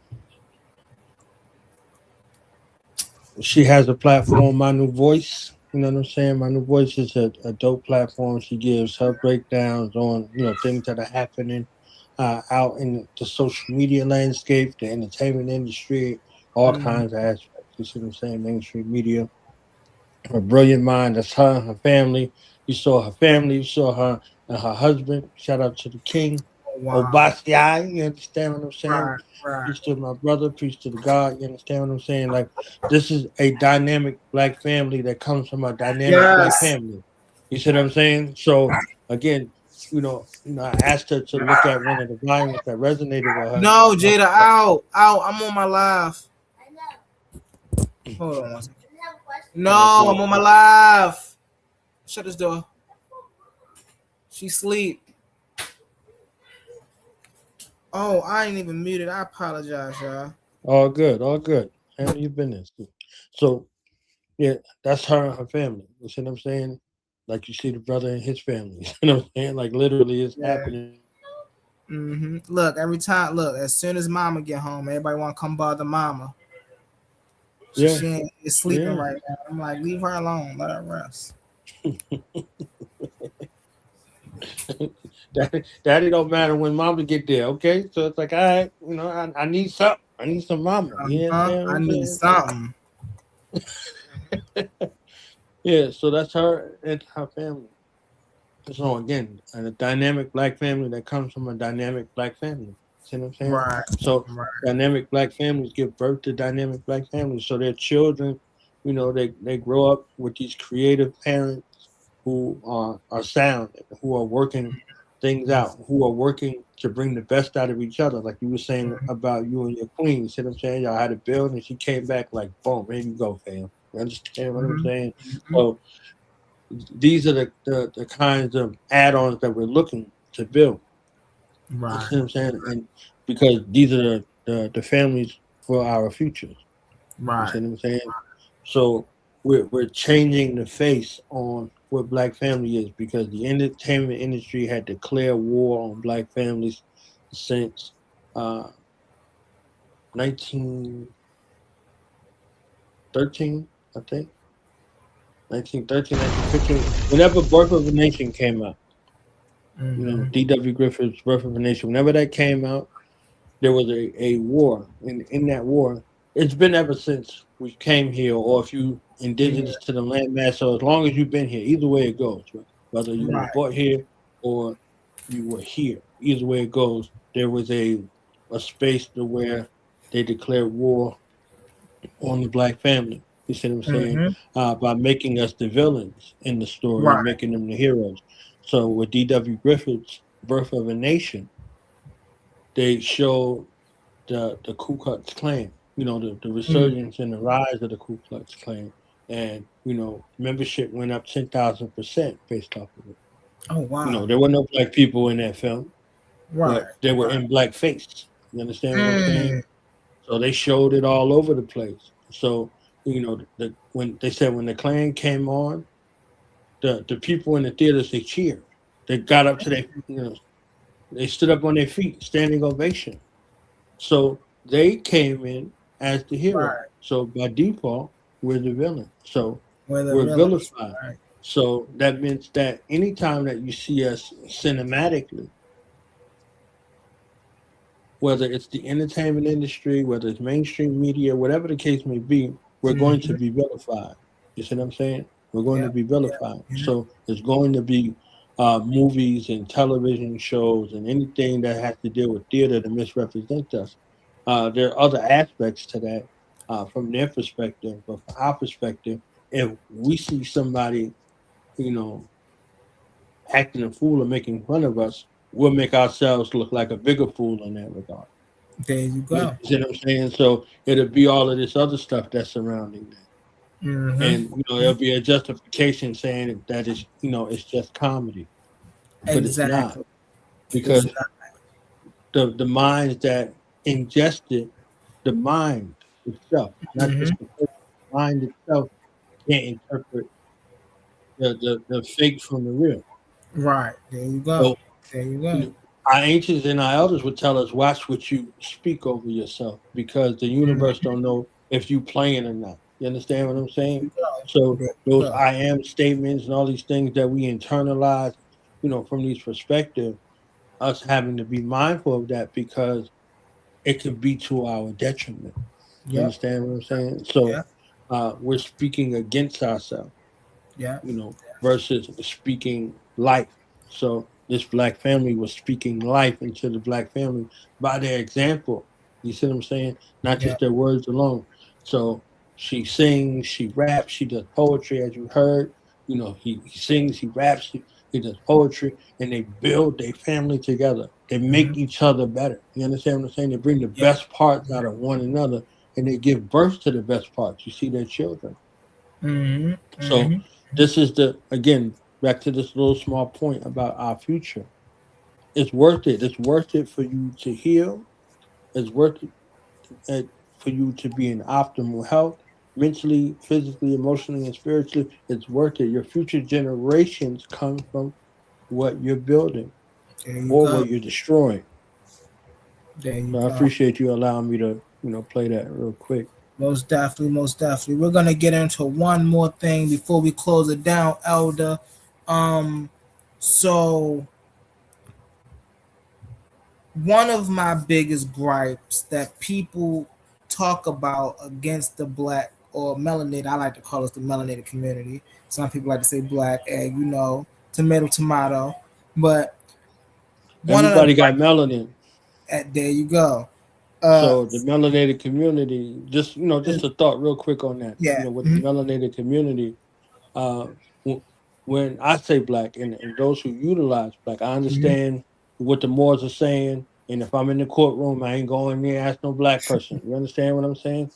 she has a platform, My New Voice. You know what I'm saying? My New Voice is a dope platform. She gives her breakdowns on, things that are happening out in the social media landscape, the entertainment industry, all kinds of aspects. You see what I'm saying? Mainstream media. Her brilliant mind. That's her, her family. You saw her family. You saw her and her husband. Shout out to the king. Wow. Obasiai. You understand what I'm saying? Right, right. Peace to my brother. Peace to the God. You understand what I'm saying? Like, this is a dynamic black family that comes from a dynamic black Yes. family. You see what I'm saying? So again, I asked her to look at one of the volumes that resonated with her. No, Jada, out. Out. I'm on my live. Hold on one second. No, Good. I'm on my live. Shut this door. She sleep. Oh, I ain't even muted. I apologize, y'all. All good, all good. Handle your business. So yeah, that's her and her family. You see what I'm saying? Like you see the brother and his family. You know what I'm saying? Like literally it's Yeah. happening. Look, every time, look, as soon as mama get home, everybody want to come bother mama. Yeah, She ain't is sleeping yeah. right now. I'm like, leave her alone. Let her rest. Daddy don't matter when mama get there, okay? So it's like, all right, I need something. I need some mama. You understand what I I'm need saying? something. Yeah, so that's her and her family. So again, a dynamic black family that comes from a dynamic black family. See what I'm saying? Right, So right. dynamic black families give birth to dynamic black families. So their children, they grow up with these creative parents who are sound, who are working things out, who are working to bring the best out of each other. Like you were saying about you and your queen. See what I'm saying? Y'all had a build and she came back like, boom, here you go, fam. You understand what I'm Mm-hmm. saying? Mm-hmm. So these are the kinds of add-ons that we're looking to build. You Right, see what I'm saying? And because these are the families for our futures. You right. see what I'm saying? So we're changing the face on what black family is because the entertainment industry had declared war on black families since uh 1913, I think. 1913, 1915. Whenever Birth of a Nation came out, Mm-hmm. D.W. Griffith's Birth of a Nation, whenever that came out, there was a war. And in that war, it's been ever since we came here, or if you Yeah, indigenous to the landmass, so as long as you've been here, either way it goes, right? Whether you were right. brought here or you were here, either way it goes, there was a space to where they declared war on the black family. You see what I'm saying? Mm-hmm. By making us the villains in the story and Right. making them the heroes. So with D.W. Griffith's Birth of a Nation, they showed the Ku Klux Klan, the Mm. resurgence and the rise of the Ku Klux Klan. And, membership went up 10,000% based off of it. Oh wow. There were no black people in that film, Right. but they were Right. in blackface. You understand what I'm saying? Mm. So they showed it all over the place. So, when they said when the Klan came on, the people in the theaters, they cheered. They got up to they stood up on their feet, standing ovation. So they came in as the hero. Right. So by default, we're the villain. So Where the we're villains. vilified. Right. So that means that anytime that you see us cinematically, whether it's the entertainment industry, whether it's mainstream media, whatever the case may be, we're going to Mm-hmm. be vilified. You see what I'm saying? We're going to Yep. be Yep. vilified. Yep. So it's going to be movies and television shows and anything that has to deal with theater to misrepresent us. There are other aspects to that from their perspective, but from our perspective, if we see somebody, you know, acting a fool or making fun of us, we'll make ourselves look like a bigger fool in that regard. There you You go. see what I'm saying? So it'll be all of this other stuff that's surrounding that. And Mm-hmm. there'll be a justification saying that it's just comedy. But it's not. Exactly. It's Because not. the minds that ingested the mind itself, not Mm-hmm. just the mind itself can't interpret the fake from the real. Right. There you go. So There you you go. know, our ancients and our elders would tell us, watch what you speak over yourself because the Mm-hmm. universe don't know if you playing or not. You understand what I'm There saying? you go. So There you those go. I am statements and all these things that we internalize, from these perspectives, us having to be mindful of that because it could be to our detriment. You Yep. understand what I'm saying? So Yeah. we're speaking against ourselves, Yeah. versus speaking life. So this black family was speaking life into the black family by their example. You see what I'm saying? Not Yeah. just their words alone. So she sings, she raps, she does poetry, as you heard. He sings, he raps, he does poetry, and they build their family together. They make each other better. You understand what I'm saying? They bring the Yeah. best parts out of one another, and they give birth to the best parts. You see their children. Mm-hmm. So Mm-hmm. this is again, back to this little small point about our future. It's worth it. It's worth it for you to heal. It's worth it for you to be in optimal health, mentally, physically, emotionally, and spiritually. It's worth it. Your future generations come from what you're building There you or go. what you're destroying. There you So I go. appreciate you allowing me to, play that real quick. Most definitely, most definitely. We're gonna get into one more thing before we close it down, Elder. Um, so one of my biggest gripes that people talk about against the black or melanated, I like to call it the melanated community. Some people like to say black egg, tomato, tomato. But one of the Everybody got melanin. there you go. Uh, So the melanated community, just a thought real quick on that. yeah. With the Mhm, melanated community, uh, when I say black and those who utilize black, I mhm, understand what the Moors are saying. And if I'm in the courtroom, I ain't going there ask no black person. You understand what I'm saying?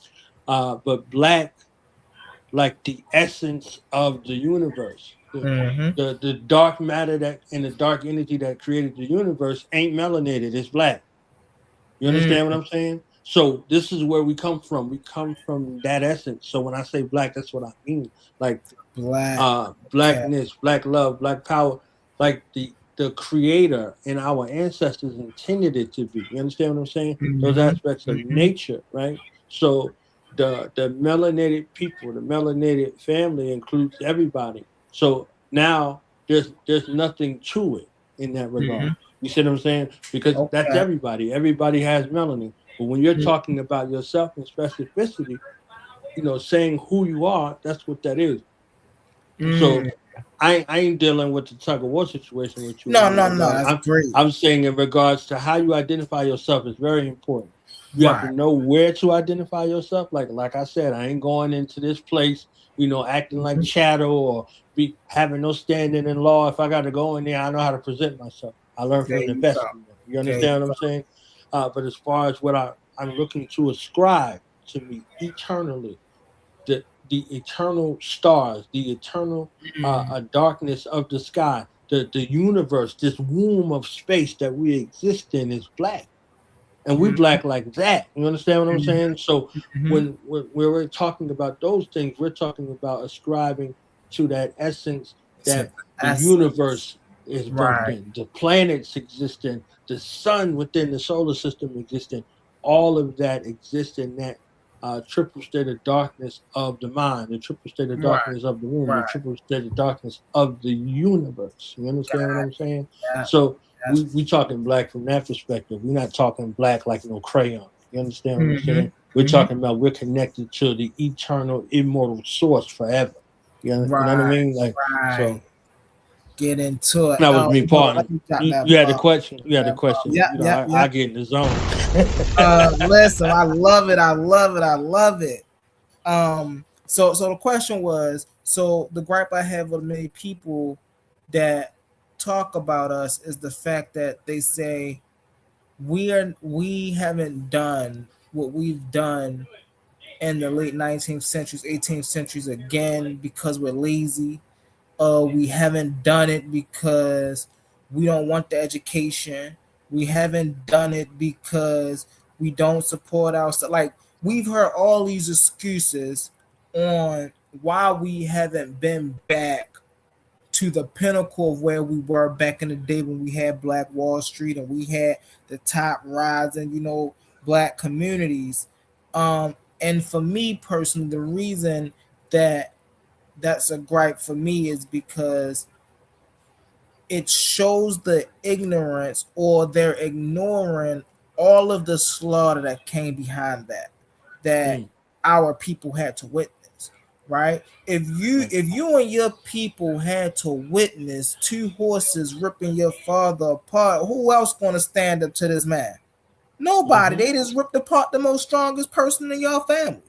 But black, like the essence of the universe, mhm, the dark matter that and the dark energy that created the universe ain't melanated. It's black. You mm, understand what I'm saying? So this is where we come from. We come from that essence. So when I say black, that's what I mean. Like black. Okay. blackness, black love, black power, like the creator and our ancestors intended it to be. You understand what I'm saying? Those Mhm, aspects of mhm, nature, right? So the melanated people, the melanated family includes everybody. So now there's nothing to it in that regard. mhm. You see what I'm saying? Because that's Okay. everybody. Everybody has melanin. But when you're talking about yourself and specificity, saying who you are, that's what that is. Mm. So I ain't dealing with the tug of war situation with you in No, that no, no. regard. That's I'm great. I'm saying in regards to how you identify yourself is very important. You have to Right. know where to identify yourself. Like I said, I ain't going into this place, acting like Mhm. chattel or be having no standing in law. If I got to go in there, I know how to present myself. I learned There from the you go. best in there. You There you understand what go. I'm saying? But as far as what I'm looking to ascribe to me eternally, the eternal stars, the eternal Mm. darkness of the sky, the universe, this womb of space that we exist in is black, and we Mhm, black like that. You understand what I'm mhm, saying? So mhm. when we're talking about those things, we're talking about ascribing to that essence To that the essence. universe is birthed Right. in, the planets exist in, the sun within the solar system exists in. All of that exists in that triple state of darkness of the mind, the triple state of Right. darkness of the womb, the Right. triple state of darkness of the universe. You understand what I'm saying? Yeah. So That's. we talking black from that perspective. We're not talking black like no crayon. You understand what I'm saying? Mhm, We're mhm. talking about we're connected to the eternal, immortal source forever. You know what I Right. mean? Like Right. so. Get into it. That was Oh, me, partner. let me jot You that had a bomb. question. You had a That bomb. question. Yep. Yep. I Yep. get in the zone. Listen, I love it. I love it. I love it. So the question was, so the gripe I have with many people that talk about us is the fact that they say we haven't done what we've done in the late 19th centuries, 18th centuries again because we're lazy. We haven't done it because we don't want the education. We haven't done it because we don't support ourselves. Like we've heard all these excuses on why we haven't been back to the pinnacle of where we were back in the day when we had Black Wall Street and we had the top rising, black communities. And for me personally, the reason that that's a gripe for me is because it shows the ignorance, or they're ignoring all of the slaughter that came behind that Mm, our people had to witness, right? right. If you and your people had to witness two horses ripping your father apart, who else gonna stand up to this man? Nobody. Mm-hmm. They just ripped apart the most strongest person in your family.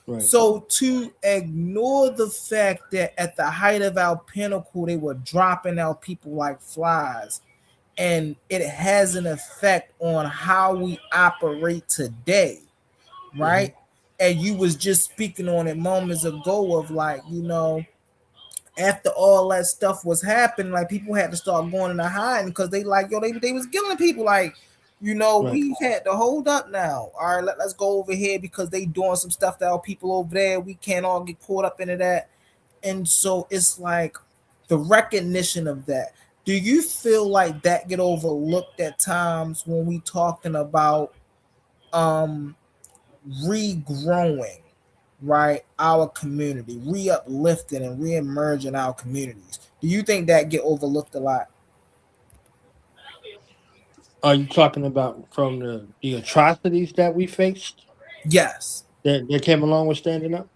Right. So to ignore the fact that at the height of our pinnacle, they were dropping out people like flies, and it has an effect on how we operate today, Mm-hmm. right? And you was just speaking on it moments ago of like, after all that stuff was happening, like people had to start going into hiding because they like, yo, they was killing people. Like, Right. we had to hold up now. All right, let's go over here because they doing some stuff to our people over there. We can't all get caught up into that. And so it's like the recognition of that. Do you feel like that get overlooked at times when we talking about um regrowing, right, our community, re-uplifting and re-emerging our communities? Do you think that get overlooked a lot? Are you talking about from the atrocities that we faced Yes. that came along with standing up?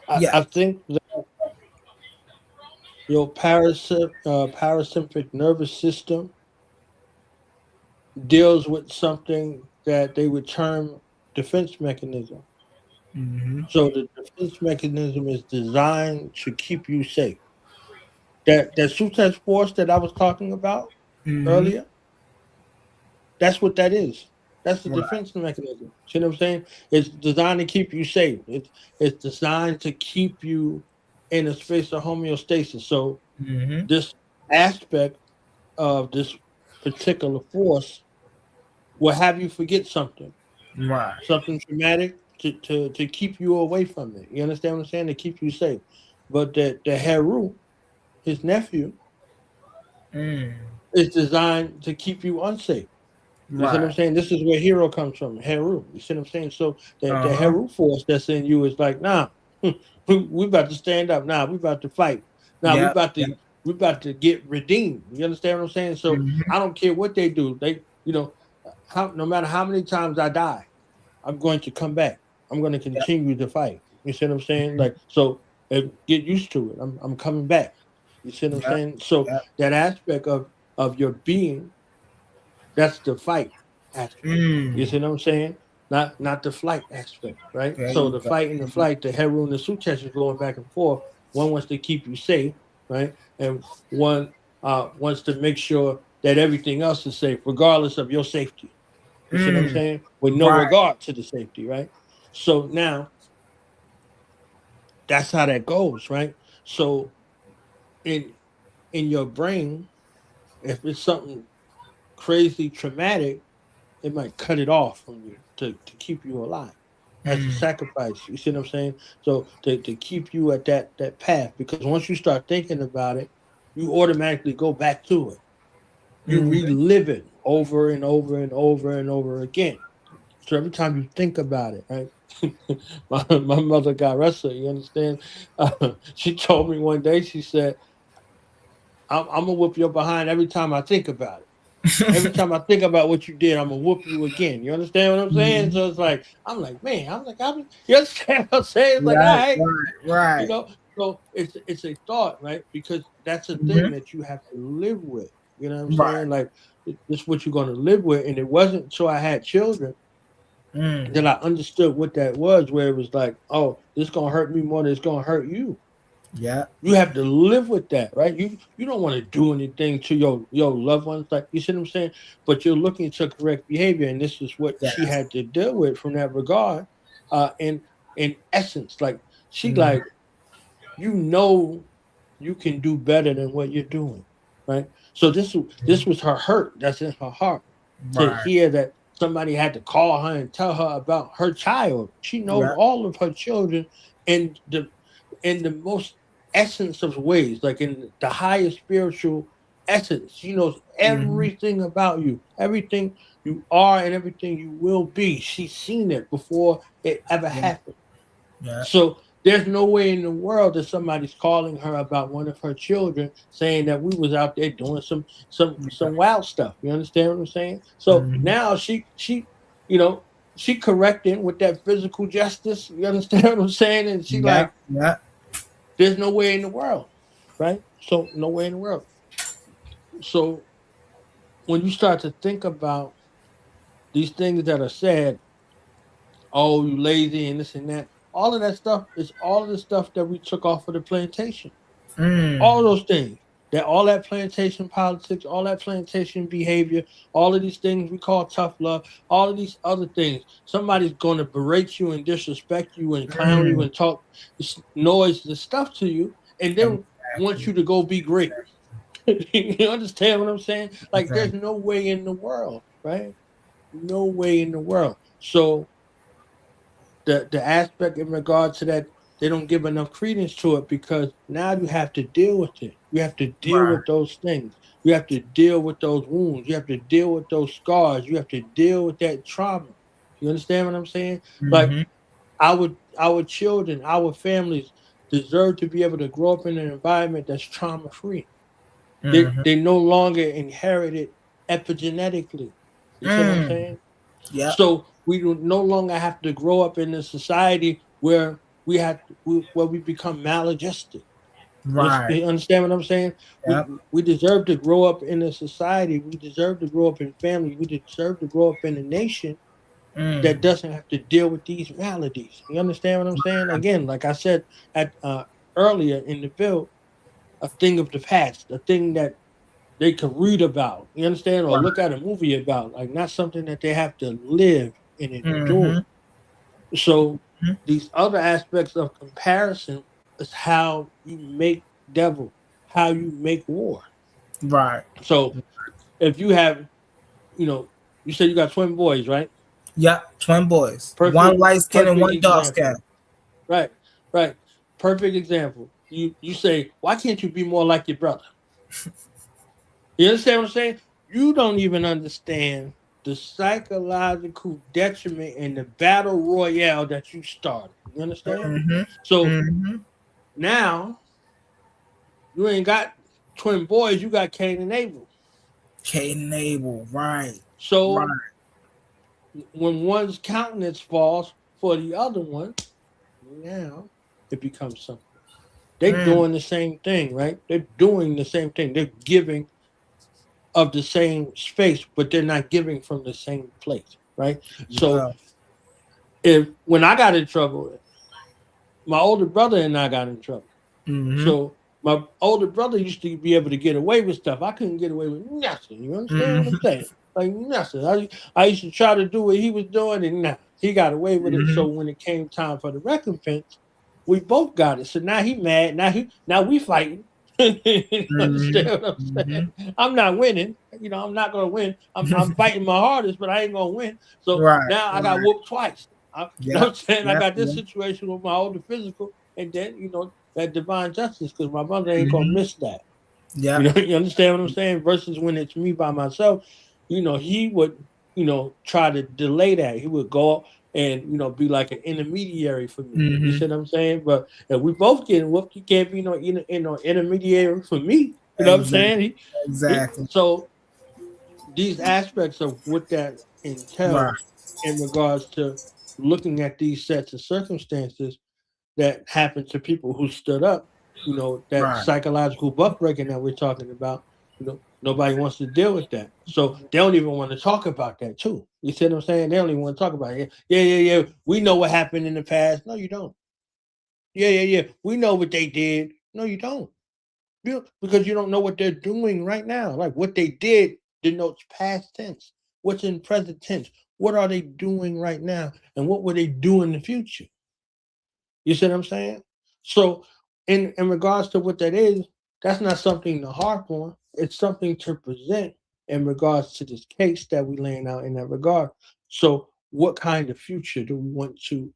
I Yes. think that your parasympathetic nervous system deals with something that they would term defense mechanism. Mm-hmm. So the defense mechanism is designed to keep you safe. That suicide force that I was talking about Mm-hmm. earlier, that's what that is. That's the Right. defense mechanism. See what I'm saying? It's designed to keep you safe. It's designed to keep you in a space of homeostasis. So Mm-hmm. this aspect of this particular force will have you forget something, Right. something traumatic to keep you away from it. You understand what I'm saying? To keep you safe. But the Heru, his nephew, Mm. is designed to keep you unsafe. You see what I'm Right. saying? This is where hero comes from, Heru. You see what I'm saying? So the Uh-huh. Heru force that's in you is like, nah, we about to stand up. Nah, we about to fight. Nah, Yep. Yep. we about to get redeemed. You understand what I'm saying? So Mm-hmm. I don't care what they do. They, how no matter how many times I die, I'm going to come back. I'm going to Yep. continue to fight. You see what I'm saying? Like so, get used to it. I'm coming back. You see what I'm Yep. saying? So Yep. that aspect of your being, that's the fight aspect. You Mm. see what I'm saying? Not the flight aspect, right? There So you the go. fight and the flight, the Heru and the Sutesh is going back and forth. One wants to keep you safe, right? And one wants to make sure that everything else is safe, regardless of your safety. You see what I'm Mm. saying? With no Right. regard to the safety, right? So now that's how that goes, right? So in in your brain, if it's something crazy traumatic, it might cut it off from you to keep you alive as a Mm. sacrifice. You see what I'm saying? So to keep you at that path, because once you start thinking about it, you automatically go back to it. You Mm. relive it over and over and over and over again. So every time you think about it, right? my mother got wrestler. You understand? She told me one day. She said, I'm gonna whoop your behind every time I think about it. Every time I think about what you did, I'm gonna whoop you again. You understand what I'm saying? Mhm. So it's like I'm like, man, you understand what I'm saying? It's like, all Right. right, Right. you Right. know. So it's a thought, right? Because that's a thing Mm-hmm. that you have to live with. You know what I'm Right. saying? Like this is what you're gonna live with. And it wasn't until I had children Mm. that I understood what that was, where it was like, oh, this gonna hurt me more than it's gonna hurt you. Yeah. You have to live with that, right? You don't want to do anything to your loved ones, like you see what I'm saying. But you're looking to correct behavior, and this is what she Yes. had to deal with from that regard. In essence, like she Mm. like you know you can do better than what you're doing, right? So this was her hurt that's in her heart to Right. hear that somebody had to call her and tell her about her child. She knows Yeah. all of her children in the most essence of ways, like in the highest spiritual essence. She knows Mm-hmm. everything about you, everything you are, and everything you will be. She's seen it before it ever Yeah. happened. Yeah. So There's no way in the world that somebody's calling her about one of her children, saying that we was out there doing some wild stuff. You understand what I'm saying? So Mm-hmm. now she you know she correcting with that physical justice. You understand what I'm saying? And she Yeah, like, yeah. there's no way in the world, right? So no way in the world. So when you start to think about these things that are said, oh, you lazy and this and that, all of that stuff is all of the stuff that we took off of the plantation. All of Mm. those things, that all that plantation politics, all that plantation behavior, all of these things we call tough love, all of these other things. Somebody's going to berate you and disrespect you and clown you Mm. and talk noise and stuff to you, and then want Exactly. you to go be great. You understand what I'm saying? Like, there's Exactly. no way in the world, right? No way in the world. So the aspect in regard to that, they don't give enough credence to it, because now you have to deal with it. You have to deal Right. with those things. You have to deal with those wounds. You have to deal with those scars. You have to deal with that trauma. You understand what I'm saying? Like, Mm-hmm. our children, our families deserve to be able to grow up in an environment that's trauma free. Mm-hmm. They no longer inherit it epigenetically. You see what I'm Mm. saying? Yep. So we do no longer have to grow up in a society where where we become maladjusted. Right. You understand what I'm saying? Yep. We deserve to grow up in a society. We deserve to grow up in family. We deserve to grow up in a nation that Mm. doesn't have to deal with these maladies. You understand what I'm saying? Again, like I said at earlier in the bill, a thing of the past, a thing that they could read about. You understand, or Right. look at a movie about, like, not something that they have to live and Mm-hmm. endure. So these other aspects of comparison is how you make devil, how you make war. Right. So if you have, you know, you said you got twin boys, right? Yep. Twin boys. One Perfect, light skin and perfect one dark skin. example. Right, right. Perfect example. You say, why can't you be more like your brother? You understand what I'm saying? You don't even understand the psychological detriment and the battle royale that you started. You understand? Mm-hmm. So Mm-hmm. now you ain't got twin boys, you got Cain and Abel. Cain and Abel. Right. Right. So when one's countenance falls for the other one, now it becomes something. They're Mm. doing the same thing, right? They're doing the same thing. They're giving of the same space, but they're not giving from the same place, right? So Well. if when I got in trouble, my older brother and I got in trouble. Mm-hmm. So my older brother used to be able to get away with stuff. I couldn't get away with nothing. You understand what I'm Mm-hmm. saying? Like nothing. I used to try to do what he was doing, and nah, he got away with it. Mm-hmm. So when it came time for the recompense, we both got it. So now he mad. Now we fighting. You understand what I'm Mm-hmm. saying? I'm not winning. I'm not gonna win. I'm fighting my hardest, but I ain't gonna win. So Right. now I got Right. whooped twice. You know what Yep. I'm saying? I Yep. got this Yep. situation with my older physical, and then that divine justice, because my mother ain't gonna Mm-hmm. miss that. Yep. You understand what I'm saying? Versus when it's me by myself, he would, try to delay that. He would go and be like an intermediary for me. You Mm-hmm. see what I'm saying? But if we both getting whooped, he can't be no intermediary for me. You know what I'm Exactly. saying? Exactly. So these aspects of what that Right. entails in regards to looking at these sets of circumstances that happened to people who stood up, that Right. psychological buck breaking that we're talking about, nobody wants to deal with that. So they don't even want to talk about that too. You see what I'm saying? They don't even want to talk about it. Yeah, yeah, yeah. We know what happened in the past. No, you don't. Yeah, yeah, yeah. We know what they did. No, you don't. Because you don't know what they're doing right now. Like, what they did denotes past tense. What's in present tense? What are they doing right now? And what will they do in the future? You see what I'm saying? So, in regards to what that is, that's not something to harp on. It's something to present in regards to this case that we laying out in that regard. So, what kind of future do we want to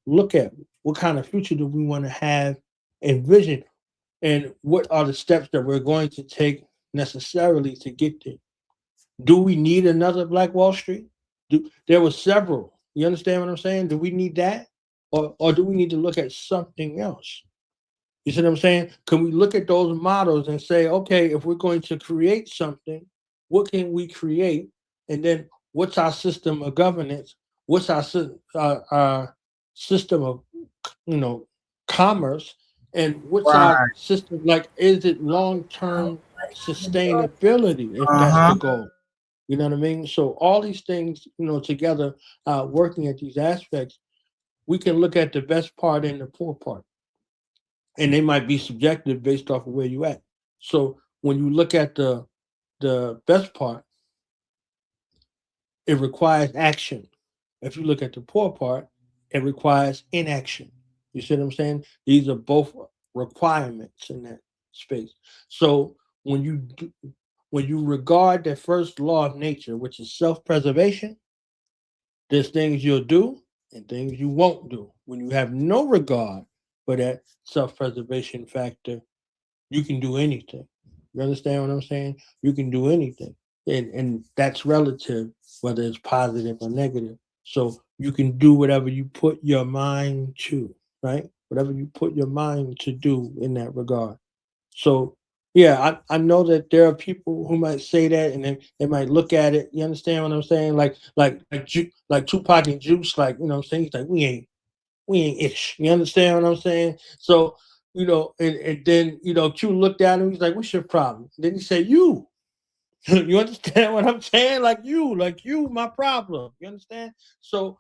look at? What kind of future do we want to have envision? And what are the steps that we're going to take necessarily to get there? Do we need another Black Wall Street? There were several. You understand what I'm saying? Do we need that? or do we need to look at something else? You see what I'm saying? Can we look at those models and say, okay, if we're going to create something, what can we create? And then what's our system of governance? What's our system of, you know, commerce? And what's our Right. system like? Is it long term sustainability if that's Uh-huh. the goal? You know what I mean? So all these things, you know, together, working at these aspects, we can look at the best part and the poor part, and they might be subjective based off of where you at. So when you look at the best part, it requires action. If you look at the poor part, it requires inaction. You see what I'm saying? These are both requirements in that space. So when when you regard the first law of nature, which is self-preservation, there's things you'll do and things you won't do. When you have no regard for that self-preservation factor, you can do anything. You understand what I'm saying? You can do anything. And that's relative, whether it's positive or negative. So you can do whatever you put your mind to, right? Whatever you put your mind to do in that regard. So yeah, I know that there are people who might say that, and then they might look at it. You understand what I'm saying? Like Tupac and Juice, like, you know what I'm saying? He's like, we ain't ish. You understand what I'm saying? So, you know, and then, you know, Q looked at him, he's like, what's your problem? Then he said, you. You understand what I'm saying? Like you, my problem. You understand? So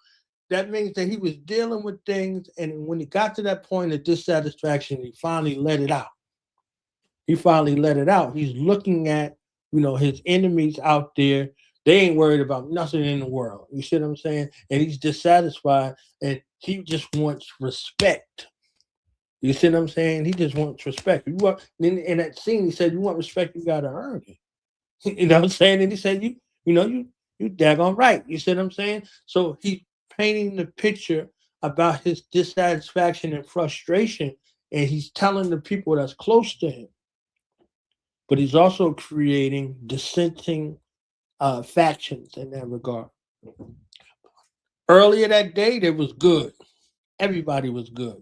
that means that he was dealing with things, and when he got to that point of dissatisfaction, he finally let it out. He finally let it out. He's looking at, you know, his enemies out there. They ain't worried about nothing in the world. You see what I'm saying? And he's dissatisfied, and he just wants respect. You see what I'm saying? He just wants respect. You want in that scene, he said, "You want respect, you gotta earn it." You know what I'm saying? And he said, you daggone right." You see what I'm saying? So he's painting the picture about his dissatisfaction and frustration, and he's telling the people that's close to him, but he's also creating dissenting factions in that regard. Earlier that day, they was good. Everybody was good.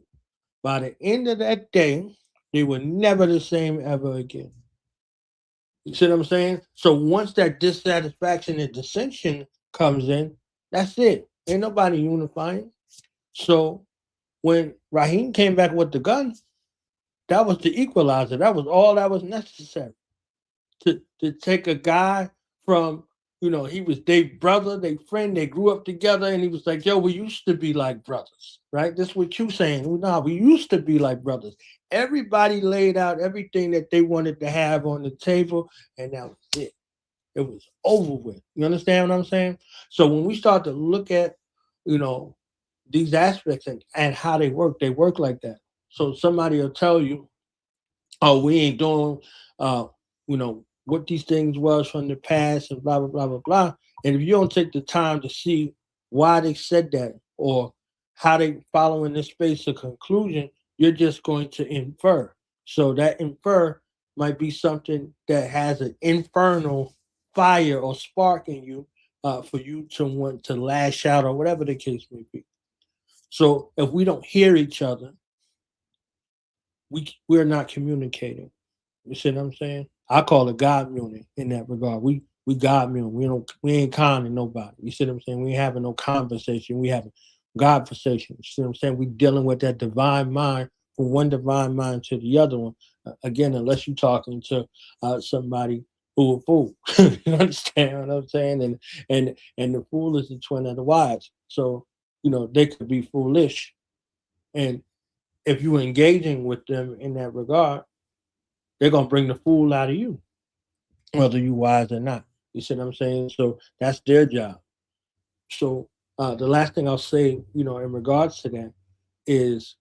By the end of that day, they were never the same ever again. You see what I'm saying? So once that dissatisfaction and dissension comes in, that's it. Ain't nobody unifying. So when Raheem came back with the gun, that was the equalizer. That was all that was necessary to take a guy from, you know, he was their brother, their friend, they grew up together, and he was like, yo, we used to be like brothers, right? This is what you saying. No, we used to be like brothers. Everybody laid out everything that they wanted to have on the table, and that was it. It was over with. You understand what I'm saying? So when we start to look at, you know, these aspects and how they work like that. So somebody will tell you, oh, we ain't doing, uh, you know, what these things was from the past and blah blah blah blah blah. And if you don't take the time to see why they said that or how they following this space of conclusion, you're just going to infer. So that infer might be something that has an infernal fire or spark in you, for you to want to lash out or whatever the case may be. So if we don't hear each other, we're not communicating. You see what I'm saying? I call it God muning in that regard. We God mune. We ain't conning nobody. You see what I'm saying? We ain't having no conversation. We having God conversation. You see what I'm saying? We dealing with that divine mind from one divine mind to the other one. Again, unless you're talking to somebody who a fool. You understand what I'm saying? And the fool is the twin of the wise. So, you know, they could be foolish. And if you're engaging with them in that regard, they're gonna bring the fool out of you, whether you wise or not. You see what I'm saying? So that's their job. So the last thing I'll say, you know, in regards to that is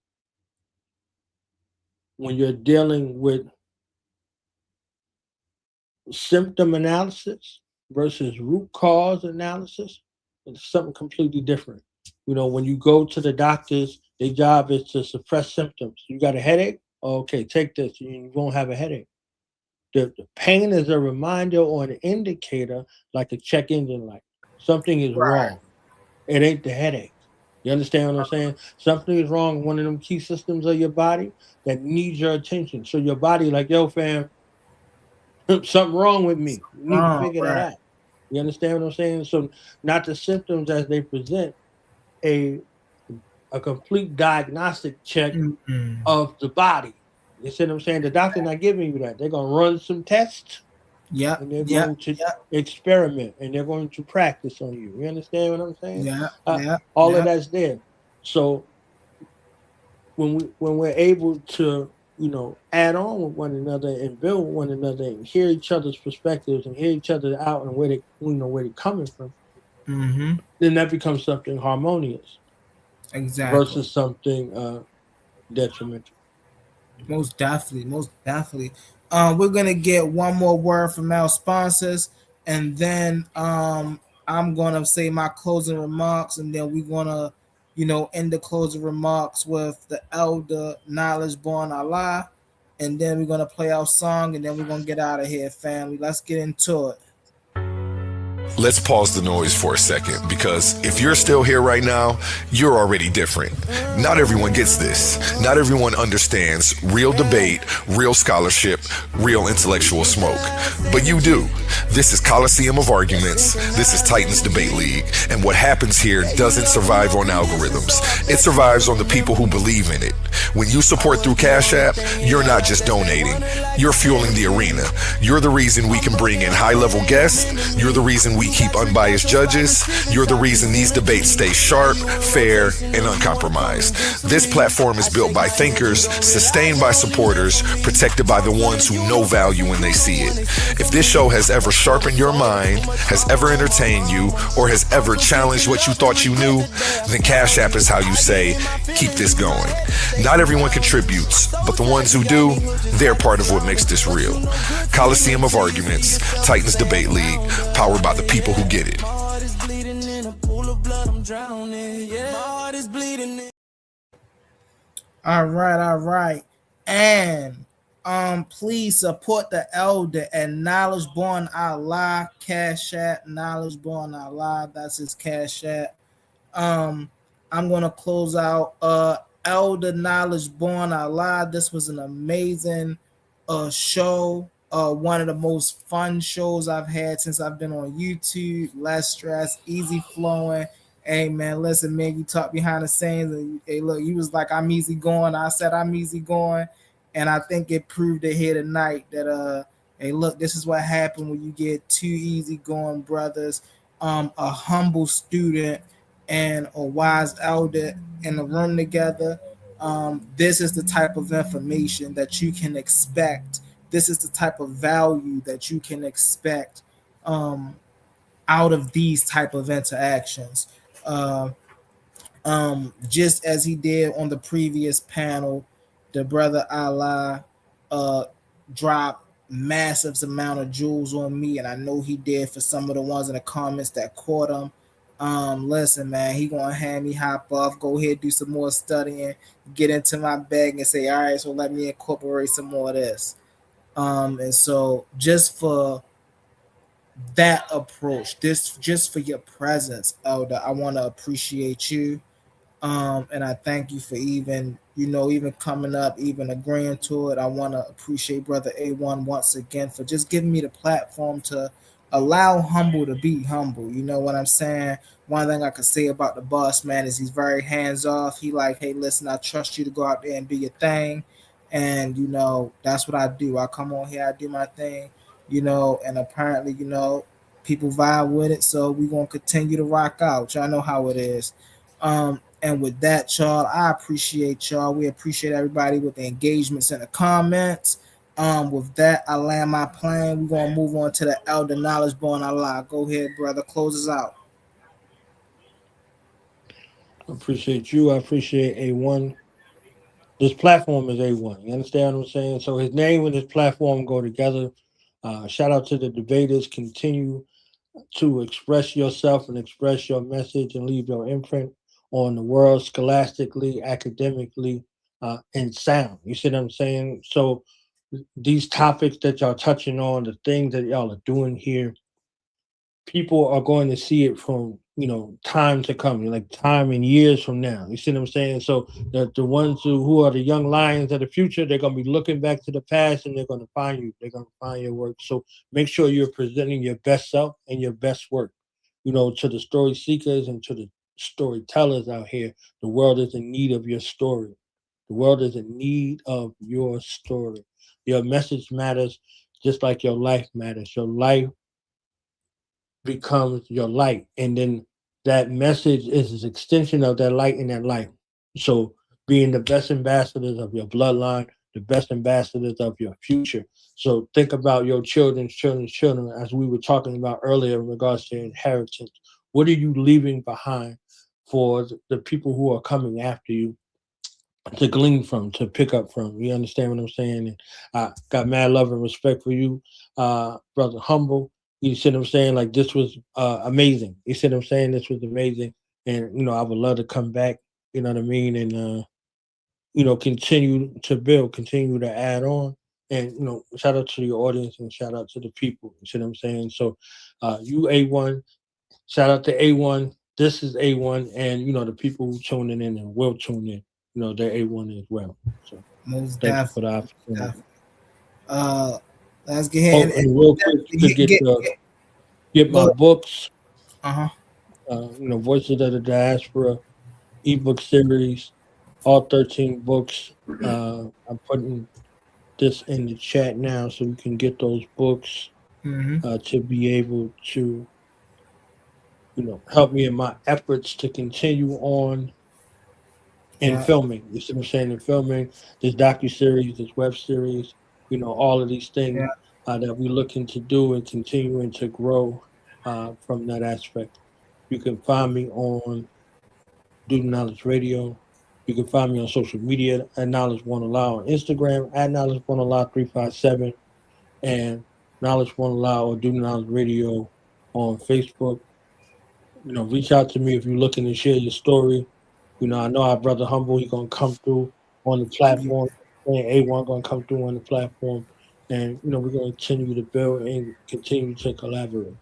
when you're dealing with symptom analysis versus root cause analysis, it's something completely different. You know, when you go to the doctors, their job is to suppress symptoms. You got a headache? Okay, take this. You won't have a headache. The pain is a reminder or an indicator, like a check engine light. Something is Right. wrong. It ain't the headache. You understand what I'm saying? Something is wrong with one of them key systems of your body that needs your attention. So your body, like, yo, fam, something wrong with me. You need to figure that Right. out. You understand what I'm saying? So not the symptoms as they present, a a complete diagnostic check Mm-mm. of the body. You see what I'm saying? The doctor not giving you that. They're gonna run some tests Yep. and they're Yep. going to Yep. experiment and they're going to practice on you. You understand what I'm saying? Yep. Yep. All of Yep. that's there. So when we're able to add on with one another and build with one another and hear each other's perspectives and hear each other out and where they're coming from, Mm-hmm. then that becomes something harmonious Exactly. versus something detrimental. Most definitely. Most definitely. We're gonna get one more word from our sponsors, and then I'm gonna say my closing remarks, and then we're gonna, end the closing remarks with the elder knowledge born Allah, and then we're gonna play our song, and then we're gonna get out of here, family. Let's get into it. Let's pause the noise for a second, because if you're still here right now, you're already different. Not everyone gets this. Not everyone understands real debate, real scholarship, real intellectual smoke. But you do. This is Coliseum of Arguments. This is Titans Debate League. And what happens here doesn't survive on algorithms. It survives on the people who believe in it. When you support through Cash App, you're not just donating. You're fueling the arena. You're the reason we can bring in high-level guests. You're the reason we keep unbiased judges. You're the reason these debates stay sharp, fair, and uncompromised. This platform is built by thinkers, sustained by supporters, protected by the ones who know value when they see it. If this show has ever sharpened your mind, has ever entertained you, or has ever challenged what you thought you knew, then Cash App is how you say, keep this going. Not everyone contributes, but the ones who do, they're part of what makes this real. Coliseum of Arguments, Titans Debate League, powered by the people who get it. All right, all right. And please support the elder at Knowledge Born Allah Cash App. Knowledge Born Allah. That's his Cash App. I'm gonna close out Elder Knowledge Born Allah. This was an amazing show. One of the most fun shows I've had since I've been on YouTube. Less stress, easy flowing. Hey man, listen, man, you talk behind the scenes and hey, look, you was like, I'm easy going. I said I'm easy going, and I think it proved it here tonight that hey, look, this is what happened when you get two easy going brothers, a humble student and a wise elder in the room together. This is the type of information that you can expect. This is the type of value that you can expect out of these type of interactions. Uh, just as he did on the previous panel, the brother Allah dropped massive amount of jewels on me, and I know he did for some of the ones in the comments that caught him. Listen, man, he gonna have me hop off, go ahead, do some more studying, get into my bag, and say, all right, so let me incorporate some more of this. And so just for that approach, this just for your presence, Elder, I want to appreciate you. And I thank you for even coming up, even agreeing to it. I want to appreciate Brother A1 once again for just giving me the platform to allow humble to be humble. You know what I'm saying? One thing I could say about the boss man is he's very hands off. He like, hey, listen, I trust you to go out there and do your thing. And that's what I do. I come on here, I do my thing, and apparently, people vibe with it. So we're gonna continue to rock out. Y'all know how it is. And with that, y'all, I appreciate y'all. We appreciate everybody with the engagements in the comments. With that, I land my plane. We're gonna move on to the elder knowledge born Allah. Go ahead, brother. Close us out. I appreciate you. I appreciate A1. This platform is A1. You understand what I'm saying? So his name and his platform go together. Shout out to the debaters. Continue to express yourself and express your message and leave your imprint on the world scholastically, academically, and sound. You see what I'm saying? So these topics that y'all touching on, the things that y'all are doing here, people are going to see it from time to come, like time and years from now. You see what I'm saying? So the ones who are the young lions of the future, they're gonna be looking back to the past and they're gonna find you. They're gonna find your work. So make sure you're presenting your best self and your best work. To the story seekers and to the storytellers out here, the world is in need of your story. The world is in need of your story. Your message matters just like your life matters. Your life becomes your light. And then that message is an extension of that light in that life. So being the best ambassadors of your bloodline, the best ambassadors of your future. So think about your children's children, as we were talking about earlier in regards to inheritance. What are you leaving behind for the people who are coming after you to glean from, to pick up from? You understand what I'm saying? And I got mad love and respect for you, Brother Humble. You see what I'm saying? Like, this was amazing. You see what I'm saying? This was amazing. And, I would love to come back, you know what I mean? And, continue to build, continue to add on. And, shout out to your audience and shout out to the people. You see what I'm saying? So you A1, shout out to A1. This is A1. And, the people who tuning in and will tune in, they're A1 as well. So Most thank you for the opportunity. Let's get ahead and real quick to get my books. Voices of the Diaspora ebook series, all 13 books. I'm putting this in the chat now so you can get those books to be able to, help me in my efforts to continue on in filming. You see what I'm saying? In filming, this docuseries, this web series, all of these things that we're looking to do and continuing to grow from that aspect. You can find me on Do Knowledge Radio. You can find me on social media at Knowledge Won't Allow on Instagram, at Knowledge Won't Allow 357, and Knowledge Won't Allow or Do Knowledge Radio on Facebook. Reach out to me if you're looking to share your story. I know our brother Humble, he's gonna come through on the platform. And A1 gonna come through on the platform, and we're gonna continue to build and continue to collaborate.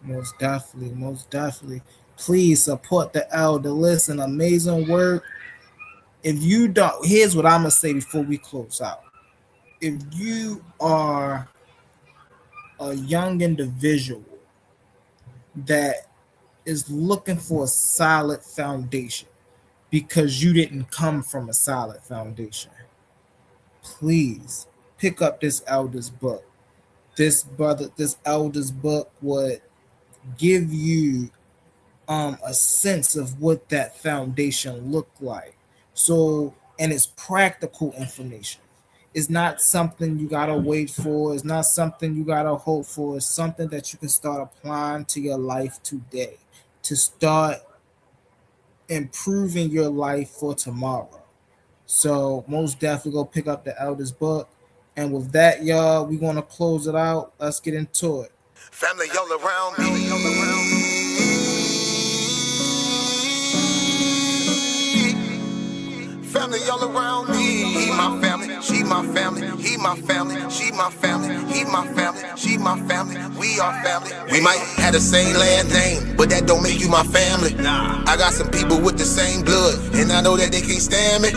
Most definitely. Please support the elder. Listen, amazing work. If you don't, here's what I'm gonna say before we close out. If you are a young individual that is looking for a solid foundation because you didn't come from a solid foundation, please pick up this elder's book. This elder's book would give you a sense of what that foundation looked like. So, and it's practical information. It's not something you gotta wait for. It's not something you gotta hope for. It's something that you can start applying to your life today to start improving your life for tomorrow. So most definitely go pick up the elder's book. And with that, y'all, we're gonna close it out. Let's get into it. Family all around me. Family all around me. He my family, she my family. He my family, she my family. He my family, she my family. We are family. We might have the same last name, but that don't make you my family. I got some people with the same blood, and I know that they can't stand me.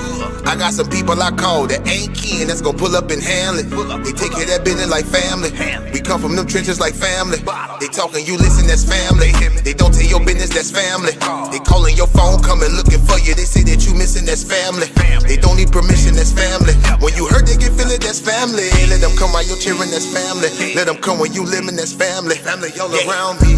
I got some people I call that ain't kin, that's gonna pull up and handle it. They take care of that business like family. We come from them trenches like family. They talking, you listen, that's family. They don't tell your business, that's family. They calling your phone, coming looking for you. They say that you missing, that's family. They don't need permission, that's family. When you hurt, they get feeling, that's family. Let them come while you're cheering, that's family. Let them come when you living, that's family. Family all around me.